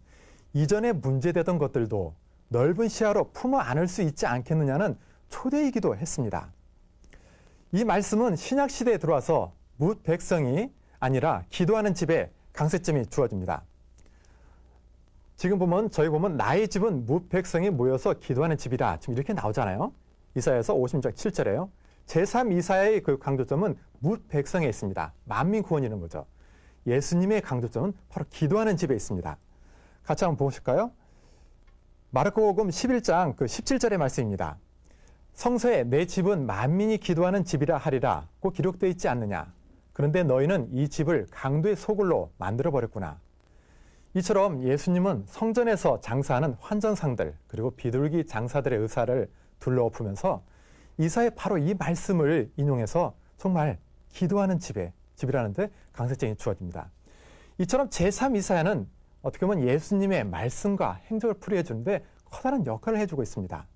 이전에 문제되던 것들도 넓은 시야로 품어 안을 수 있지 않겠느냐는 초대이기도 했습니다. 이 말씀은 신약 시대에 들어와서 뭇 백성이 아니라 기도하는 집에 강세점이 주어집니다. 지금 저희 보면 나의 집은 뭇 백성이 모여서 기도하는 집이라 지금 이렇게 나오잖아요. 이사야서 56장 7절에요. 제3 이사야의 그 강조점은 뭇 백성에 있습니다. 만민 구원이라는 거죠. 예수님의 강조점은 바로 기도하는 집에 있습니다. 같이 한번 보실까요? 마르코복음 11장 그 17절의 말씀입니다. 성서에 내 집은 만민이 기도하는 집이라 하리라 고 기록되어 있지 않느냐. 그런데 너희는 이 집을 강도의 소굴로 만들어버렸구나. 이처럼 예수님은 성전에서 장사하는 환전상들 그리고 비둘기 장사들의 의사를 둘러엎으면서 이사의 바로 이 말씀을 인용해서 정말 기도하는 집이라는데 강세점이 주어집니다. 이처럼 제3 이사야는 어떻게 보면 예수님의 말씀과 행적을 풀이해 주는데 커다란 역할을 해주고 있습니다.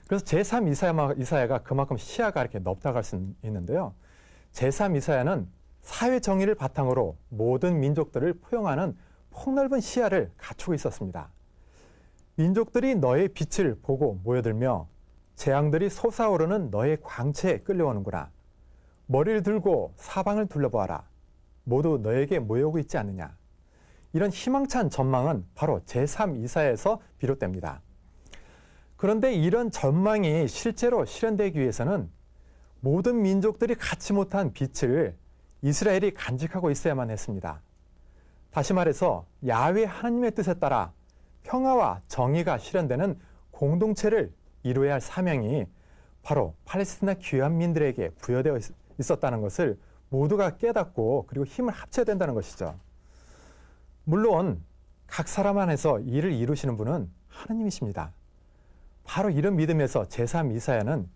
그래서 제3 이사야가 그만큼 시야가 이렇게 넓다고 할 수 있는데요. 제3 이사야는 사회 정의를 바탕으로 모든 민족들을 포용하는 폭넓은 시야를 갖추고 있었습니다. 민족들이 너의 빛을 보고 모여들며 재앙들이 솟아오르는 너의 광채에 끌려오는구나. 머리를 들고 사방을 둘러보아라. 모두 너에게 모여오고 있지 않느냐. 이런 희망찬 전망은 바로 제3 이사야에서 비롯됩니다. 그런데 이런 전망이 실제로 실현되기 위해서는 모든 민족들이 갖지 못한 빛을 이스라엘이 간직하고 있어야만 했습니다. 다시 말해서 야훼 하나님의 뜻에 따라 평화와 정의가 실현되는 공동체를 이루어야 할 사명이 바로 팔레스티나 귀환민들에게 부여되어 있었다는 것을 모두가 깨닫고 그리고 힘을 합쳐야 된다는 것이죠. 물론 각 사람 안에서 일을 이루시는 분은 하나님이십니다. 바로 이런 믿음에서 제3 이사야는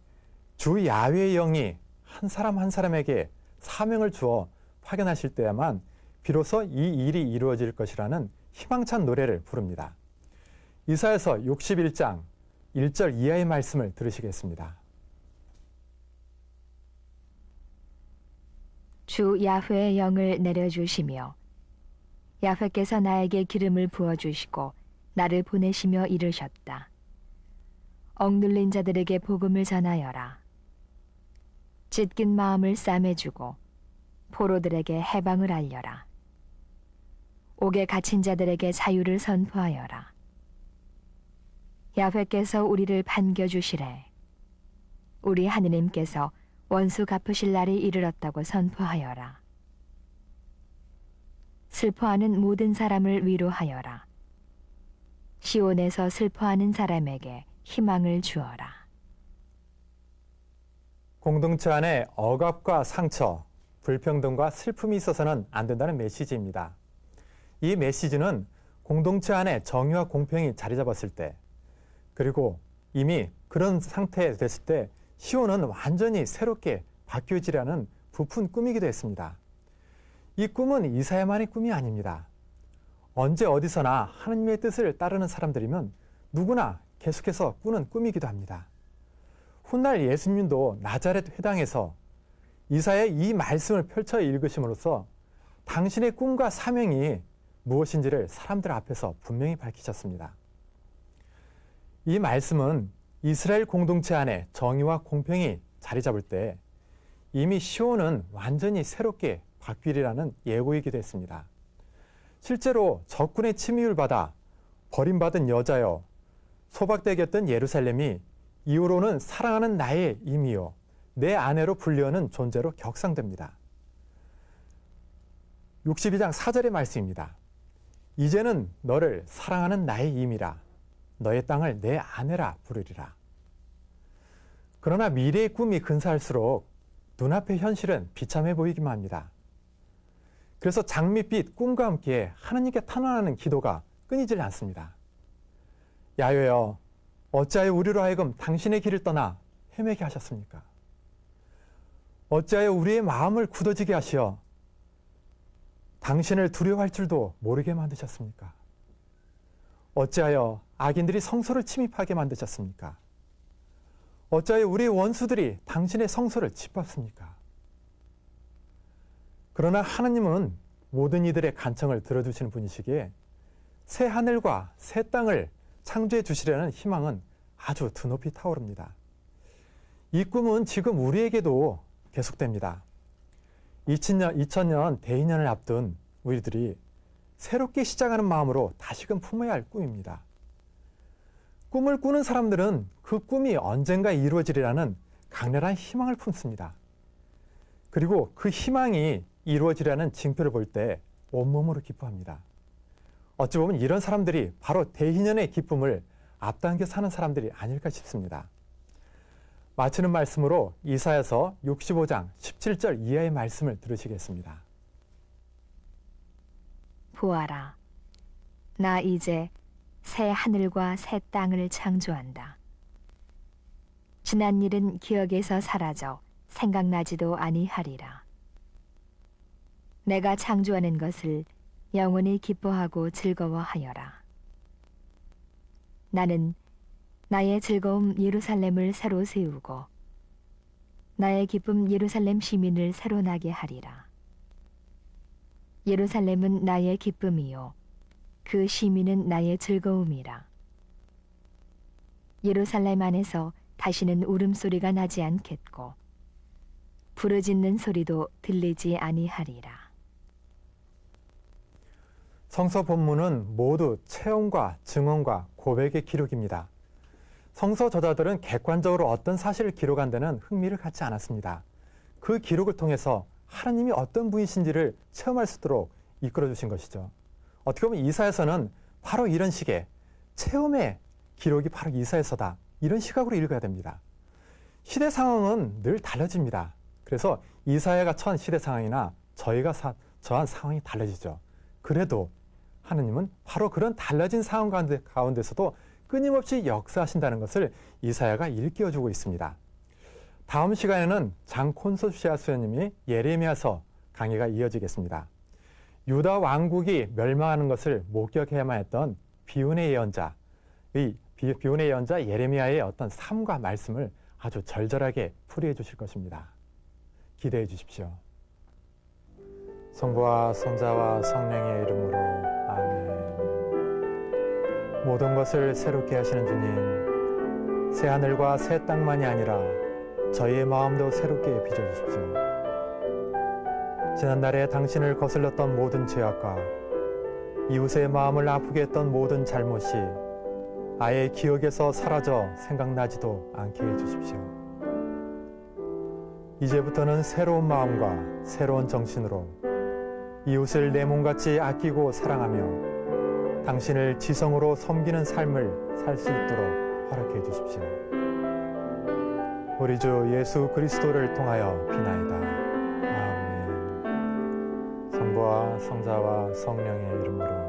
주 야훼의 영이 한 사람 한 사람에게 사명을 주어 파견하실 때야만 비로소 이 일이 이루어질 것이라는 희망찬 노래를 부릅니다. 이사야서 61장 1절 이하의 말씀을 들으시겠습니다. 주 야훼의 영을 내려주시며 야훼께서 나에게 기름을 부어주시고 나를 보내시며 이르셨다. 억눌린 자들에게 복음을 전하여라. 찢긴 마음을 싸매주고 포로들에게 해방을 알려라. 옥에 갇힌 자들에게 자유를 선포하여라. 야훼께서 우리를 반겨주시래. 우리 하느님께서 원수 갚으실 날이 이르렀다고 선포하여라. 슬퍼하는 모든 사람을 위로하여라. 시온에서 슬퍼하는 사람에게 희망을 주어라. 공동체 안에 억압과 상처, 불평등과 슬픔이 있어서는 안 된다는 메시지입니다. 이 메시지는 공동체 안에 정의와 공평이 자리 잡았을 때, 그리고 이미 그런 상태에 됐을 때 시온은 완전히 새롭게 바뀌어지라는 부푼 꿈이기도 했습니다. 이 꿈은 이사야만의 꿈이 아닙니다. 언제 어디서나 하느님의 뜻을 따르는 사람들이면 누구나 계속해서 꾸는 꿈이기도 합니다. 훗날 예수님도 나자렛 회당에서 이사야의 이 말씀을 펼쳐 읽으심으로써 당신의 꿈과 사명이 무엇인지를 사람들 앞에서 분명히 밝히셨습니다. 이 말씀은 이스라엘 공동체 안에 정의와 공평이 자리 잡을 때 이미 시온은 완전히 새롭게 바뀌리라는 예고이기도 했습니다. 실제로 적군의 침입을 받아 버림받은 여자여 소박되었던 예루살렘이 이후로는 사랑하는 나의 임이요 내 아내로 불리우는 존재로 격상됩니다. 62장 4절의 말씀입니다. 이제는 너를 사랑하는 나의 임이라 너의 땅을 내 아내라 부르리라. 그러나 미래의 꿈이 근사할수록 눈앞의 현실은 비참해 보이기만 합니다. 그래서 장밋빛 꿈과 함께 하나님께 탄원하는 기도가 끊이질 않습니다. 야훼여 어찌하여 우리로 하여금 당신의 길을 떠나 헤매게 하셨습니까? 어찌하여 우리의 마음을 굳어지게 하시어 당신을 두려워할 줄도 모르게 만드셨습니까? 어찌하여 악인들이 성소를 침입하게 만드셨습니까? 어찌하여 우리의 원수들이 당신의 성소를 짓밟습니까? 그러나 하나님은 모든 이들의 간청을 들어주시는 분이시기에 새 하늘과 새 땅을 창조해 주시려는 희망은 아주 드높이 타오릅니다. 이 꿈은 지금 우리에게도 계속됩니다. 2000년 대인년을 앞둔 우리들이 새롭게 시작하는 마음으로 다시금 품어야 할 꿈입니다. 꿈을 꾸는 사람들은 그 꿈이 언젠가 이루어지리라는 강렬한 희망을 품습니다. 그리고 그 희망이 이루어지라는 징표를 볼 때 온몸으로 기뻐합니다. 어찌 보면 이런 사람들이 바로 대희년의 기쁨을 앞당겨 사는 사람들이 아닐까 싶습니다. 마치는 말씀으로 이사야서 65장 17절 이하의 말씀을 들으시겠습니다. 보아라, 나 이제 새 하늘과 새 땅을 창조한다. 지난 일은 기억에서 사라져 생각나지도 아니하리라. 내가 창조하는 것을 영원히 기뻐하고 즐거워하여라. 나는 나의 즐거움 예루살렘을 새로 세우고 나의 기쁨 예루살렘 시민을 새로 나게 하리라. 예루살렘은 나의 기쁨이요 그 시민은 나의 즐거움이라. 예루살렘 안에서 다시는 울음소리가 나지 않겠고 부르짖는 소리도 들리지 아니하리라. 성서 본문은 모두 체험과 증언과 고백의 기록입니다. 성서 저자들은 객관적으로 어떤 사실을 기록한 데는 흥미를 갖지 않았습니다. 그 기록을 통해서 하나님이 어떤 분이신지를 체험할 수 있도록 이끌어 주신 것이죠. 어떻게 보면 이사야서는 바로 이런 식의 체험의 기록이 바로 이사야서다. 이런 시각으로 읽어야 됩니다. 시대 상황은 늘 달라집니다. 그래서 이사야가 처한 시대 상황이나 저희가 처한 상황이 달라지죠. 그래도 하느님은 바로 그런 달라진 상황 가운데서도 끊임없이 역사하신다는 것을 이사야가 일깨워주고 있습니다. 다음 시간에는 장콘소시아 수녀님이 예레미야서 강의가 이어지겠습니다. 유다 왕국이 멸망하는 것을 목격해야만 했던 비운의 예언자 예레미야의 어떤 삶과 말씀을 아주 절절하게 풀이해 주실 것입니다. 기대해 주십시오. 성부와 성자와 성령의 이름으로 아멘. 모든 것을 새롭게 하시는 주님, 새 하늘과 새 땅만이 아니라 저희의 마음도 새롭게 빚어주십시오. 지난날에 당신을 거슬렀던 모든 죄악과 이웃의 마음을 아프게 했던 모든 잘못이 아예 기억에서 사라져 생각나지도 않게 해주십시오. 이제부터는 새로운 마음과 새로운 정신으로 이웃을 내 몸같이 아끼고 사랑하며 당신을 지성으로 섬기는 삶을 살 수 있도록 허락해 주십시오. 우리 주 예수 그리스도를 통하여 비나이다. 아멘. 성부와 성자와 성령의 이름으로